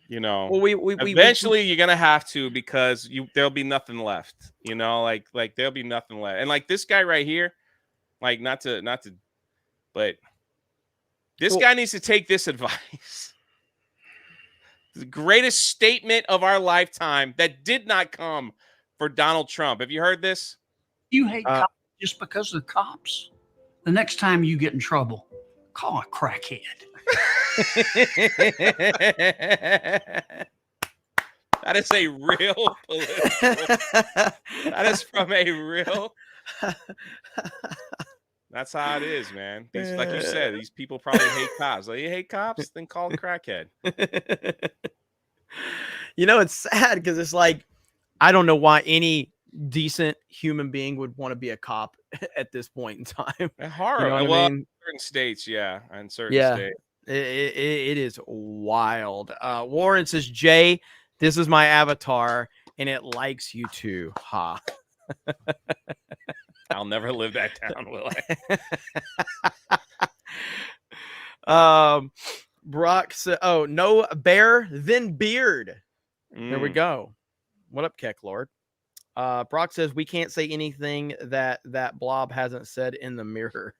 well, eventually you're gonna have to, because there'll be nothing left. Like there'll be nothing left. And like this guy right here, like not to, but this guy needs to take this advice. The greatest statement of our lifetime that did not come for Donald Trump. Have you heard this? You hate cops just because they're cops. The next time you get in trouble, call a crackhead. That is a real political. That is from a real. That's how it is, man. Like you said, these people probably hate cops. Like, you hate cops? Then call a crackhead. It's sad because it's like, I don't know why any decent human being would want to be a cop at this point in time. Horrible. You know well, I mean? in certain states, yeah. In certain states. It is wild. Warren says, Jay, this is my avatar and it likes you too. Ha. I'll never live that down, will I? Brock said, oh, no bear, then beard. There we go. What up, Keck Lord? Brock says, we can't say anything that blob hasn't said in the mirror.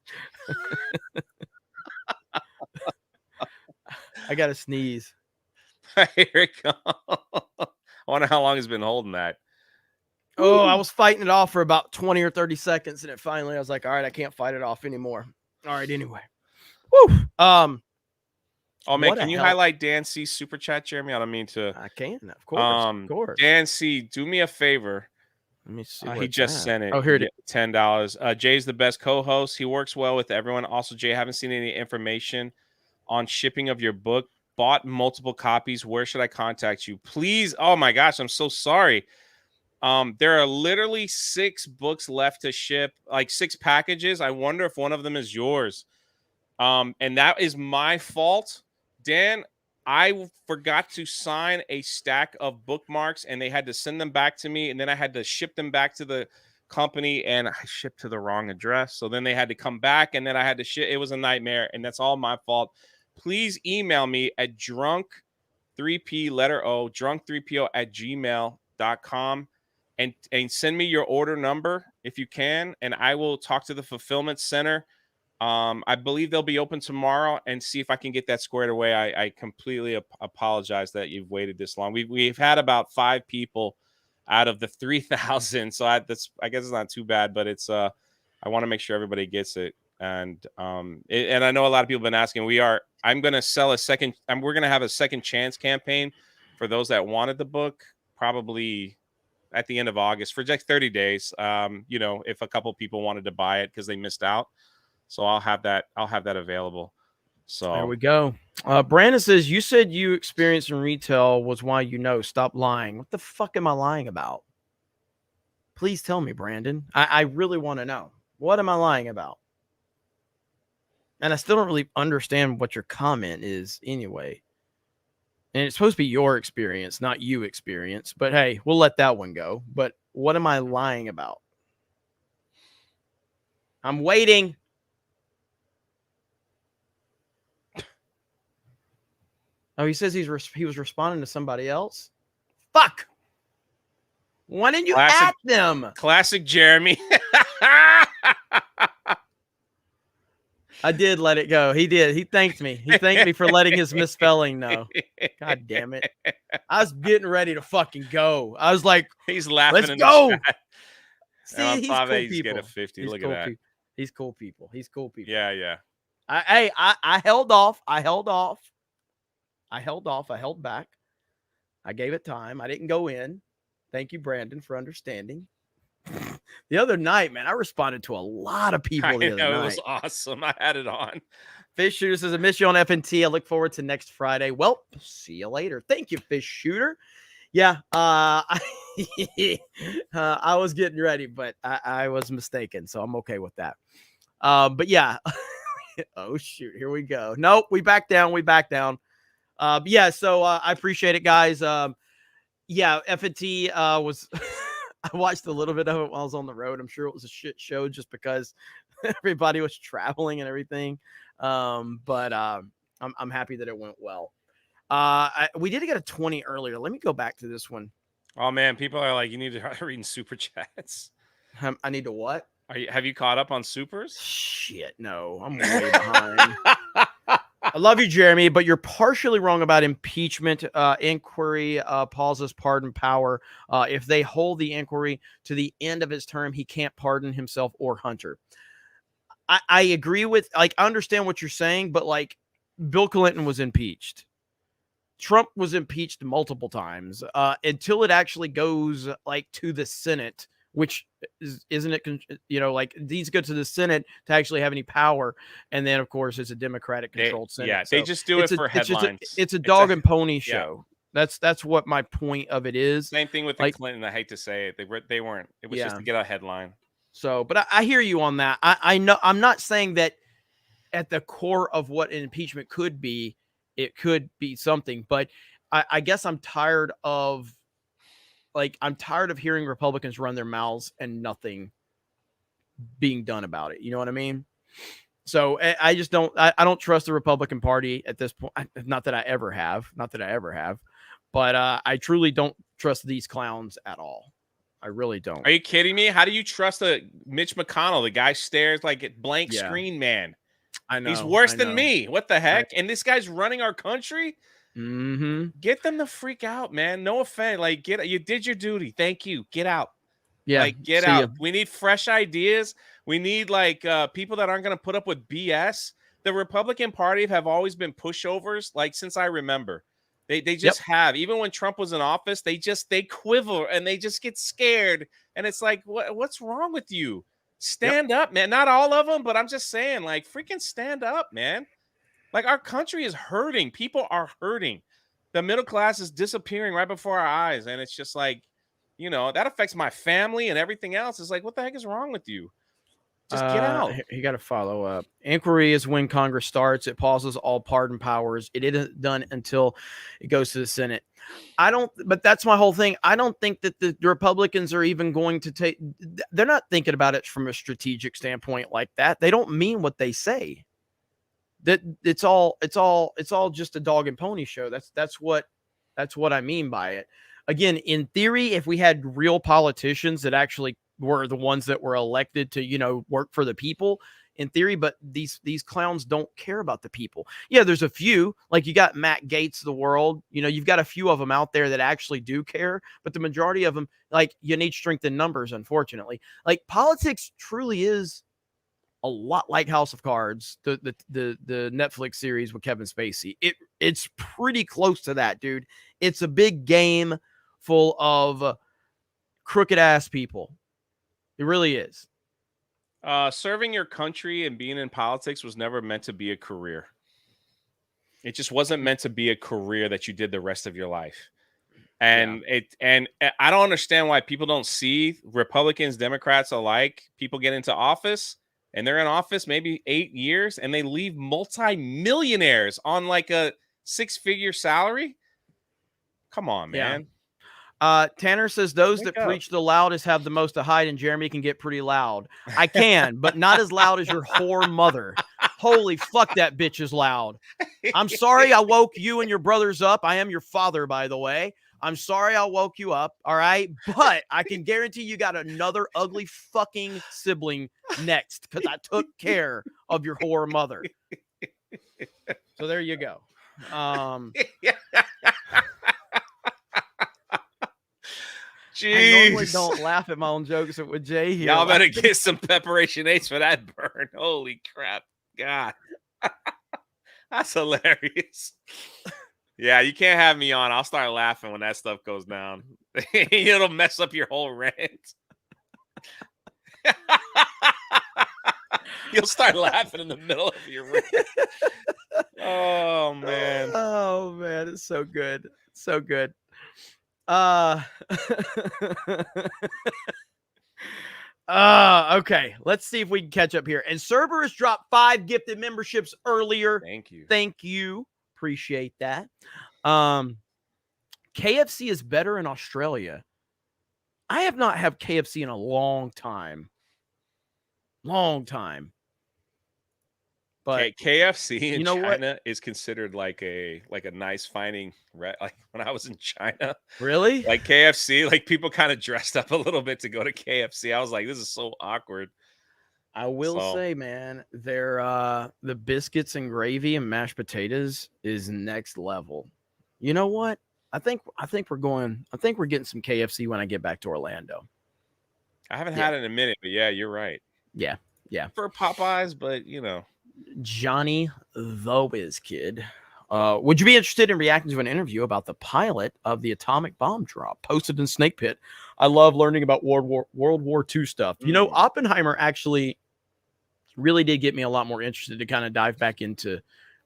I got to sneeze. Here it comes. I wonder how long he's been holding that. Oh, I was fighting it off for about 20 or 30 seconds, and I was like, all right, I can't fight it off anymore. All right, anyway. Woo. Oh man, can you highlight Dan C's super chat, Jeremy? I don't mean to. I can, of course. Dan C, do me a favor. Let me see. He just sent it. Oh, here it is. $10. Jay's the best co-host. He works well with everyone. Also, Jay, haven't seen any information on shipping of your book. Bought multiple copies. Where should I contact you? Please. Oh my gosh, I'm so sorry. There are literally 6 books left to ship, like 6 packages. I wonder if one of them is yours. And that is my fault. Dan, I forgot to sign a stack of bookmarks, and they had to send them back to me, and then I had to ship them back to the company, and I shipped to the wrong address. So then they had to come back, and then I had to ship. It was a nightmare, and that's all my fault. Please email me at drunk3po@gmail.com and send me your order number if you can, and I will talk to the fulfillment center. I believe they'll be open tomorrow, and see if I can get that squared away. I completely apologize that you've waited this long. We've had about 5 people out of the 3,000, so I guess it's not too bad, but it's I want to make sure everybody gets it. And and I know a lot of people have been asking. I'm going to sell we're going to have a second chance campaign for those that wanted the book, probably at the end of August for just 30 days. If a couple people wanted to buy it because they missed out. So I'll have that available. So there we go. Brandon says, you said you experienced in retail was why stop lying. What the fuck am I lying about? Please tell me, Brandon. I really want to know. What am I lying about? And I still don't really understand what your comment is anyway. And it's supposed to be your experience, not you experience. But hey, we'll let that one go. But what am I lying about? I'm waiting. Oh, he says he was responding to somebody else. Fuck. Why didn't you at them? Classic Jeremy. I did let it go. He did. He thanked me. He thanked me for letting his misspelling know. God damn it. I was getting ready to fucking go. I was like, he's laughing. Let's go. See, he's cool he's people. Get a 50. He's Look cool at that. People. He's cool people. He's cool people. Yeah. I held off. I held back. I gave it time. I didn't go in. Thank you, Brandon, for understanding. The other night, man, I responded to a lot of people the other night. It was awesome. I had it on. Fish Shooter says, I miss you on FNT. I look forward to next Friday. Well, see you later. Thank you, Fish Shooter. Yeah, I was getting ready, but I was mistaken, so I'm okay with that. But yeah. Oh, shoot. Here we go. Nope, we back down. Yeah, so I appreciate it, guys. Yeah, FNT was... I watched a little bit of it while I was on the road. I'm sure it was a shit show just because everybody was traveling and everything. But I'm happy that it went well. We did get a 20 earlier. Let me go back to this one. Oh man, people are like, you need to start reading super chats. I need to what? Have you caught up on supers? Shit, no, I'm way behind. I love you, Jeremy, but you're partially wrong about impeachment. Inquiry pauses pardon power. If they hold the inquiry to the end of his term, he can't pardon himself or Hunter. I agree with, I understand what you're saying, but Bill Clinton was impeached. Trump was impeached multiple times until it actually goes to the Senate, which isn't it, these go to the Senate to actually have any power. And then, of course, it's a Democratic controlled Senate. Yeah, they just do it for headlines. It's a dog and pony show. That's what my point of it is. Same thing with the Clinton. I hate to say it. They weren't. It was just to get a headline. So, but I hear you on that. I know I'm not saying that at the core of what an impeachment could be, it could be something, but I guess I'm tired of hearing Republicans run their mouths and nothing being done about it. You know what I mean? So I just don't, I don't trust the Republican Party at this point. Not that I ever have, but I truly don't trust these clowns at all. I really don't. Are you kidding me? How do you trust Mitch McConnell? The guy stares like at blank screen, man. I know. He's worse than me. What the heck? And this guy's running our country? Mm-hmm. Get them to freak out, man. No offense. You did your duty. Thank you. Get out. Yeah. Get out. We need fresh ideas. We need people that aren't going to put up with BS. The Republican Party have always been pushovers, since I remember. They just have. Even when Trump was in office, they quiver and they just get scared. And it's like, what's wrong with you? Stand up, man. Not all of them, but I'm just saying, freaking stand up, man. Our country is hurting. People are hurting. The middle class is disappearing right before our eyes. And it's just that affects my family and everything else. It's what the heck is wrong with you? Just get out. You got to follow up. Inquiry is when Congress starts. It pauses all pardon powers. It isn't done until it goes to the Senate. But that's my whole thing. I don't think that the Republicans are even going to they're not thinking about it from a strategic standpoint like that. They don't mean what they say. That it's all just a dog and pony show. That's what I mean by it. Again, in theory, if we had real politicians that actually were the ones that were elected to, work for the people, in theory, but these clowns don't care about the people. Yeah, there's a few, you got Matt Gaetz of the world, you've got a few of them out there that actually do care, but the majority of them, you need strength in numbers, unfortunately. Politics truly is a lot like House of Cards, the Netflix series with Kevin Spacey. It's pretty close to that, dude. It's a big game full of crooked ass people. It really is. Serving your country and being in politics was never meant to be a career. It just wasn't meant to be a career that you did the rest of your life. And I don't understand why people don't see Republicans, Democrats alike. People get into office and they're in office maybe 8 years and they leave multi-millionaires on like a 6-figure salary. Come on, man. Tanner says those that preach the loudest have the most to hide, and Jeremy can get pretty loud. I can, but not as loud as your whore mother. Holy fuck, that bitch is loud. I'm sorry I woke you and your brothers up. I am your father, by the way. I'm sorry I woke you up, all right? But I can guarantee you got another ugly fucking sibling next because I took care of your whore mother. So there you go. Jeez. I normally don't laugh at my own jokes with Jay here. Y'all better get some Preparation 8s for that burn. Holy crap. God. That's hilarious. Yeah, you can't have me on. I'll start laughing when that stuff goes down. It'll mess up your whole rant. You'll start laughing in the middle of your rant. Oh, man. Oh, man. It's so good. So good. Okay, let's see if we can catch up here. And Cerberus dropped 5 gifted memberships earlier. Thank you. Appreciate that. KFC is better in Australia. I have not had KFC in a long time. But KFC in China is considered like a nice finding, like when I was in China. Really? Like KFC, like people kind of dressed up a little bit to go to KFC. I was like, this is so awkward. I will say, man, their the biscuits and gravy and mashed potatoes is next level. You know what? I think we're getting some KFC when I get back to Orlando. I haven't had it in a minute, but yeah, you're right. Yeah. For Popeyes, but you know. Johnny the Whiz Kid. Would you be interested in reacting to an interview about the pilot of the atomic bomb drop posted in Snake Pit? I love learning about World War II stuff. You know, Oppenheimer actually really did get me a lot more interested to kind of dive back into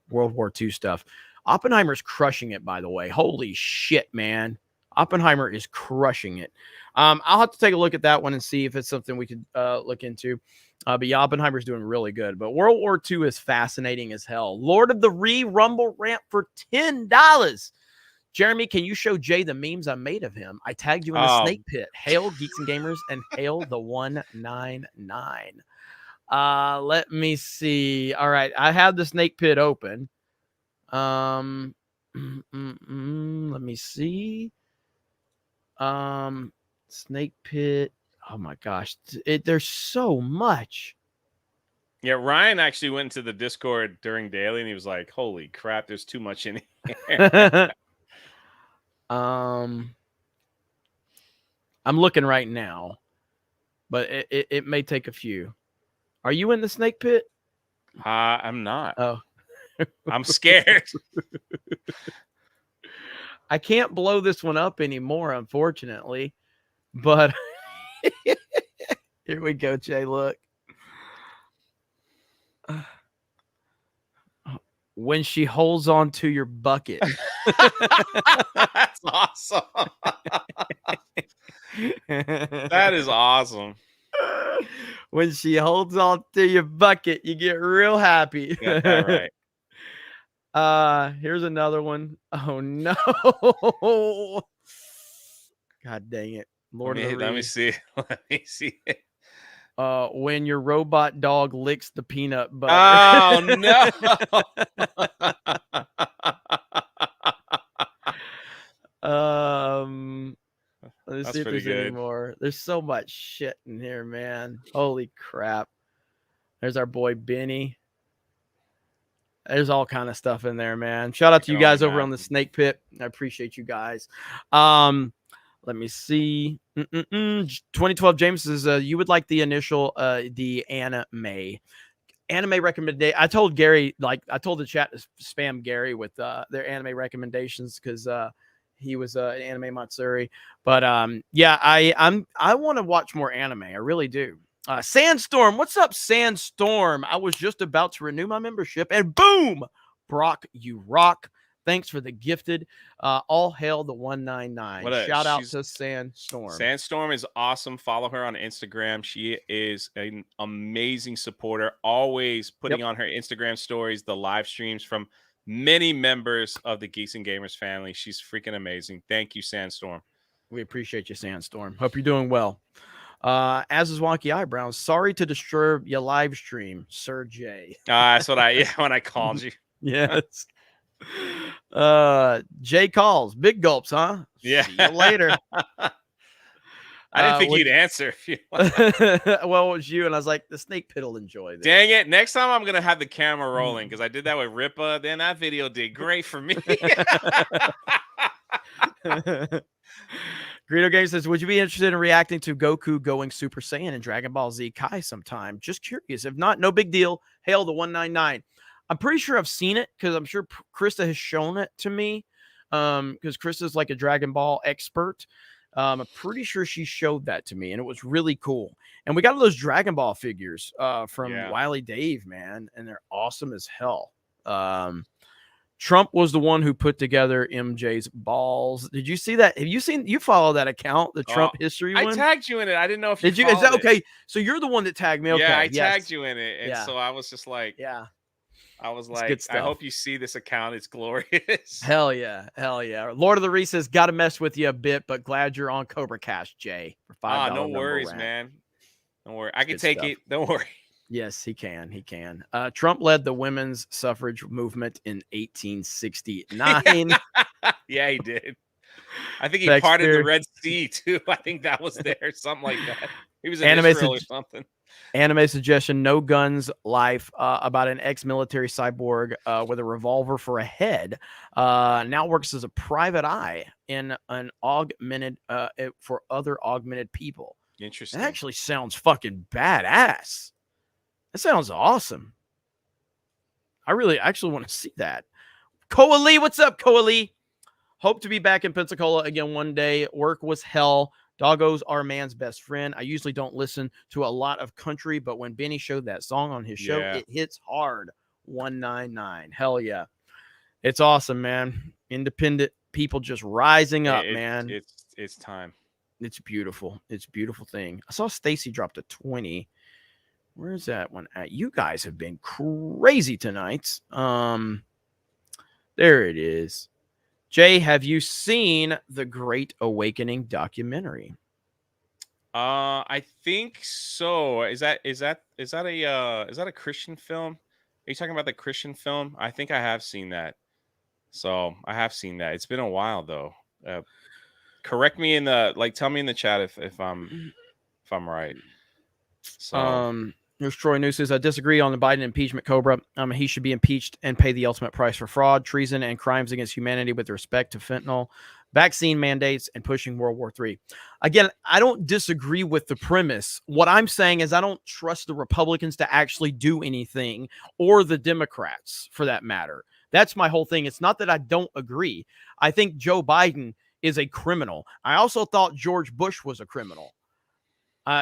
World War II stuff. Oppenheimer's crushing it, by the way. Holy shit, man. Oppenheimer is crushing it. I'll have to take a look at that one and see if it's something we could look into. But yeah, Oppenheimer's doing really good. But World War II is fascinating as hell. Lord of the Rumble Ramp for $10. Jeremy, can you show Jay the memes I made of him? I tagged you in the Snake Pit. Hail Geeks and Gamers and hail the 199. Let me see. All right, I have the Snake Pit open. Let me see. Snake Pit. Oh my gosh, there's so much. Yeah, Ryan actually went into the Discord during daily and he was like, "Holy crap, there's too much in here." I'm looking right now, but it may take a few. Are you in the Snake Pit? I'm not. Oh, I'm scared. I can't blow this one up anymore, unfortunately. But here we go, Jay. Look. When she holds on to your bucket. That's awesome. That is awesome. When she holds on to your bucket, you get real happy. Got that right. Here's another one. Oh no. God dang it. Lord let me see. Let me see it. When your robot dog licks the peanut butter. Oh no. Let's see if there's any more. There's so much shit in here, man. Holy crap. There's our boy Benny. There's all kind of stuff in there, man. Shout out to you guys over on the Snake Pit. I appreciate you guys. Let me see. 2012 James says you would like the initial the anime. anime recommendation. I told Gary, I told the chat to spam Gary with their anime recommendations because he was an anime Matsuri. But yeah, I want to watch more anime. I really do. Sandstorm, what's up, Sandstorm? I was just about to renew my membership, and boom, Brock, you rock. Thanks for the gifted. All hail the 199. Shout out to Sandstorm. Sandstorm is awesome. Follow her on Instagram. She is an amazing supporter, always putting on her Instagram stories the live streams from many members of the Geeks and Gamers family. She's freaking amazing. Thank you, Sandstorm. We appreciate you, Sandstorm. Hope you're doing well. As is Wonky Eyebrows. Sorry to disturb your live stream, Sir J. That's what when I called you. Yes. Jay calls. Big gulps, huh? Yeah. See you later. I didn't think you'd answer. If you well, it was you, and I was like, the snake pit will enjoy this. Dang it. Next time I'm going to have the camera rolling because I did that with Ripa. Then that video did great for me. Greedo Game says, would you be interested in reacting to Goku going Super Saiyan in Dragon Ball Z Kai sometime? Just curious. If not, no big deal. Hail the 199. I'm pretty sure I've seen it because I'm sure Krista has shown it to me because Krista's like a Dragon Ball expert. I'm pretty sure she showed that to me, and it was really cool. And we got those Dragon Ball figures from Wily Dave, man, and they're awesome as hell. Trump was the one who put together MJ's balls. Did you see that? Have you seen? You follow that account, the Trump history one? I tagged you in it. I didn't know if you did. Is that okay? So you're the one that tagged me. Okay, yeah, I tagged you in it, and so I was just like, yeah. I was like, I hope you see this account. It's glorious. Hell yeah. Hell yeah. Lord of the Reese's got to mess with you a bit, but glad you're on CobraCast, Jay. For $5. No worries, man. Don't worry. I can take it. Don't worry. Yes, he can. He can. Trump led the women's suffrage movement in 1869. Yeah, he did. I think he parted the Red Sea, too. I think that was there. Something like that. He was in Israel or something. Anime suggestion, No Guns Life, about an ex-military cyborg with a revolver for a head. Now works as a private eye in an augmented for other augmented people. Interesting. That actually sounds fucking badass. That sounds awesome. I really actually want to see that. Koa Lee, what's up, Koa Lee? Hope to be back in Pensacola again one day. Work was hell. Doggos are man's best friend. I usually don't listen to a lot of country, but when Benny showed that song on his show, it hits hard. 199. Hell yeah. It's awesome, man. Independent people just rising up, man. It's time. It's beautiful. It's a beautiful thing. I saw Stacy dropped a 20. Where's that one at? You guys have been crazy tonight. There it is. Jay, have you seen the Great Awakening documentary? I think so. Is that a Christian film? Are you talking about the Christian film? I think I have seen that. So I have seen that. It's been a while though. Correct me tell me in the chat if I'm right. So Here's Troy New says, I disagree on the Biden impeachment, Cobra. He should be impeached and pay the ultimate price for fraud, treason, and crimes against humanity with respect to fentanyl, vaccine mandates, and pushing World War III. Again, I don't disagree with the premise. What I'm saying is I don't trust the Republicans to actually do anything, or the Democrats for that matter. That's my whole thing. It's not that I don't agree. I think Joe Biden is a criminal. I also thought George Bush was a criminal.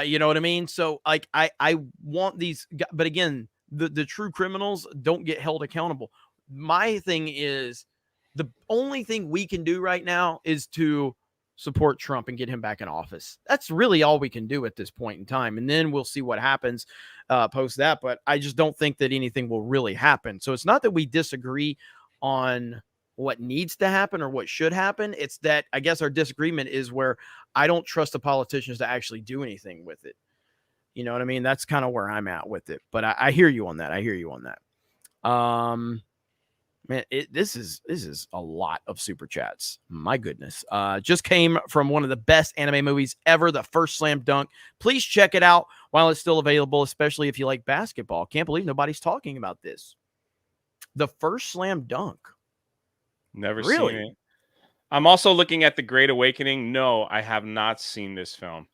You know what I mean? So like I want these, but again, the true criminals don't get held accountable. My thing is the only thing we can do right now is to support Trump and get him back in office. That's really all we can do at this point in time. And then we'll see what happens post that. But I just don't think that anything will really happen. So it's not that we disagree on what needs to happen or what should happen. It's that I guess our disagreement is where I don't trust the politicians to actually do anything with it. You know what I mean? That's kind of where I'm at with it. But I hear you on that. I hear you on that. Man, this is a lot of super chats. My goodness. Just came from one of the best anime movies ever, The First Slam Dunk. Please check it out while it's still available, especially if you like basketball. Can't believe nobody's talking about this. The First Slam Dunk. Never seen it. I'm also looking at The Great Awakening. No, I have not seen this film.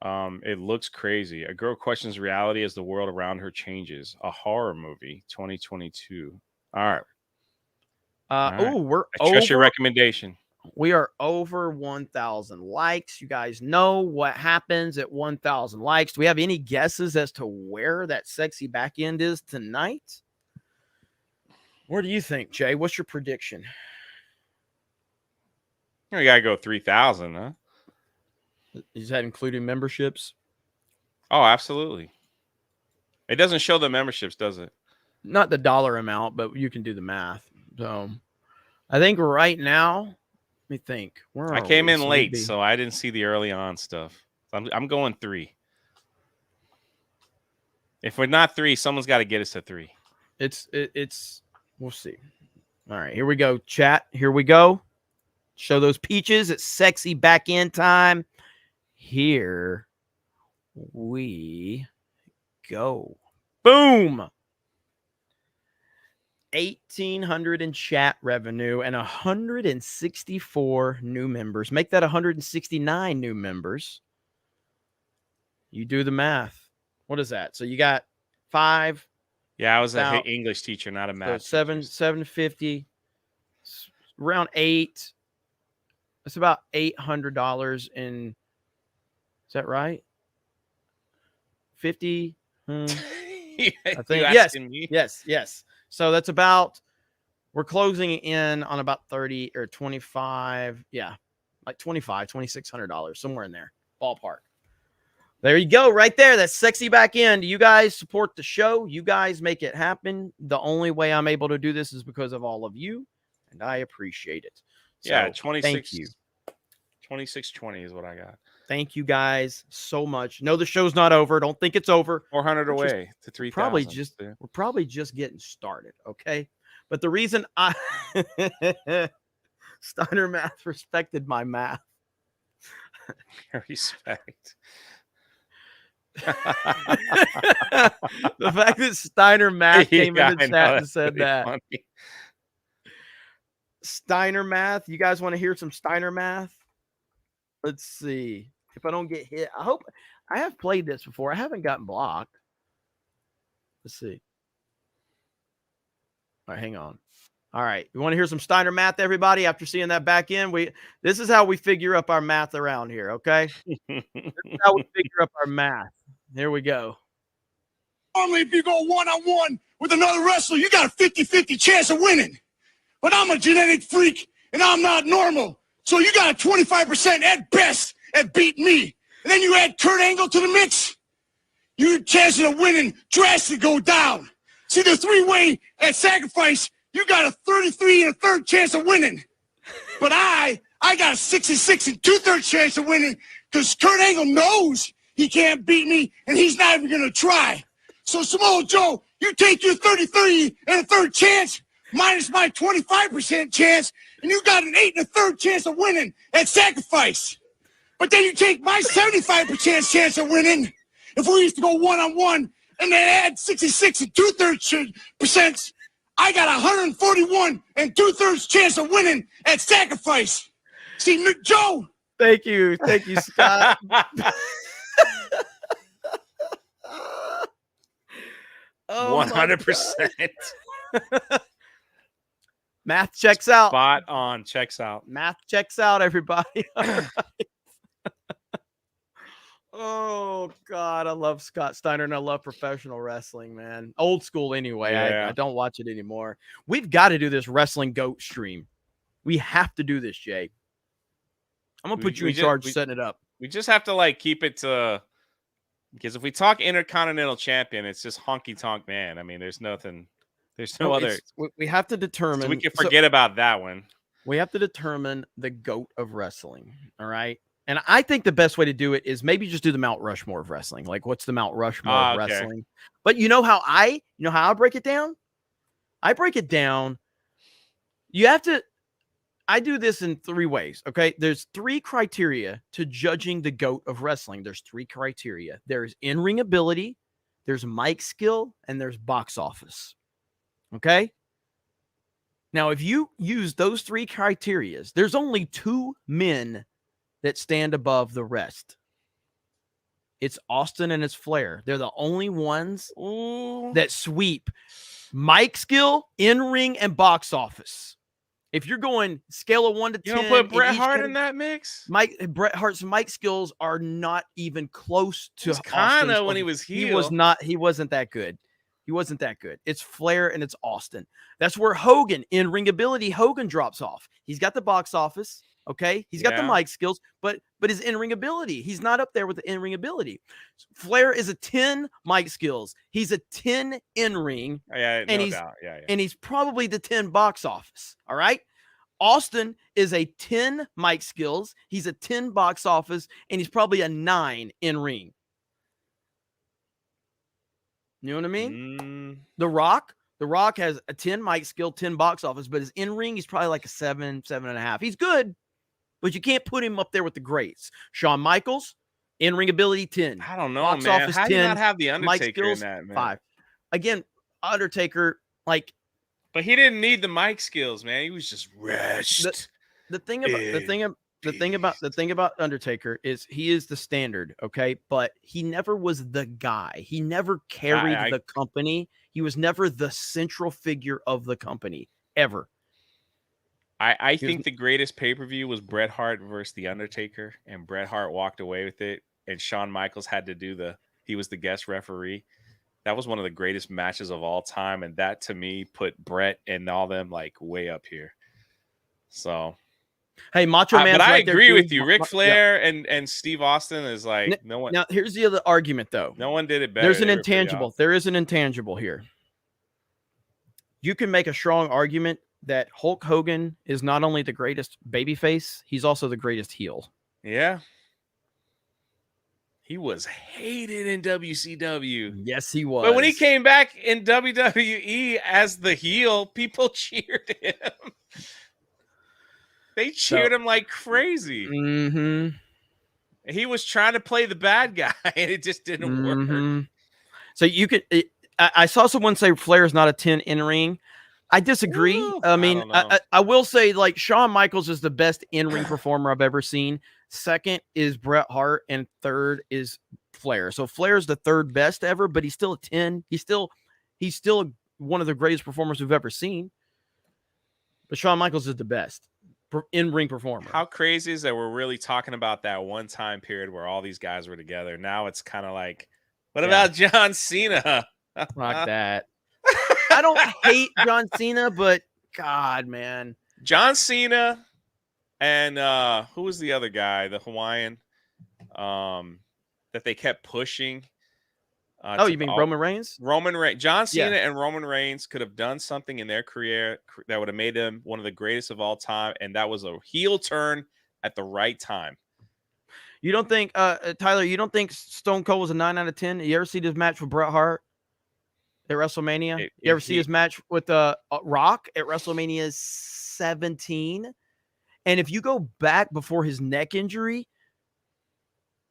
It looks crazy. A girl questions reality as the world around her changes. A horror movie, 2022. All right. Oh, we're I trust your over. recommendation. We are over 1,000 likes. You guys know what happens at 1,000 likes. Do we have any guesses as to where that sexy back end is tonight? Where do you think, Jay? What's your prediction? We got to go 3,000, huh? Is that including memberships? Oh, absolutely. It doesn't show the memberships, does it? Not the dollar amount, but you can do the math. So I think right now, let me think. Where I are came we? in So late, maybe- so I didn't see the early on stuff. I'm going 3. If we're not 3, someone's got to get us to 3. It's we'll see. All right, here we go, chat. Here we go. Show those peaches. It's sexy back end time. Here we go. Boom. 1,800 in chat revenue and 164 new members. Make that 169 new members. You do the math. What is that? So you got 5. Yeah, I was about- an English teacher, not a So math. 750, around 8. That's about $800 in. Is that right? 50. I think yes, yes. So that's about. We're closing in on about 30 or 25. Yeah, like $2,600, somewhere in there, ballpark. There you go, right there. That's sexy back end. You guys support the show. You guys make it happen. The only way I'm able to do this is because of all of you, and I appreciate it. So, Yeah, 26. Thank you. 2620 is what I got. Thank you guys so much. No, the show's not over. Don't think it's over. 400 We're away to 3,000. We're probably just getting started. Okay. But the reason Steiner Math respected my math. Respect. The fact that Steiner Math came in the chat and said that. Funny. Steiner Math. You guys want to hear some Steiner Math? Let's see. If I don't get hit, I hope I have played this before. I haven't gotten blocked. Let's see. All right, hang on. All right. You want to hear some Steiner Math, everybody? After seeing that back end, this is how we figure up our math around here, okay? This is how we figure up our math. Here we go. Normally, if you go one-on-one with another wrestler, you got a 50-50 chance of winning. But I'm a genetic freak, and I'm not normal. So you got a 25% at best at beating me. And then you add Kurt Angle to the mix, your chances of winning drastically go down. See, the 3-way at sacrifice, you got a 33 1/3 chance of winning. But I got a 66 2/3 chance of winning because Kurt Angle knows he can't beat me, and he's not even going to try. So, Samoa Joe, you take your 33 1/3 chance minus my 25% chance, and you got an 8 1/3 chance of winning at sacrifice. But then you take my 75% chance of winning if we used to go one-on-one and then add 66 2/3%. I got 141 2/3 chance of winning at sacrifice. See, Joe. Thank you, Scott. Oh, 100%. Math checks out. Spot on. Checks out. Math checks out, everybody. All right. Oh, God. I love Scott Steiner and I love professional wrestling, man. Old school anyway. Yeah. I don't watch it anymore. We've got to do this wrestling goat stream. We have to do this, Jay. I'm going to put you in charge of setting it up. We just have to keep it to, because if we talk Intercontinental Champion, it's just honky tonk man. I mean, there's nothing. There's no other. We have to determine. So we can forget about that one. We have to determine the GOAT of wrestling. All right. And I think the best way to do it is maybe just do the Mount Rushmore of wrestling. Like, what's the Mount Rushmore of wrestling? But you know how I break it down? I break it down. You have to. I do this in 3 ways. Okay. There's 3 criteria to judging the GOAT of wrestling. There's 3 criteria. There's in-ring ability, there's mic skill, and there's box office. Okay. Now, if you use those 3 criterias, there's only 2 men that stand above the rest. It's Austin and it's Flair. They're the only ones that sweep mic skill, in-ring, and box office. If you're going scale of 1 to 10, You don't put Bret each Hart in that mix? Bret Hart's mic skills are not even close to kind Austin's. of when he was heel. He was not. He wasn't that good. He wasn't that good. It's Flair and it's Austin. That's where Hogan, in-ring ability, Hogan drops off. He's got the box office. Okay, he's got the mic skills, but his in-ring ability, he's not up there with the in-ring ability. Flair is a 10 mic skills. He's a 10 in-ring, and he's probably the 10 box office. All right. Austin is a 10 mic skills. He's a 10 box office, and he's probably a 9 in-ring. You know what I mean? The Rock has a 10 mic skill, 10 box office, but his in-ring, he's probably like a 7, 7.5. He's good, but you can't put him up there with the greats. Shawn Michaels, in-ring ability 10. I don't know, box man. office How do 10, you not have the mic Undertaker skills, in that, man? 5. Again, Undertaker, like, but he didn't need the mic skills, man. He was just rest. The thing about Undertaker is he is the standard, okay? But he never was the guy. He never carried the company. He was never the central figure of the company, ever. I think the greatest pay-per-view was Bret Hart versus The Undertaker, and Bret Hart walked away with it, and Shawn Michaels had to he was the guest referee. That was one of the greatest matches of all time, and that, to me, put Bret and all them, like, way up here. So... Hey, Macho Man. But I agree with you. Ric Flair and Steve Austin is like no one. Now, here's the other argument, though. No one did it better. There's an intangible. There is an intangible here. You can make a strong argument that Hulk Hogan is not only the greatest babyface, he's also the greatest heel. Yeah. He was hated in WCW. Yes, he was. But when he came back in WWE as the heel, people cheered him. They cheered him like crazy. Mm-hmm. He was trying to play the bad guy, and it just didn't work. So you could. I saw someone say Flair is not a 10 in ring. I disagree. I mean, I will say, like, Shawn Michaels is the best in-ring performer I've ever seen. Second is Bret Hart, and third is Flair. So Flair's the third best ever, but he's still a 10. He's still one of the greatest performers we've ever seen. But Shawn Michaels is the best in-ring performer. How crazy is that we're really talking about that one time period where all these guys were together? Now it's kind of like, what about John Cena? Like that. I don't hate John Cena, but God, man. John Cena and who was the other guy, the Hawaiian, that they kept pushing? You mean Roman Reigns? Roman Reigns. John Cena and Roman Reigns could have done something in their career that would have made them one of the greatest of all time, and that was a heel turn at the right time. You don't think, Tyler, you don't think Stone Cold was a 9 out of 10? You ever see this match with Bret Hart at WrestleMania? You ever see his match with Rock at WrestleMania 17? And if you go back before his neck injury,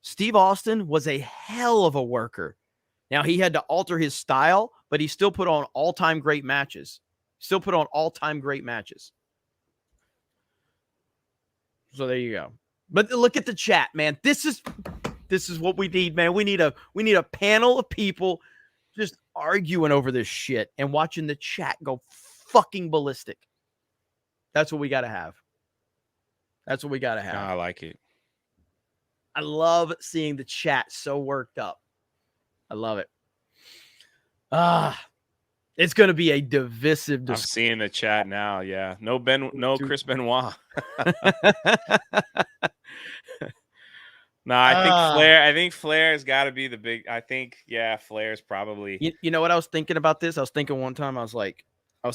Steve Austin was a hell of a worker. Now, he had to alter his style, but he still put on all-time great matches. So there you go. But look at the chat, man. This is what we need, man. We need a panel of people just arguing over this shit and watching the chat go fucking ballistic. That's what we got to have. I like it. I love seeing the chat so worked up. I love it. It's going to be a divisive I'm seeing the chat now. Yeah. No Chris Benoit. No, I think Flair's got to be the big. I think Flair's probably. You know what I was thinking about this? I was thinking one time I was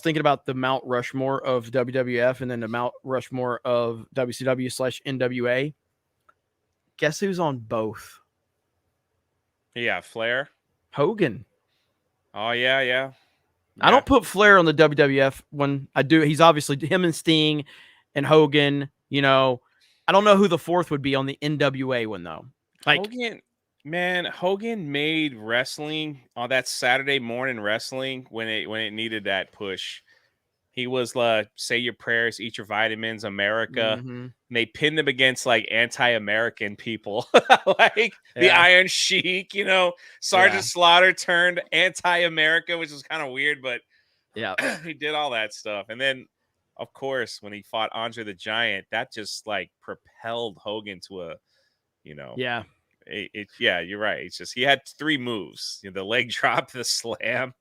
thinking about the Mount Rushmore of WWF and then the Mount Rushmore of WCW/NWA. Guess who's on both? Yeah, Flair. Hogan. Oh, yeah. I don't put Flair on the WWF when I do. He's obviously him and Sting and Hogan. You know, I don't know who the fourth would be on the NWA one, though. Like Hogan made wrestling on that Saturday morning wrestling when it needed that push. He was say your prayers, eat your vitamins, America. Mhm. And they pinned him against like anti-American people, like the Yeah. Iron Sheik. Sergeant Yeah. Slaughter turned anti-America, which is kind of weird, but Yeah. he did all that stuff. And then, of course, when he fought Andre the Giant, that just like propelled Hogan to a, Yeah. Yeah, you're right. It's just he had 3 moves: the leg drop, the slam,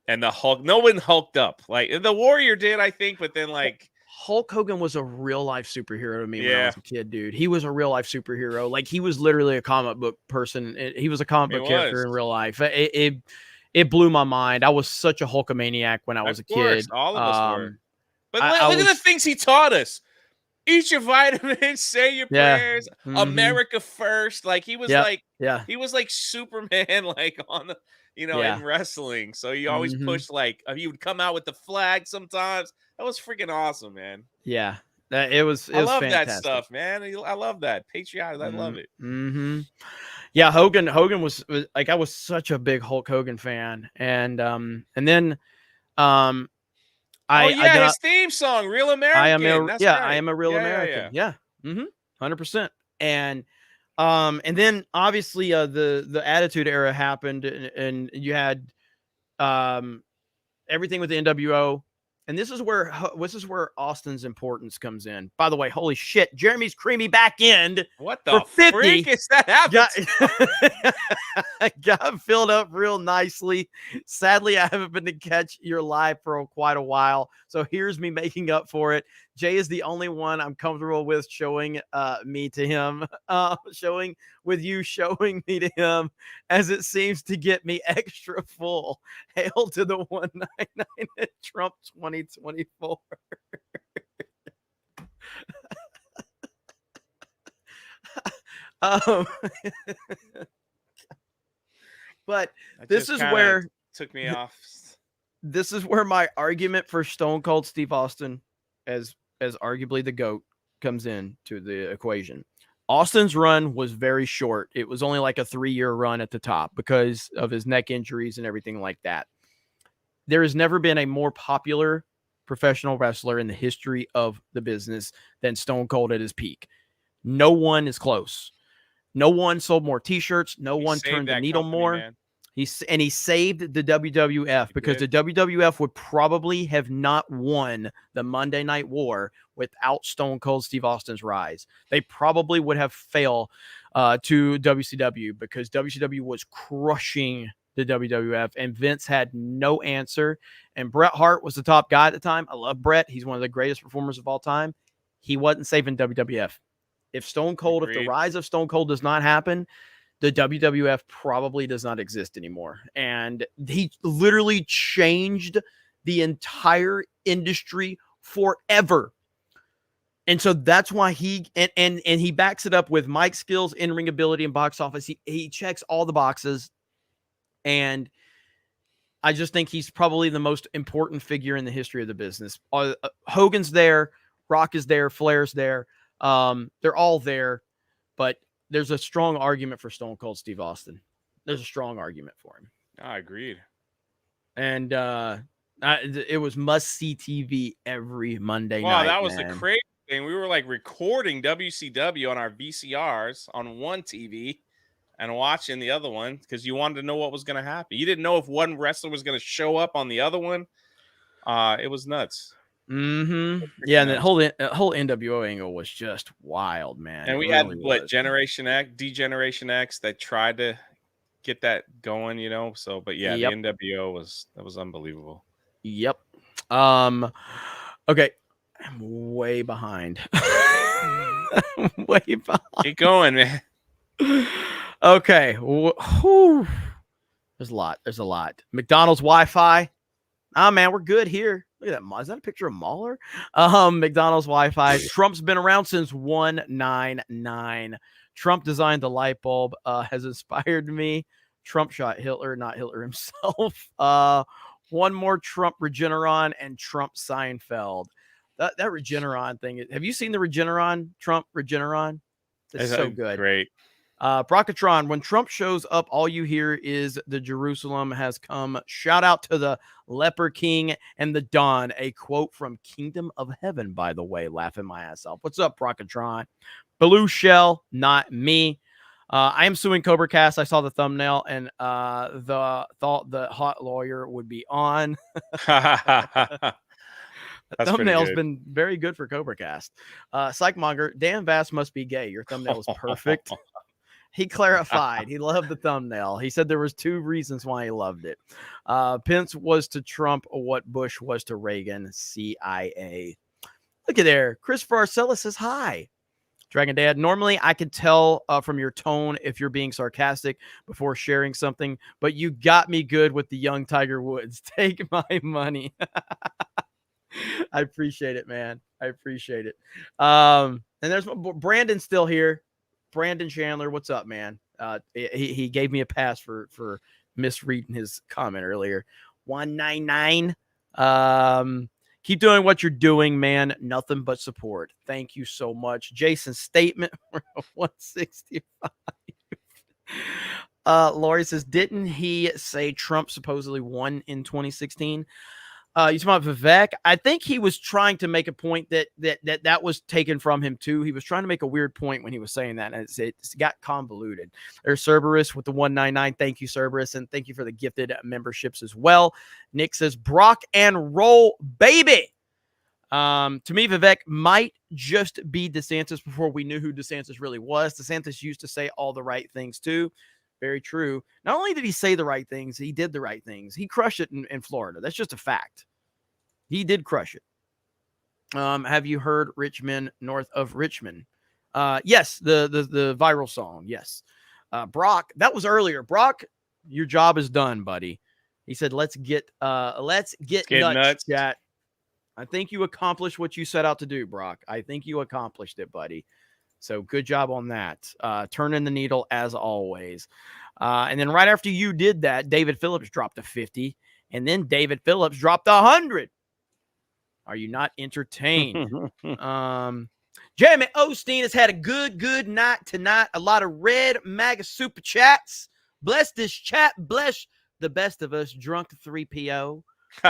and the Hulk. No one hulked up like the Warrior did, I think, but then like Hulk Hogan was a real life superhero to me when I Yeah. was a kid, dude. He was a real life superhero. Like he was literally a comic book person. He was a comic He book character was. in real life. It blew my mind. I was such a Hulkamaniac when I was a Of course, kid. all of us were. But I look at the was- things he taught us. Eat your vitamins, say your Yeah. prayers, Mhm. America first. Like he was Yep. like Yeah. he was like Superman, like on the Yeah. in wrestling. So he always Mhm. pushed like he would come out with the flag sometimes. That was freaking awesome, man. Yeah. It was I love fantastic. that stuff, man. I love that. Patriotic. I love it. Mm-hmm. Yeah, Hogan was like, I was such a big Hulk Hogan fan, and then His theme song, Real American. That's right. I am a real American. Yeah. 100%. And then obviously the Attitude Era happened, and you had everything with the NWO. And this is where Austin's importance comes in. By the way, holy shit, Jeremy's creamy back end. What the freak is that happening? Got filled up real nicely. Sadly, I haven't been to catch your live for quite a while. So here's me making up for it. Jay is the only one I'm comfortable with showing me to him, showing me to him, as it seems to get me extra full. Hail to the 199 at Trump 2024. But That this just is kinda where took me off. this is where my argument for Stone Cold Steve Austin as arguably the GOAT comes in to the equation. Austin's run was very short. It was only like a 3-year run at the top because of his neck injuries and everything like that. There has never been a more popular professional wrestler in the history of the business than Stone Cold at his peak. No one is close. No one sold more t-shirts. No one saved turned the that needle company, more. man. He saved the WWF because the WWF would probably have not won the Monday Night War without Stone Cold Steve Austin's rise. They probably would have failed to WCW because WCW was crushing the WWF and Vince had no answer. And Bret Hart was the top guy at the time. I love Bret. He's one of the greatest performers of all time. He wasn't saving WWF. If the rise of Stone Cold does not happen, the WWF probably does not exist anymore. And he literally changed the entire industry forever. And so that's why he backs it up with mic skills, in-ring ability, and box office. He checks all the boxes. And I just think he's probably the most important figure in the history of the business. Hogan's there, Rock is there, Flair's there. They're all there, but there's a strong argument for Stone Cold Steve Austin. There's a strong argument for him. I agreed. And it was must-see TV every Monday night. Wow, that was man. the crazy thing. We were like recording WCW on our VCRs on one TV and watching the other one because you wanted to know what was going to happen. You didn't know if one wrestler was going to show up on the other one. It was nuts. Mm-hmm. Yeah, and the whole NWO angle was just wild, man. And we had Generation X, D-Generation X that tried to get that going, So, but yeah, Yep. the NWO was unbelievable. Yep. Okay, I'm way behind. Way behind. Keep going, man. Okay. Whew. There's a lot. McDonald's Wi-Fi. Oh man, we're good here. Look at that. Is that a picture of Mahler? McDonald's Wi-Fi. Trump's been around since 199. Trump designed the light bulb. Has inspired me. Trump shot Hitler, not Hitler himself. One more Trump Regeneron and Trump Seinfeld. That Regeneron thing. Have you seen the Trump Regeneron? It's so good. Great. Brocatron, when Trump shows up, all you hear is the Jerusalem has come. Shout out to the Leper King and the Dawn. A quote from Kingdom of Heaven, by the way. Laughing my ass off. What's up, Brocatron? Blue Shell, not me. I am suing CobraCast. I saw the thumbnail and thought the hot lawyer would be on. That's Thumbnail's pretty good. been very good for CobraCast. Psychmonger, Dan Vass must be gay. Your thumbnail is perfect. He clarified. He loved the thumbnail. He said there was 2 reasons why he loved it. Pence was to Trump what Bush was to Reagan. CIA. Look at there. Christopher Arcellus says hi. Dragon Dad, normally I could tell from your tone if you're being sarcastic before sharing something, but you got me good with the young Tiger Woods. Take my money. I appreciate it, man. I appreciate it. And there's Brandon still here. Brandon Chandler, what's up, man? He gave me a pass for misreading his comment earlier. 199. Keep doing what you're doing, man. Nothing but support. Thank you so much. Jason's statement 165. Lori says, didn't he say Trump supposedly won in 2016? You talking about Vivek? I think he was trying to make a point that was taken from him too. He was trying to make a weird point when he was saying that, and it's got convoluted. There's Cerberus with the 199. Thank you, Cerberus, and thank you for the gifted memberships as well. Nick says Brock and roll, baby. To me, Vivek might just be DeSantis before we knew who DeSantis really was. DeSantis used to say all the right things too. Very true. Not only did he say the right things, he did the right things. He crushed it in Florida. That's just a fact. He did crush it. Have you heard Richmond, north of Richmond? Yes, the viral song. Yes. Brock, that was earlier. Brock, your job is done, buddy. He said, let's get nuts, chat. I think you accomplished what you set out to do, Brock. I think you accomplished it, buddy. So good job on that. Turning the needle as always. And then right after you did that, David Phillips dropped a 50. And then David Phillips dropped 100. Are you not entertained? Jeremy Osteen has had a good night tonight. A lot of red MAGA super chats. Bless this chat. Bless the best of us drunk 3PO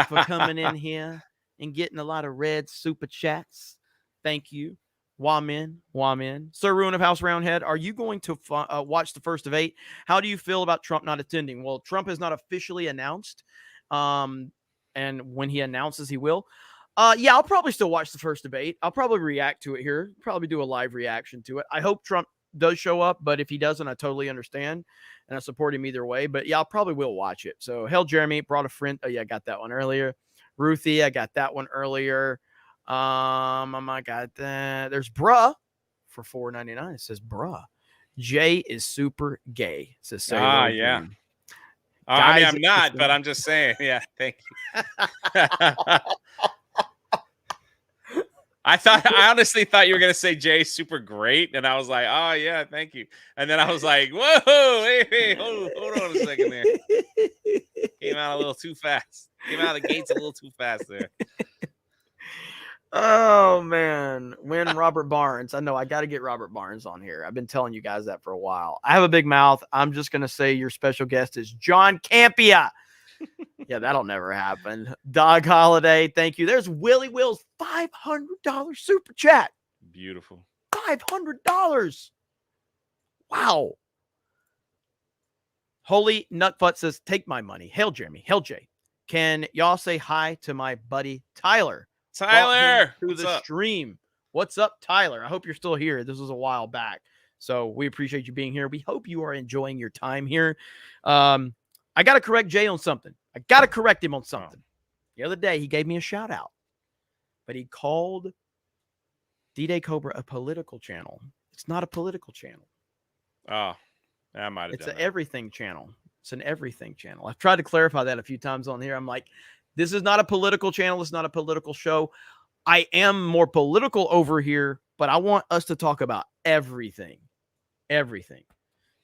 for coming in here and getting a lot of red super chats. Thank you. Wamin. Sir Ruin of House Roundhead, are you going to watch the first of 8? How do you feel about Trump not attending? Well, Trump has not officially announced. And when he announces, he will. Yeah, I'll probably still watch the first debate. I'll probably react to it here. Probably do a live reaction to it. I hope Trump does show up, but if he doesn't, I totally understand. And I support him either way. But yeah, I probably will watch it. So, Hell Jeremy brought a friend. Oh, yeah, I got that one earlier. Ruthie, I got that one earlier. Oh my God, there's bruh for $4.99. It says bruh. Jay is super gay. It says yeah. I mean, I'm not, but I'm just saying. Yeah, thank you. I honestly thought you were gonna say Jay's super great, and I was like, oh yeah, thank you. And then I was like, whoa, hey, hold on a second there. Came out a little too fast. Came out of the gates a little too fast there. Oh man, when Robert Barnes. I know I got to get Robert Barnes on here. I've been telling you guys that for a while. I have a big mouth. I'm just going to say your special guest is John Campia. Yeah, that'll never happen. Dog Holiday, thank you. There's Willie Will's $500 super chat. Beautiful. $500. Wow. Holy Nutbutt says, take my money. Hail Jeremy. Hail Jay. Can y'all say hi to my buddy Tyler? Tyler, to the stream. What's up, Tyler? I hope you're still here. This was a while back, so we appreciate you being here. We hope you are enjoying your time here. I got to correct Jay on something. I got to correct him on something. The other day, he gave me a shout out, but he called D-Day Cobra a political channel. It's not a political channel. Oh, I might have. It's an everything channel. It's an everything channel. I've tried to clarify that a few times on here. I'm like, this is not a political channel. It's not a political show. I am more political over here, but I want us to talk about everything. Everything.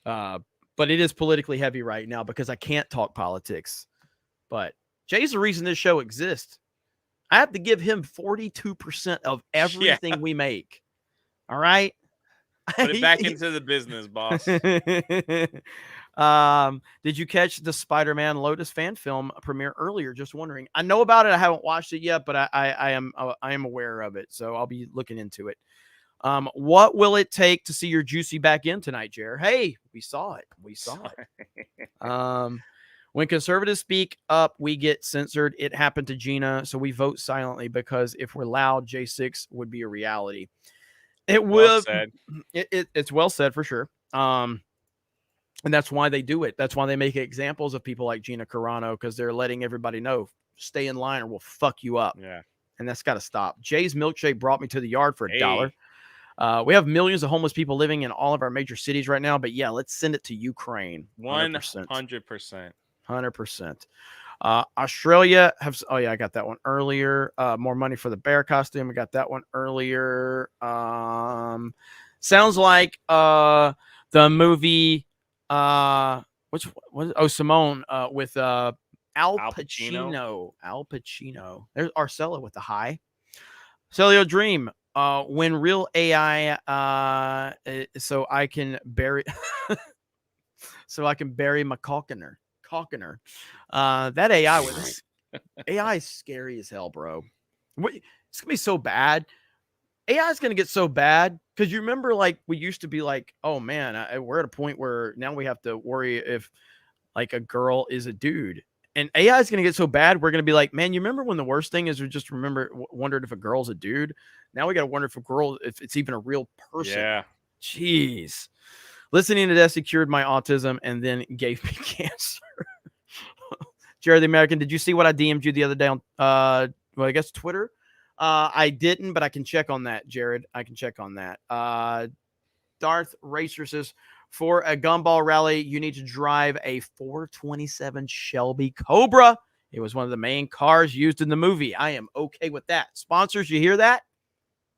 But it is politically heavy right now because I can't talk politics. But Jay's the reason this show exists. I have to give him 42% of everything we make. All right? Put it back into the business, boss. Did you catch the Spider-Man Lotus fan film premiere earlier? Just wondering. I know about it. I haven't watched it yet, but I am aware of it, so I'll be looking into it. What will it take to see your juicy back in tonight, Jer? Hey, we saw it. We saw it. When conservatives speak up, we get censored. It happened to Gina, so we vote silently because if we're loud, J6 would be a reality. It will. Well said. It's well said for sure. And that's why they do it. That's why they make examples of people like Gina Carano, because they're letting everybody know, stay in line or we'll fuck you up. Yeah. And that's got to stop. Jay's Milkshake brought me to the yard for $1. We have millions of homeless people living in all of our major cities right now, but yeah, let's send it to Ukraine. 100%. 100%. Australia I got that one earlier. More money for the bear costume. I got that one earlier. Sounds like the movie Simone with Al Pacino. Al Pacino. There's Arcella with the high. Celio Dream. When real AI so I can bury my Calkiner. That AI with us. AI is scary as hell, bro. It's gonna be so bad. AI is gonna get so bad because you remember, like, we used to be like, oh man, we're at a point where now we have to worry if like a girl is a dude, and AI is gonna get so bad we're gonna be like, man, you remember when the worst thing is we just wondered if a girl's a dude. Now we gotta wonder if it's even a real person. Yeah. Jeez. Listening to Desi cured my autism and then gave me cancer. Jared the American, did you see what I DM'd you the other day on I guess Twitter? I didn't, but I can check on that, Jared. I can check on that. Darth Racer says, for a gumball rally, you need to drive a 427 Shelby Cobra. It was one of the main cars used in the movie. I am okay with that. Sponsors, you hear that?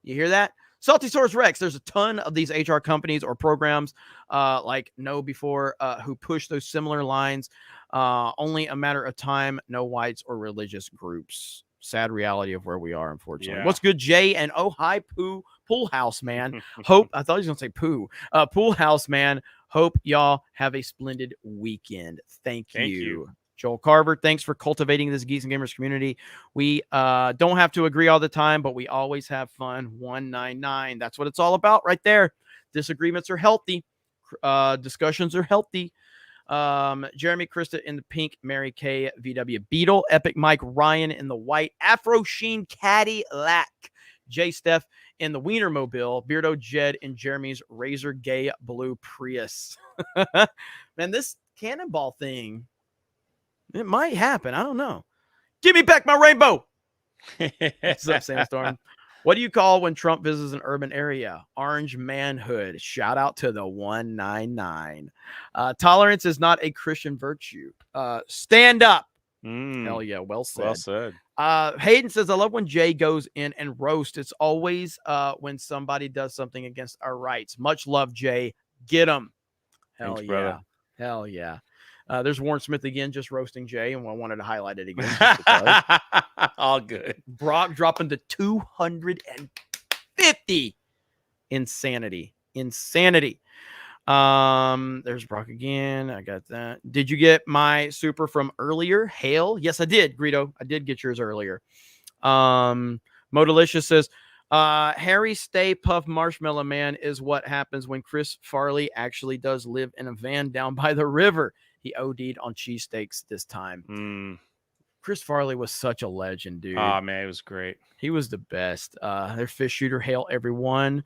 You hear that? Salty Source Rex. There's a ton of these HR companies or programs like Know Before who push those similar lines. Only a matter of time. No whites or religious groups. Sad reality of where we are, unfortunately. Yeah. What's good, Jay? And oh, hi, Pooh. Pool House, man. Hope. I thought he was going to say Pooh. Pool House, man. Hope y'all have a splendid weekend. Thank you. Joel Carver, thanks for cultivating this Geeks and Gamers community. We don't have to agree all the time, but we always have fun. 199. That's what it's all about right there. Disagreements are healthy. Discussions are healthy. Jeremy Krista in the pink, Mary Kay, VW Beetle, Epic Mike Ryan in the white, Afro Sheen Cadillac, J Steph in the Wienermobile, Beardo Jed in Jeremy's Razor Gay Blue Prius. Man, this cannonball thing, it might happen. I don't know. Give me back my rainbow. What's up, Sandstorm? What do you call when Trump visits an urban area? Orange manhood. Shout out to the 199. Tolerance is not a Christian virtue. Stand up. Hell yeah. Well said. Well said. Hayden says, I love when Jay goes in and roast. It's always when somebody does something against our rights. Much love, Jay. Get him. Hell Thanks, yeah. brother. Hell yeah. There's Warren Smith again, just roasting Jay, and I wanted to highlight it again. Just because. All good. Brock dropping to 250. Insanity. There's Brock again. I got that. Did you get my super from earlier? Hail? Yes, I did, Greedo. I did get yours earlier. Modalicious says, Harry Stay Puff Marshmallow Man is what happens when Chris Farley actually does live in a van down by the river. He OD'd on cheesesteaks this time. Chris Farley was such a legend, dude. Oh, man, it was great. He was the best. Their fish shooter, hail everyone.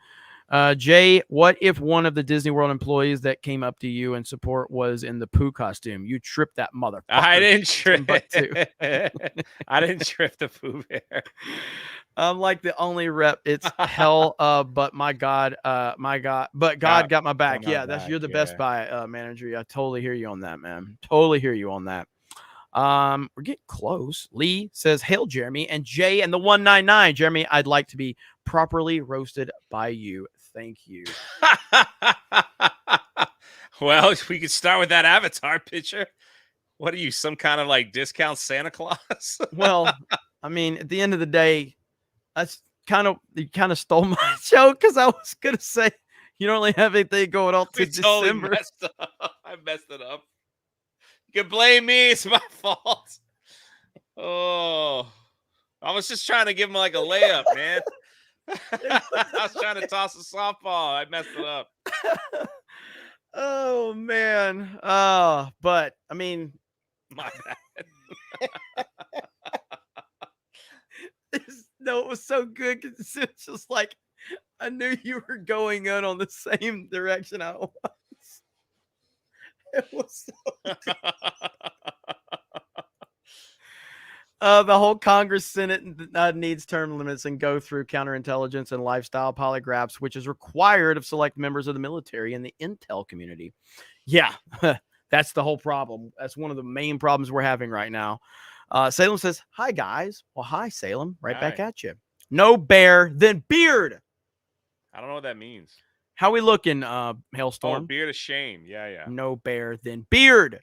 Jay, what if one of the Disney World employees that came up to you and support was in the Pooh costume? You tripped that motherfucker. I didn't trip. I didn't trip the Pooh Bear. I'm like the only rep. It's hell. But God got my back. You're the Best Buy manager. I totally hear you on that, man. Totally hear you on that. We're getting close. Lee says, hail Jeremy and Jay and the 199. Jeremy, I'd like to be properly roasted by you. Thank you. Well, we could start with that avatar picture. What are you, some kind of like discount Santa Claus? Well, I mean, at the end of the day, you kind of stole my joke because I was gonna say You don't really have anything going on to We totally December. messed up. I messed it up. You can blame me. It's my fault. Oh, I was just trying to give him like a layup, man. I was trying to toss a softball. I messed it up. Oh man. But I mean, My bad. no, it was so good because it's just like I knew you were going in on the same direction I was. It was so good. The whole Congress Senate needs term limits and go through counterintelligence and lifestyle polygraphs, which is required of select members of the military and the intel community. Yeah, that's the whole problem. That's one of the main problems we're having right now. Salem says, hi, guys. Well, hi, Salem. Right back at you. No bear, then beard. I don't know what that means. How we looking, Oh, Hailstorm? beard of shame. Yeah, yeah. No bear, then beard.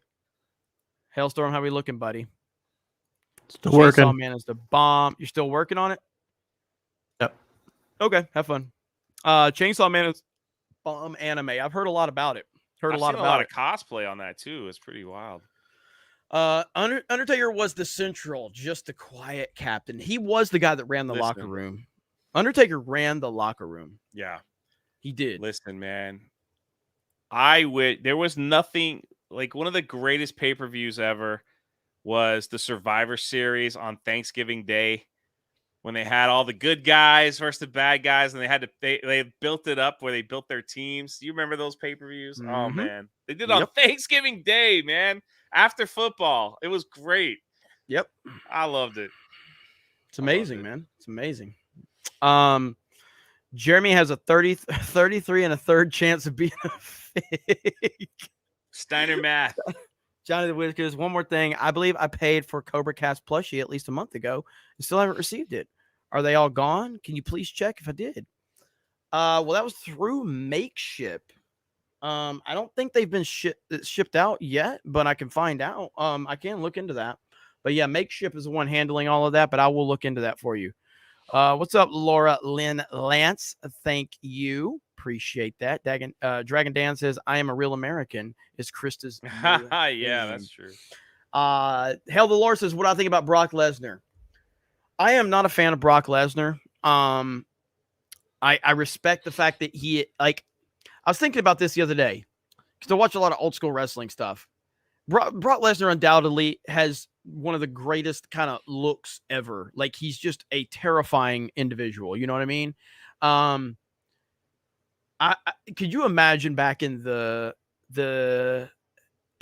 Hailstorm, how we looking, buddy? Still Chainsaw working. Man is the bomb. You're still working on it? Yep. Okay, have fun. Chainsaw Man is bomb anime. I've heard a lot about it. I've seen a lot of cosplay on that too. It's pretty wild. Undertaker was the central, just the quiet captain. He was the guy that ran the locker Listen. room. Undertaker ran the locker room. Yeah. He did. Listen, man. There was nothing like one of the greatest pay-per-views ever was the Survivor Series on Thanksgiving Day when they had all the good guys versus the bad guys, and they built it up where they built their teams. Do you remember those pay-per-views? Oh Mhm. man. They did it on Thanksgiving Day, man. After football. It was great. Yep. I loved it. It's amazing, man. It's amazing. Jeremy has a 33 and a third chance of being a fake. Steiner math. Johnny the Whiskers, one more thing. I believe I paid for CobraCast plushie at least a month ago and still haven't received it. Are they all gone? Can you please check if I did? Well, that was through Makeship. I don't think they've been shipped out yet, but I can find out. I can look into that. But yeah, Makeship is the one handling all of that, but I will look into that for you. What's up, Laura Lynn Lance? Thank you. Appreciate that. Dragon Dan says, I am a real American. Is Krista's. Yeah, that's true. Hell the Lord says, what do I think about Brock Lesnar? I am not a fan of Brock Lesnar. I respect the fact that I was thinking about this the other day because I watch a lot of old school wrestling stuff. Brock Lesnar undoubtedly has one of the greatest kind of looks ever. Like he's just a terrifying individual. You know what I mean? Could you imagine back in the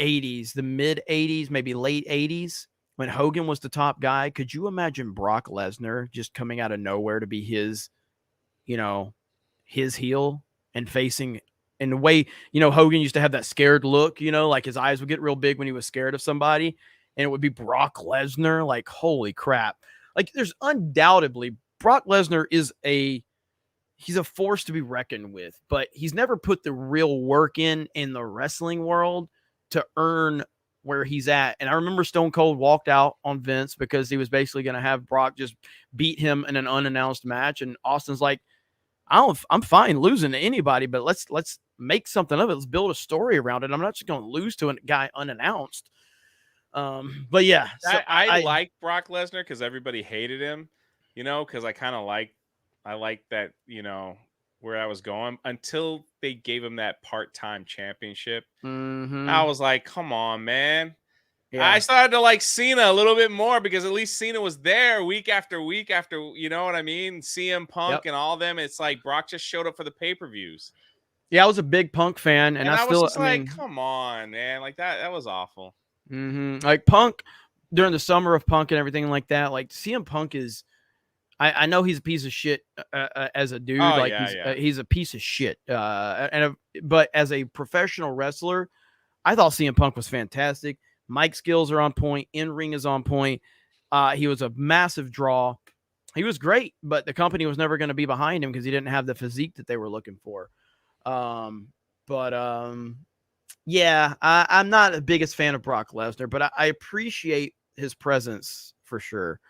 80s, the mid 80s, maybe late 80s, when Hogan was the top guy? Could you imagine Brock Lesnar just coming out of nowhere to be his heel and facing in the way, Hogan used to have that scared look, like his eyes would get real big when he was scared of somebody, and it would be Brock Lesnar. Like, holy crap. Like, there's undoubtedly Brock Lesnar he's a force to be reckoned with, but he's never put the real work in the wrestling world to earn where he's at. And I remember Stone Cold walked out on Vince because he was basically going to have Brock just beat him in an unannounced match. And Austin's like, I'm fine losing to anybody, but let's make something of it. Let's build a story around it. I'm not just going to lose to a guy unannounced. But yeah, so I like Brock Lesnar because everybody hated him, because I kind of I like that, where I was going until they gave him that part-time championship. Mm-hmm. I was like, come on, man. Yeah. I started to like Cena a little bit more because at least Cena was there week after week after, you know what I mean? CM Punk and all them. It's like Brock just showed up for the pay-per-views. Yeah, I was a big Punk fan, and I was just like, come on, man. Like that was awful. Mm-hmm. Like Punk during the summer of Punk and everything like that. Like CM Punk is, I know he's a piece of shit as a dude. He's a piece of shit. But as a professional wrestler, I thought CM Punk was fantastic. Mic skills are on point. In-ring is on point. He was a massive draw. He was great, but the company was never going to be behind him because he didn't have the physique that they were looking for. Yeah, I'm not the biggest fan of Brock Lesnar, but I appreciate his presence for sure.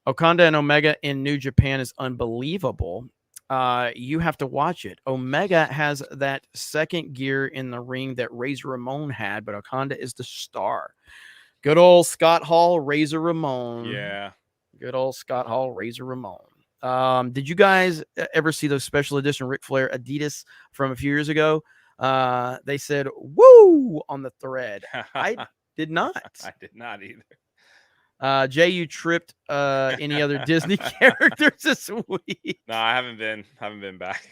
Okada and Omega in New Japan is unbelievable. You have to watch it. Omega has that second gear in the ring that Razor Ramon had, but Okada is the star. Good old Scott Hall, Razor Ramon. Yeah. Good old Scott Hall, Razor Ramon. Did you guys ever see those special edition Ric Flair Adidas from a few years ago? They said "woo" on the thread. I did not. I did not either. Jay, you tripped any other Disney characters this week? No, I haven't been back.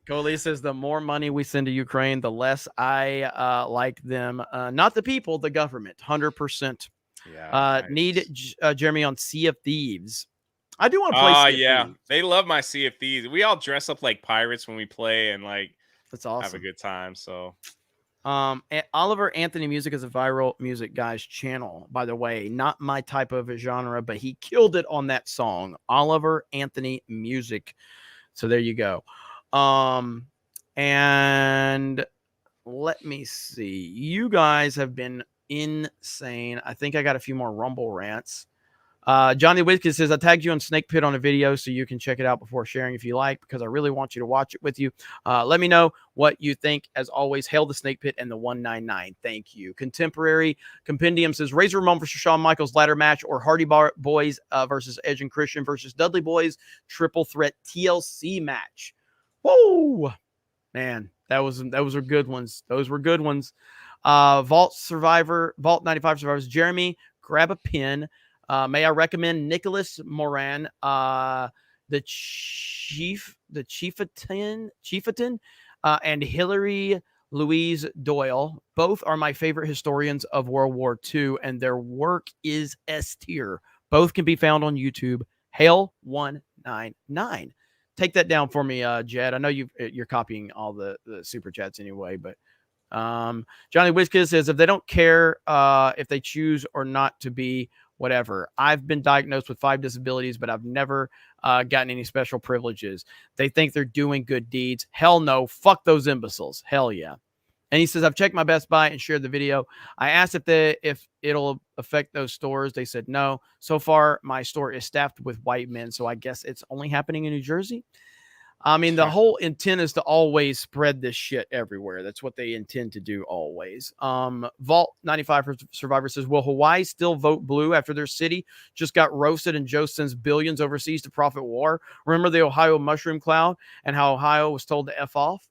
Coley says the more money we send to Ukraine, the less I like them. Not the people, the government. 100%. Yeah. Need Jeremy on Sea of Thieves. I do want to play. Sea of Thieves. They love my Sea of Thieves. We all dress up like pirates when we play and like that's awesome. Have a good time. So. Oliver Anthony Music is a viral music guy's channel, by the way. Not my type of genre, but he killed it on that song. Oliver Anthony Music. So there you go. And let me see. You guys have been insane. I think I got a few more Rumble rants. Johnny Whiskey says, I tagged you on Snake Pit on a video so you can check it out before sharing if you like, because I really want you to watch it with you. Let me know what you think. As always, hail the Snake Pit and the 199. Thank you. Contemporary Compendium says, Razor Ramon versus Shawn Michaels ladder match or Hardy Boys versus Edge and Christian versus Dudley Boys triple threat TLC match. Whoa, man, those were good ones. Those were good ones. Vault 95 Survivors. Jeremy, grab a pin. May I recommend Nicholas Moran, the Chieftain, and Hillary Louise Doyle. Both are my favorite historians of World War II, and their work is S tier. Both can be found on YouTube. Hail 199. Take that down for me, Jed. I know you're copying all the super chats anyway, but Johnny Whiskey says, if they don't care if they choose or not to be whatever. I've been diagnosed with 5 disabilities, but I've never gotten any special privileges. They think they're doing good deeds. Hell no. Fuck those imbeciles. Hell yeah. And he says, I've checked my Best Buy and shared the video. I asked if it'll affect those stores. They said no. So far, my store is staffed with white men, so I guess it's only happening in New Jersey. I mean, the whole intent is to always spread this shit everywhere. That's what they intend to do always. Vault 95 for Survivor says, will Hawaii still vote blue after their city just got roasted and Joe sends billions overseas to profit war? Remember the Ohio mushroom cloud and how Ohio was told to F off?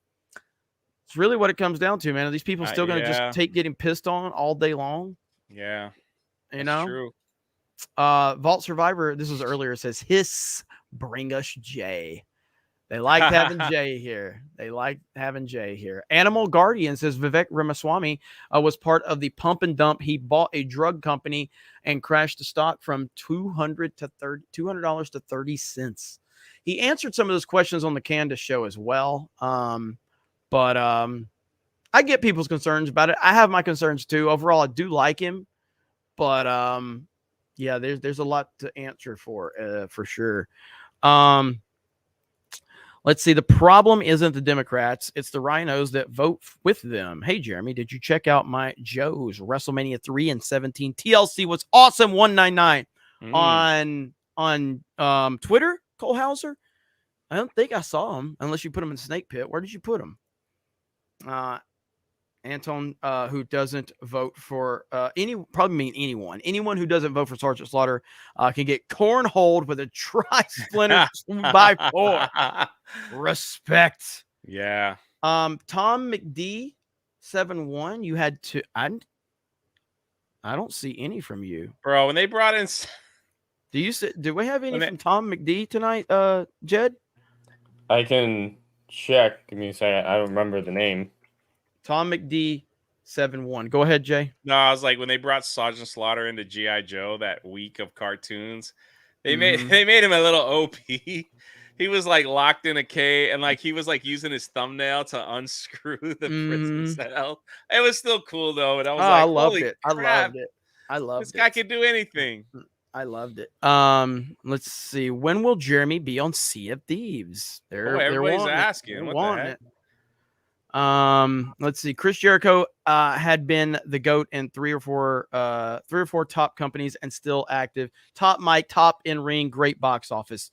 It's really what it comes down to, man. Are these people still going to just take getting pissed on all day long? Yeah. You know? True. Vault Survivor, this was earlier, says, hiss, bring us Jay. They liked having Jay here. Animal Guardian says Vivek Ramaswamy was part of the pump and dump. He bought a drug company and crashed the stock from $200 to 30 cents. He answered some of those questions on the Candace show as well. But I get people's concerns about it. I have my concerns too. Overall, I do like him, but yeah, there's a lot to answer for sure. Let's see. The problem isn't the Democrats. It's the rhinos that vote with them. Hey, Jeremy, did you check out my Joe's WrestleMania 3 and 17 TLC was awesome 199 on Twitter, Cole Hauser? I don't think I saw him unless you put him in the Snake Pit. Where did you put him? Anton, who doesn't vote for anyone who doesn't vote for Sergeant Slaughter can get cornholed with a tri-splinter by 4. Respect. Yeah. Tom McD 7-1. You had to. I don't see any from you, bro. When they brought in, do we have any from Tom McD tonight, Jed? I can check. Give me a second. I don't remember the name. Tom McD 7-1. Go ahead, Jay. No, I was like, when they brought Sergeant Slaughter into G.I. Joe that week of cartoons, they made him a little OP. He was like locked in a cage and like he was like using his thumbnail to unscrew the prison cell. It was still cool though. And I was like, I loved it. Crap. I loved it. This guy could do anything. I loved it. Let's see. When will Jeremy be on Sea of Thieves? Everybody's asking. What the heck? Let's see. Chris Jericho had been the GOAT in 3 or 4 top companies and still active. Top mic, top in ring, great box office.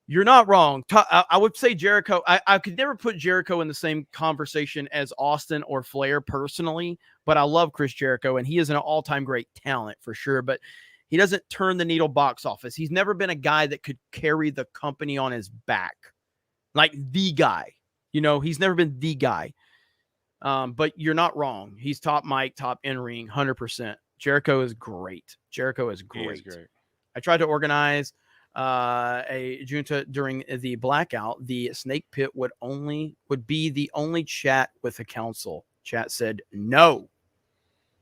You're not wrong. I would say Jericho. I could never put Jericho in the same conversation as Austin or Flair personally, but I love Chris Jericho, and he is an all-time great talent for sure, but he doesn't turn the needle box office. He's never been a guy that could carry the company on his back. Like the guy. You know, he's never been the guy. But you're not wrong. He's top mic, top in-ring, 100%. Jericho is great. Jericho is great. He is great. I tried to organize a junta during the blackout. The snake pit would be the only chat with the council. Chat said no.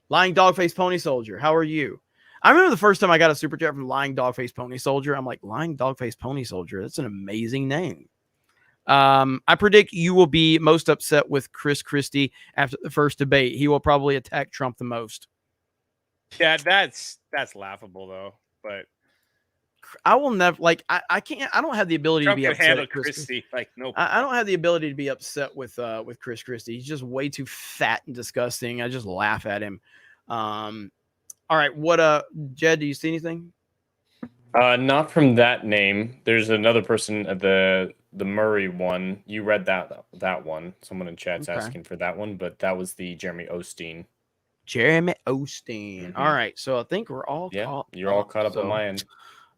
Lying Dogface Pony Soldier, how are you? I remember the first time I got a super chat from Lying Dogface Pony Soldier. I'm like, Lying Dogface Pony Soldier, that's an amazing name. I predict you will be most upset with Chris Christie after the first debate. He will probably attack Trump the most. Yeah, that's laughable though. But I will never I can't. I don't have the ability Trump to be can upset handle at Chris Christie. Like no, I don't have the ability to be upset with Chris Christie. He's just way too fat and disgusting. I just laugh at him. All right, what Jed? Do you see anything? Not from that name. There's another person at the Murray one. You read that one. Someone in chat's Okay. asking for that one, but that was the Jeremy Osteen. Jeremy Osteen. All right, so I think we're all caught. You're all caught up on my end.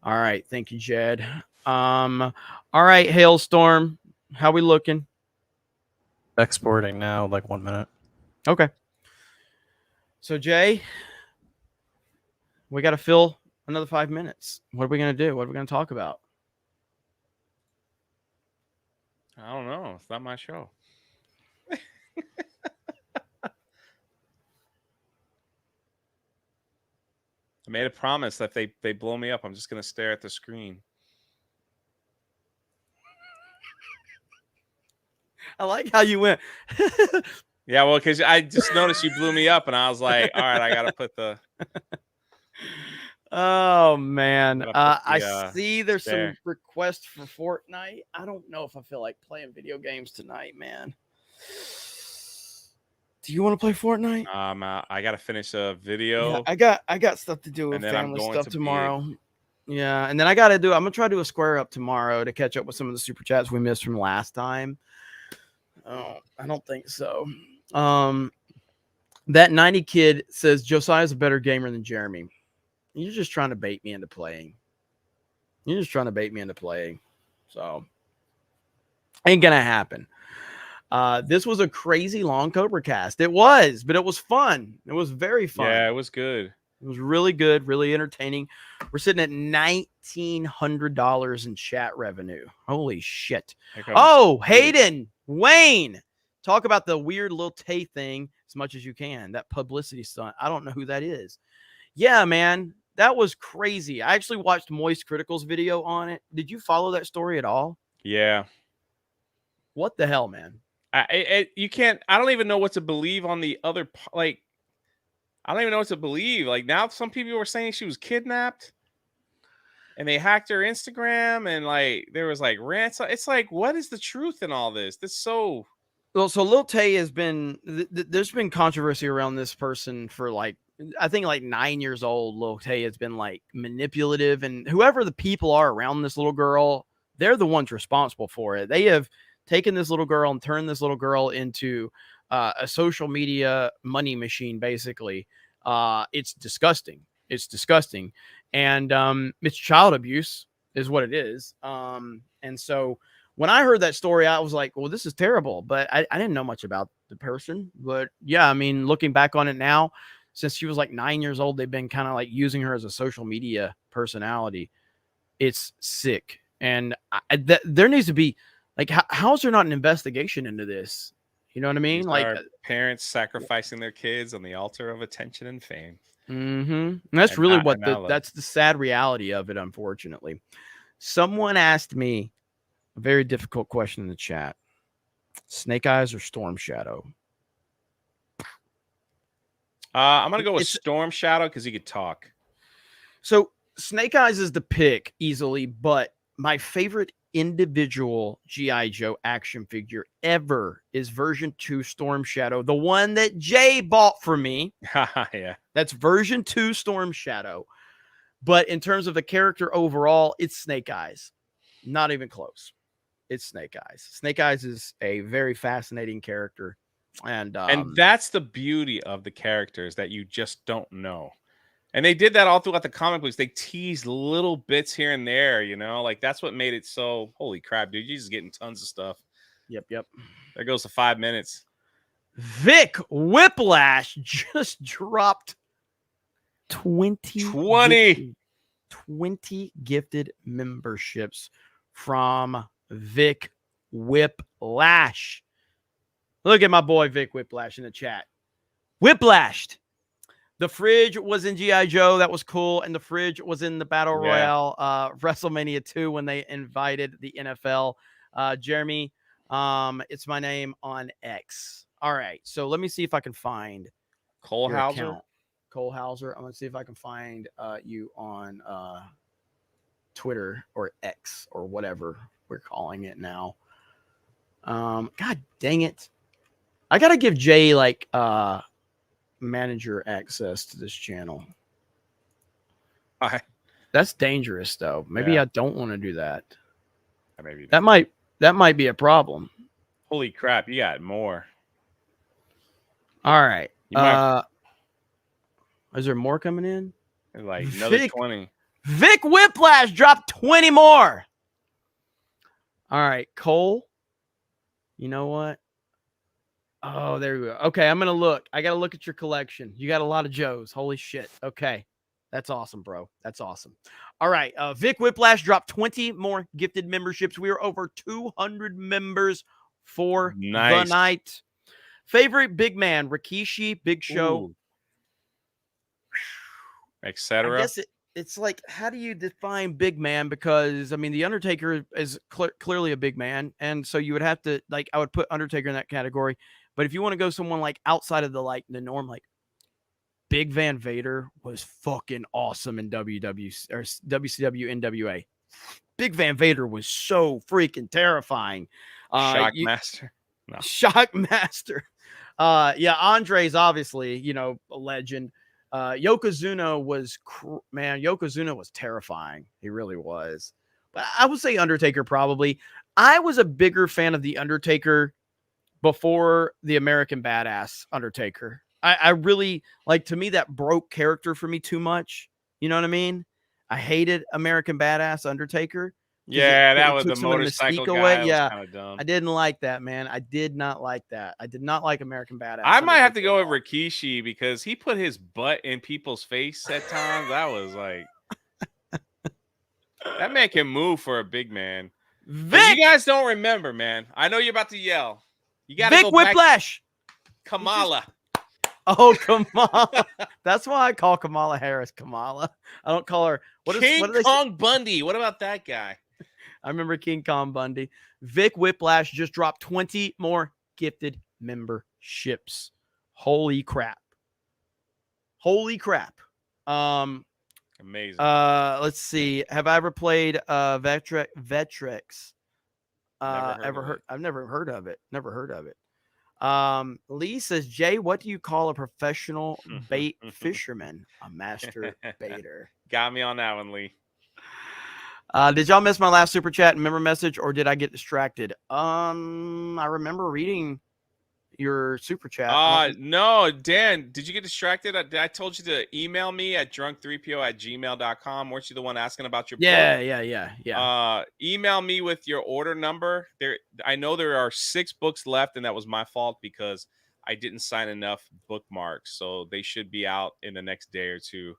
All right, thank you, Jed. All right, Hailstorm, how we looking? Exporting now, like 1 minute. Okay. So Jay, we got to fill another 5 minutes. What are we going to do? What are we going to talk about? I don't know. It's not my show. I made a promise that if they blow me up, I'm just going to stare at the screen. I like how you went. Yeah, well, because I just noticed you blew me up, and I was like, all right, I got to put the... Oh, man. I see there's there. some requests for Fortnite. I don't know if I feel like playing video games tonight, man. Do you want to play Fortnite? I got to finish a video. Yeah, I got stuff to do with And then I'm family going stuff to tomorrow. Yeah, and then I'm going to try to do a square up tomorrow to catch up with some of the super chats we missed from last time. Oh, I don't think so. That 90 kid says Josiah's a better gamer than Jeremy. You're just trying to bait me into playing. So ain't gonna happen. This was a crazy long CobraCast. It was, but it was fun. It was very fun. Yeah, it was good. It was really good, really entertaining. We're sitting at $1,900 in chat revenue. Holy shit. Oh, Hayden, Wayne, talk about the weird little Tay thing as much as you can. That publicity stunt. I don't know who that is. Yeah, man, that was crazy. I actually watched Moist Critical's video on it. Did you follow that story at all? Yeah. What the hell, man? You can't. I don't even know what to believe on the other. Like, I don't even know what to believe. Like now, some people were saying she was kidnapped, and they hacked her Instagram, and like there was like ransom. It's like, what is the truth in all this? This so. Well, so Lil Tay has been. There's been controversy around this person for like. I think like 9 years old. Lil Tay has been like manipulative, and whoever the people are around this little girl, they're the ones responsible for it. They have taken this little girl and turned this little girl into a social media money machine, basically. It's disgusting. It's disgusting. And it's child abuse is what it is. And so when I heard that story, I was like, well, this is terrible. But I didn't know much about the person. But yeah, I mean, looking back on it now, since she was like 9 years old, they've been kind of like using her as a social media personality. It's sick. And there needs to be, like, how is there not an investigation into this? You know what I mean? These like are parents sacrificing their kids on the altar of attention and fame. Mm-hmm. And that's really what that's the sad reality of it, unfortunately. Someone asked me a very difficult question in the chat. Snake Eyes or Storm Shadow? I'm going to go with Storm Shadow because he could talk. So Snake Eyes is the pick easily, but my favorite individual G.I. Joe action figure ever is version 2 Storm Shadow, the one that Jay bought for me. Yeah. That's version 2 Storm Shadow. But in terms of the character overall, it's Snake Eyes. Not even close. It's Snake Eyes. Snake Eyes is a very fascinating character. And that's the beauty of the characters that you just don't know. And they did that all throughout the comic books. They teased little bits here and there, you know, like that's what made it so holy crap, dude. You're just getting tons of stuff. Yep. There goes to 5 minutes. Vic Whiplash just dropped 20 gifted memberships from Vic Whiplash. Look at my boy Vic Whiplash in the chat. Whiplashed. The fridge was in G.I. Joe. That was cool. And the fridge was in the Battle Royale WrestleMania 2 when they invited the NFL. Jeremy, it's my name on X. All right. So let me see if I can find Cole Hauser. Cole Hauser. I'm going to see if I can find you on Twitter or X or whatever we're calling it now. God dang it. I got to give Jay like manager access to this channel. That's dangerous though. Maybe I don't want to do that. Maybe that might be a problem. Holy crap, you got more. All right. Is there more coming in? Like another 20. Vic Whiplash dropped 20 more. All right, Cole. You know what? Oh, there we go. Okay, I'm going to look. I got to look at your collection. You got a lot of Joes. Holy shit. Okay. That's awesome, bro. That's awesome. All right. Vic Whiplash dropped 20 more gifted memberships. We are over 200 members for the night. Favorite big man, Rikishi, Big Show, etc. I guess it's like, how do you define big man? Because, I mean, The Undertaker is clearly a big man. And so you would have to, like, I would put Undertaker in that category. But if you want to go someone like outside of the norm, like Big Van Vader was fucking awesome in WCW NWA. Big Van Vader was so freaking terrifying. Shockmaster. No. Shockmaster. Andre's obviously, a legend. Yokozuna was, Yokozuna was terrifying. He really was. But I would say Undertaker probably. I was a bigger fan of The Undertaker before the American Badass Undertaker. I really, to me, that broke character for me too much. You know what I mean? I hated American Badass Undertaker. Yeah, that was the motorcycle guy. Away. Yeah, kind of dumb. I didn't like that, man. I did not like that. I did not like American Badass. I might have to go with Rikishi because he put his butt in people's face at times. That was like, that man can move for a big man. Vic! You guys don't remember, man. I know you're about to yell. You got to go Whiplash. Kamala. Oh, Kamala. That's why I call Kamala Harris Kamala. I don't call her King Kong Bundy. What about that guy? I remember King Kong Bundy. Vic Whiplash just dropped 20 more gifted memberships. Holy crap. Amazing. Let's see. Have I ever played Vectrex? I've never heard of it. Lee says, Jay, what do you call a professional bait fisherman? A master baiter. Got me on that one, Lee. Did y'all miss my last super chat and member message, or did I get distracted? I remember reading your super chat. No, Dan, did you get distracted? I told you to email me at drunk3po@gmail.com. Weren't you the one asking about your book? Yeah. Email me with your order number. I know there are 6 books left, and that was my fault because I didn't sign enough bookmarks. So they should be out in the next day or two.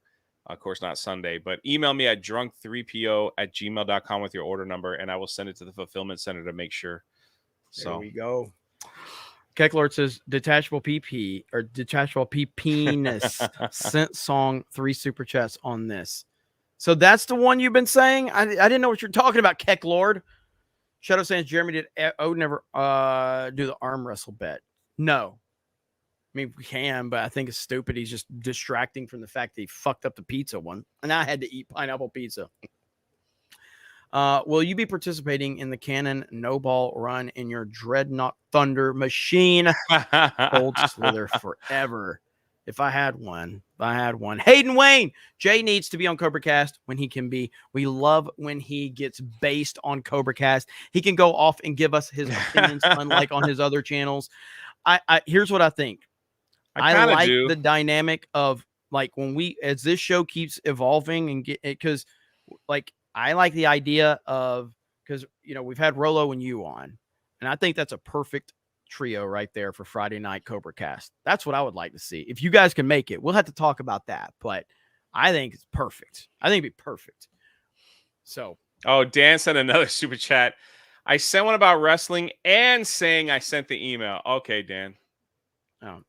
Of course, not Sunday, but email me at drunk3po@gmail.com with your order number, and I will send it to the fulfillment center to make sure. There we go. Kecklord says detachable PP or detachable penis sent song 3 super chats on this. So that's the one you've been saying. I didn't know what you're talking about, Kecklord. Shadow Sands Jeremy did. I would never do the arm wrestle bet. No, I mean we can, but I think it's stupid. He's just distracting from the fact that he fucked up the pizza one, and I had to eat pineapple pizza. Will you be participating in the Canon No Ball run in your Dreadnought Thunder machine? Old Slither forever. If I had one. Hayden Wayne. Jay needs to be on CobraCast when he can be. We love when he gets based on CobraCast. He can go off and give us his opinions, unlike on his other channels. I here's what I think. I like the dynamic of like as this show keeps evolving and get it, because like I like the idea of, because we've had Rolo and you on, and I think that's a perfect trio right there for Friday night CobraCast. That's what I would like to see. If you guys can make it, we'll have to talk about that, but I think it's perfect. I think it'd be perfect. So, Dan sent another super chat. I sent one about wrestling and saying I sent the email. Okay, Dan. Oh,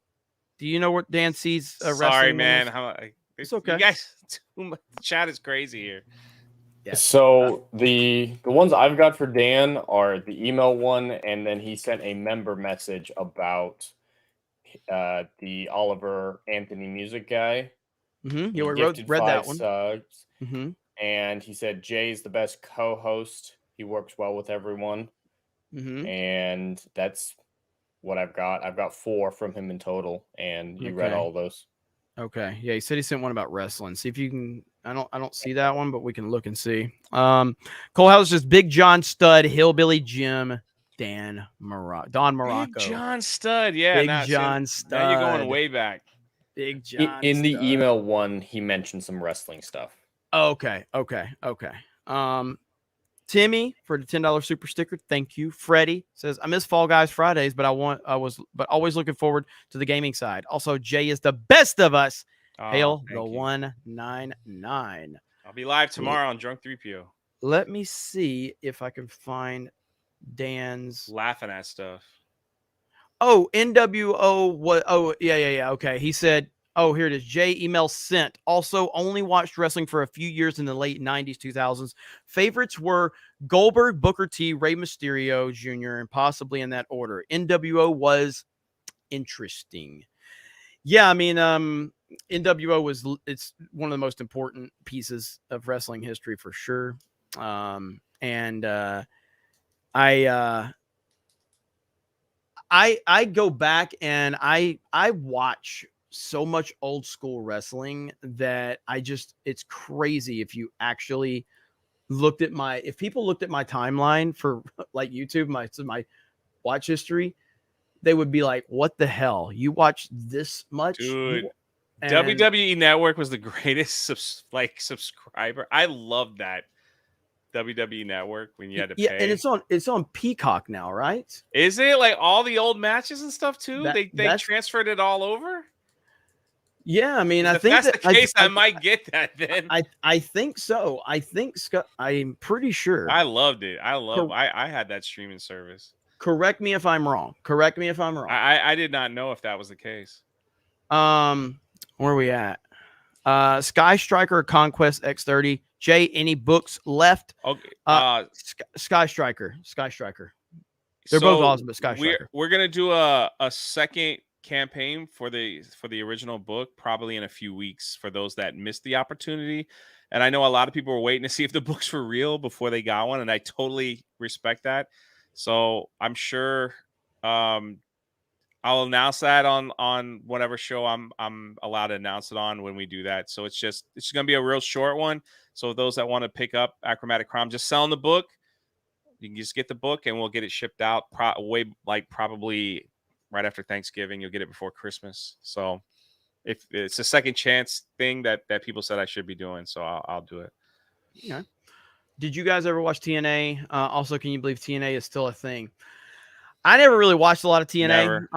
do you know what Dan sees? Sorry, wrestling man. It's okay. You guys, the chat is crazy here. Yeah. So the ones I've got for Dan are the email one, and then he sent a member message about the Oliver Anthony music guy. Mm-hmm. He read that 5 one. subs, mm-hmm. And he said Jay's the best co-host. He works well with everyone, and that's what I've got. I've got 4 from him in total, and you read all of those. Okay. Yeah, he said he sent one about wrestling. See if you can. I don't see that one, but we can look and see. Cole House just Big John Stud, Hillbilly Jim, Don Morocco. Big John Stud, yeah. Big John Stud. Now you're going way back. Big John. In the email one, he mentioned some wrestling stuff. Okay. Timmy for the $10 super sticker. Thank you. Freddie says, I miss Fall Guys Fridays, but always looking forward to the gaming side. Also, Jay is the best of us. Hail the 199. I'll be live tomorrow on Drunk 3PO. Let me see if I can find Dan's laughing at stuff. Oh, NWO. What? Oh, yeah. Okay. He said, oh, here it is. Jay email sent. Also, only watched wrestling for a few years in the late 90s, 2000s. Favorites were Goldberg, Booker T, Rey Mysterio Jr., and possibly in that order. NWO was interesting. Yeah, I mean, NWO it's one of the most important pieces of wrestling history for sure. I go back and I watch so much old school wrestling that it's crazy. If you actually if people looked at my timeline for like YouTube, my watch history, they would be like, what the hell? You watch this much? Dude, WWE Network was the greatest subscriber. I loved that WWE Network when you had to pay. Yeah, and it's on Peacock now, right? Is it like all the old matches and stuff too? They transferred it all over? Yeah, I mean, if that's the case, I might get that then. I think so. I'm pretty sure. I loved it. I had that streaming service. Correct me if I'm wrong. I did not know if that was the case. Where are we at? Sky Striker Conquest X30. Jay, any books left? Okay. Sky Striker. They're both awesome, but Sky Striker. We're gonna do a second campaign for the original book probably in a few weeks for those that missed the opportunity. And I know a lot of people were waiting to see if the books were real before they got one, and I totally respect that. So I'm sure I'll announce that on whatever show I'm allowed to announce it on when we do that. So it's gonna be a real short one. So those that want to pick up Achromatic Crime, just selling the book, you can just get the book and we'll get it shipped out probably right after Thanksgiving. You'll get it before Christmas. So if it's a second chance thing that people said I should be doing, so I'll do it. Yeah. Did you guys ever watch TNA? Also, can you believe TNA is still a thing? I never really watched a lot of TNA. Never.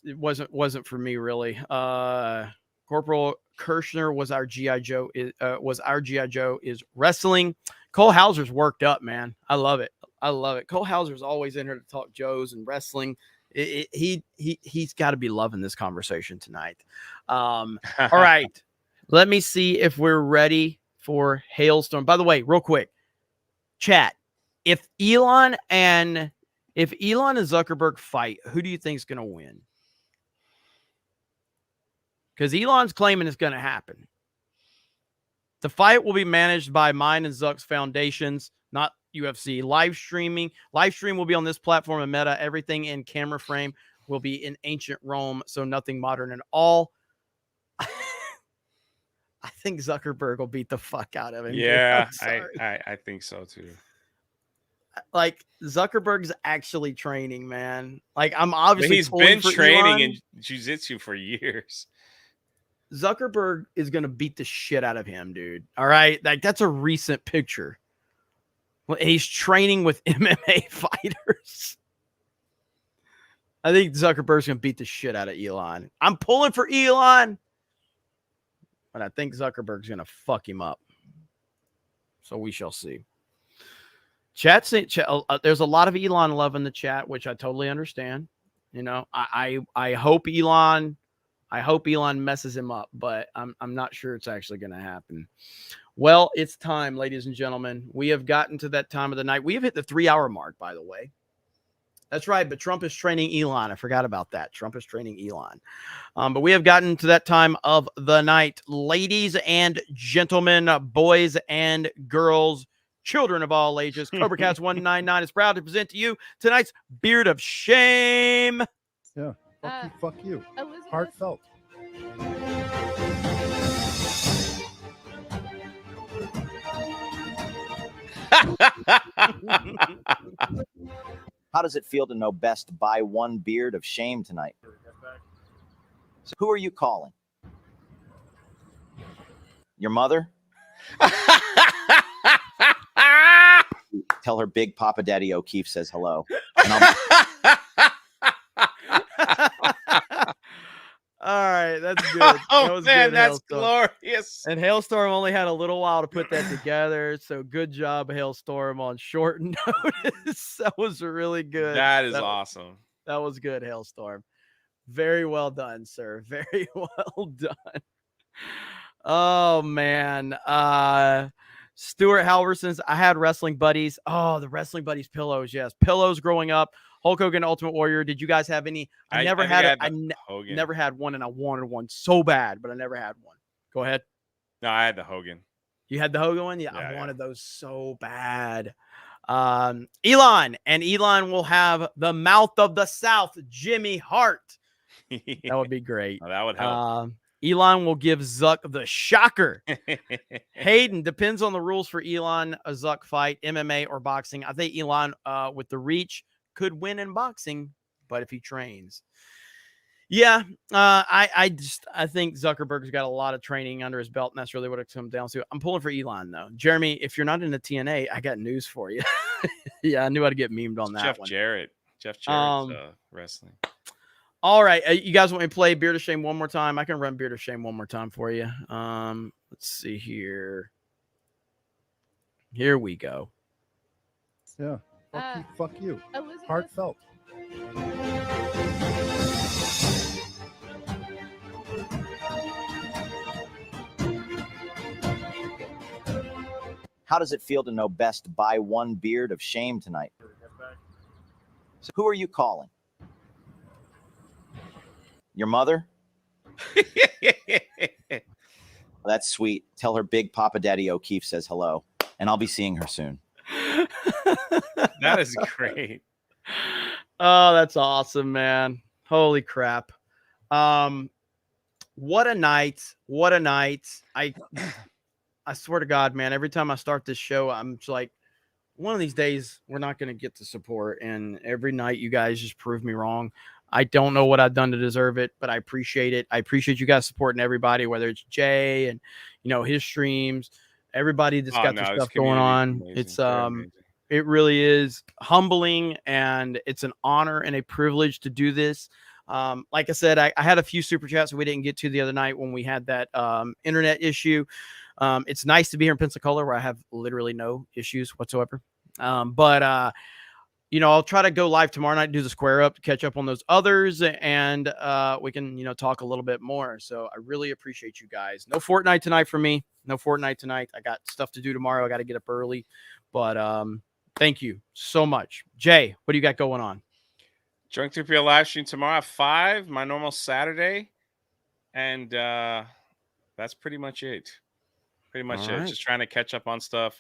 It wasn't for me really. Corporal Kirshner was our GI Joe. Is wrestling. Cole Hauser's worked up, man. I love it. Cole Hauser's always in here to talk Joes and wrestling. He's got to be loving this conversation tonight. All right, let me see if we're ready for Hailstorm. By the way, real quick, chat. If Elon and Zuckerberg fight, who do you think is going to win? Because Elon's claiming it's going to happen. The fight will be managed by mine and Zuck's foundations, not UFC. Live stream will be on this platform and Meta. Everything in camera frame will be in ancient Rome, so nothing modern at all. I think Zuckerberg will beat the fuck out of him. dude. Yeah, I'm sorry. I think so too. Like Zuckerberg's actually training, man. Like I'm But obviously he's pulling been for training Elon. in jiu-jitsu for years. Zuckerberg is gonna beat the shit out of him, dude. All right, like that's a recent picture. Well, he's training with MMA fighters. I think Zuckerberg's gonna beat the shit out of Elon. I'm pulling for Elon, but I think Zuckerberg's gonna fuck him up. So we shall see. There's a lot of Elon love in the chat, which I totally understand. You know, I hope Elon messes him up, but I'm not sure it's actually going to happen. Well, it's time, ladies and gentlemen. We have gotten to that time of the night. We have hit the 3-hour mark, by the way. That's right, but Trump is training Elon. I forgot about that. Trump is training Elon. But we have gotten to that time of the night. Ladies and gentlemen, boys and girls, children of all ages, CobraCast 199 is proud to present to you tonight's Beard of Shame. Yeah. Fuck you. Heartfelt. How does it feel to know best buy one beard of shame tonight? So who are you calling? Your mother? Tell her Big Papa Daddy O'Keefe says hello. And All right, that's good. Oh, That was man, good, that's Hailstorm. glorious. And Hailstorm only had a little while to put that together, so good job, Hailstorm, on short notice. That was really good. That is awesome. That was good, Hailstorm. Very well done, sir. Very well done. Oh man. Stuart Halverson's I had wrestling buddies. Oh, the wrestling buddies pillows. Yes. Pillows growing up. Hulk Hogan Ultimate Warrior. Did you guys have any? I never had Hogan. never had one, and I wanted one so bad, but I never had one. Go ahead. No, I had the Hogan. You had the Hogan one? Yeah, I wanted those so bad. Elon will have the mouth of the South, Jimmy Hart. That would be great. Oh, that would help. Elon will give Zuck the shocker. Hayden, depends on the rules for Elon, a Zuck fight, MMA or boxing. I think Elon, with the reach, could win in boxing, but if he trains. Yeah, I think Zuckerberg's got a lot of training under his belt, and that's really what it comes down to. I'm pulling for Elon, though. Jeremy, if you're not in the TNA, I got news for you. Yeah, I knew how to get memed on that Jeff one. Jarrett's wrestling. All right, you guys want me to play Beard of Shame one more time? I can run Beard of Shame one more time for you. Let's see here. Here we go. Yeah. Fuck you. Heartfelt. how does it feel to know best buy one beard of shame tonight? So who are you calling? Your mother? Well, that's sweet. Tell her Big Papa Daddy O'Keefe says hello, and I'll be seeing her soon. That is great. Oh, that's awesome, man. Holy crap. What a night. What a night. I swear to God, man, every time I start this show, I'm just like, one of these days we're not going to get the support. And every night you guys just prove me wrong. I don't know what I've done to deserve it, but I appreciate it. I appreciate you guys supporting everybody, whether it's Jay and, his streams, everybody that's got their stuff going on. It's, it really is humbling, and it's an honor and a privilege to do this. Like I said, I had a few super chats that we didn't get to the other night when we had that internet issue. It's nice to be here in Pensacola, where I have literally no issues whatsoever. But I'll try to go live tomorrow night, do the square up to catch up on those others, and we can, talk a little bit more. So I really appreciate you guys. No Fortnite tonight for me. No Fortnite tonight. I got stuff to do tomorrow. I got to get up early, but thank you so much. Jay, what do you got going on? Drunk 3PL live stream tomorrow at 5, my normal Saturday. And that's pretty much it. Pretty much All it. right. Just trying to catch up on stuff.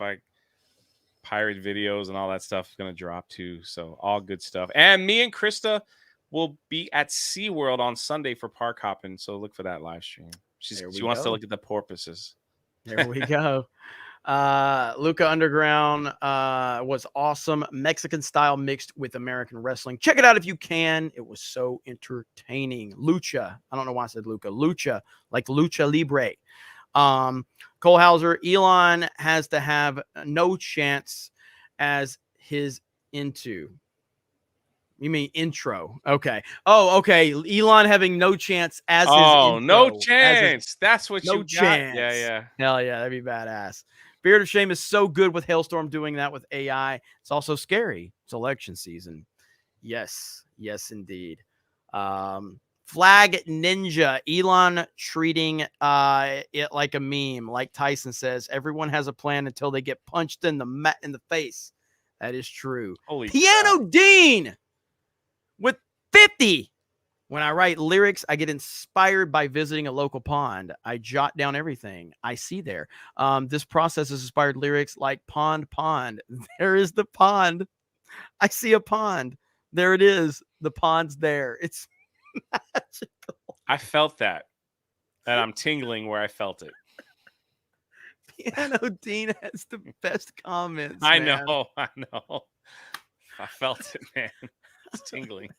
Pirate videos and all that stuff is going to drop too. So all good stuff. And me and Krista will be at SeaWorld on Sunday for park hopping. So look for that live stream. She wants to look at the porpoises. There we go. Luca Underground was awesome. Mexican style mixed with American wrestling. Check it out if you can. It was so entertaining. Lucha. I don't know why I said Luca. Lucha, like Lucha Libre. Cole Hauser, Elon has to have no chance as his into. You mean intro? Okay. Oh, okay. Elon having no chance as his intro. No chance. That's what no you chance. got. Yeah. Hell yeah, that'd be badass. Beard of Shame is so good with Hailstorm doing that with AI. It's also scary. It's election season. Yes, indeed. Flag Ninja, Elon treating it like a meme, like Tyson says. Everyone has a plan until they get punched in the face. That is true. Holy Piano crap. Dean with 50. When I write lyrics, I get inspired by visiting a local pond. I jot down everything I see there. This process has inspired lyrics like pond. There is the pond. I see a pond. There it is. The pond's there. It's magical. I felt that. And I'm tingling where I felt it. Piano Dean has the best comments. I man. know. I felt it, man. It's tingling.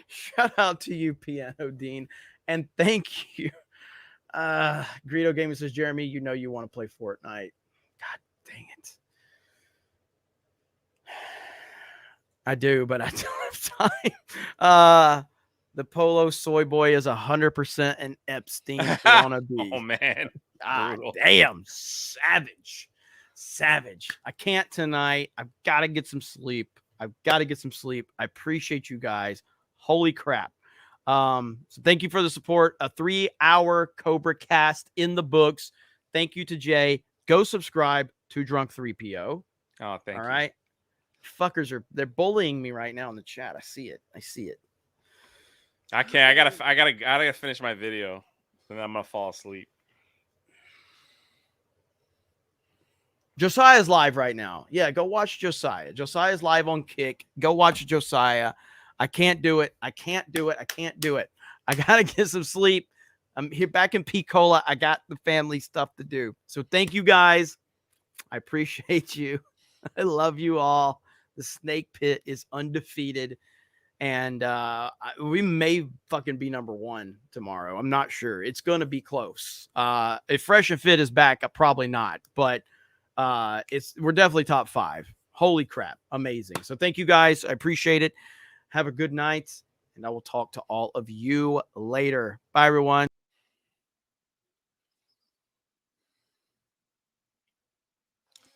Shout out to you, Piano Dean. And thank you. Greedo Gaming says, Jeremy, you know you want to play Fortnite. God dang it. I do, but I don't have time. The Polo Soy Boy is 100% an Epstein wannabe. Oh, man. Damn. Savage. I can't tonight. I've got to get some sleep. I appreciate you guys. Holy crap. So thank you for the support. A 3-hour CobraCast in the books. Thank you to Jay. Go subscribe to Drunk 3PO. Oh, thank you. All right. Fuckers they're bullying me right now in the chat. I see it. I can't. I gotta finish my video. And then I'm gonna fall asleep. Josiah's live right now. Yeah, go watch Josiah. Josiah's live on Kick. Go watch Josiah. I can't do it. I gotta get some sleep. I'm here back in Picola. I got the family stuff to do. So thank you guys. I appreciate you. I love you all. The Snake Pit is undefeated. And we may fucking be number 1 tomorrow. I'm not sure. It's going to be close. If Fresh and Fit is back, probably not. But we're definitely top 5. Holy crap. Amazing. So thank you guys. I appreciate it. Have a good night. And I will talk to all of you later. Bye, everyone.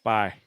Bye.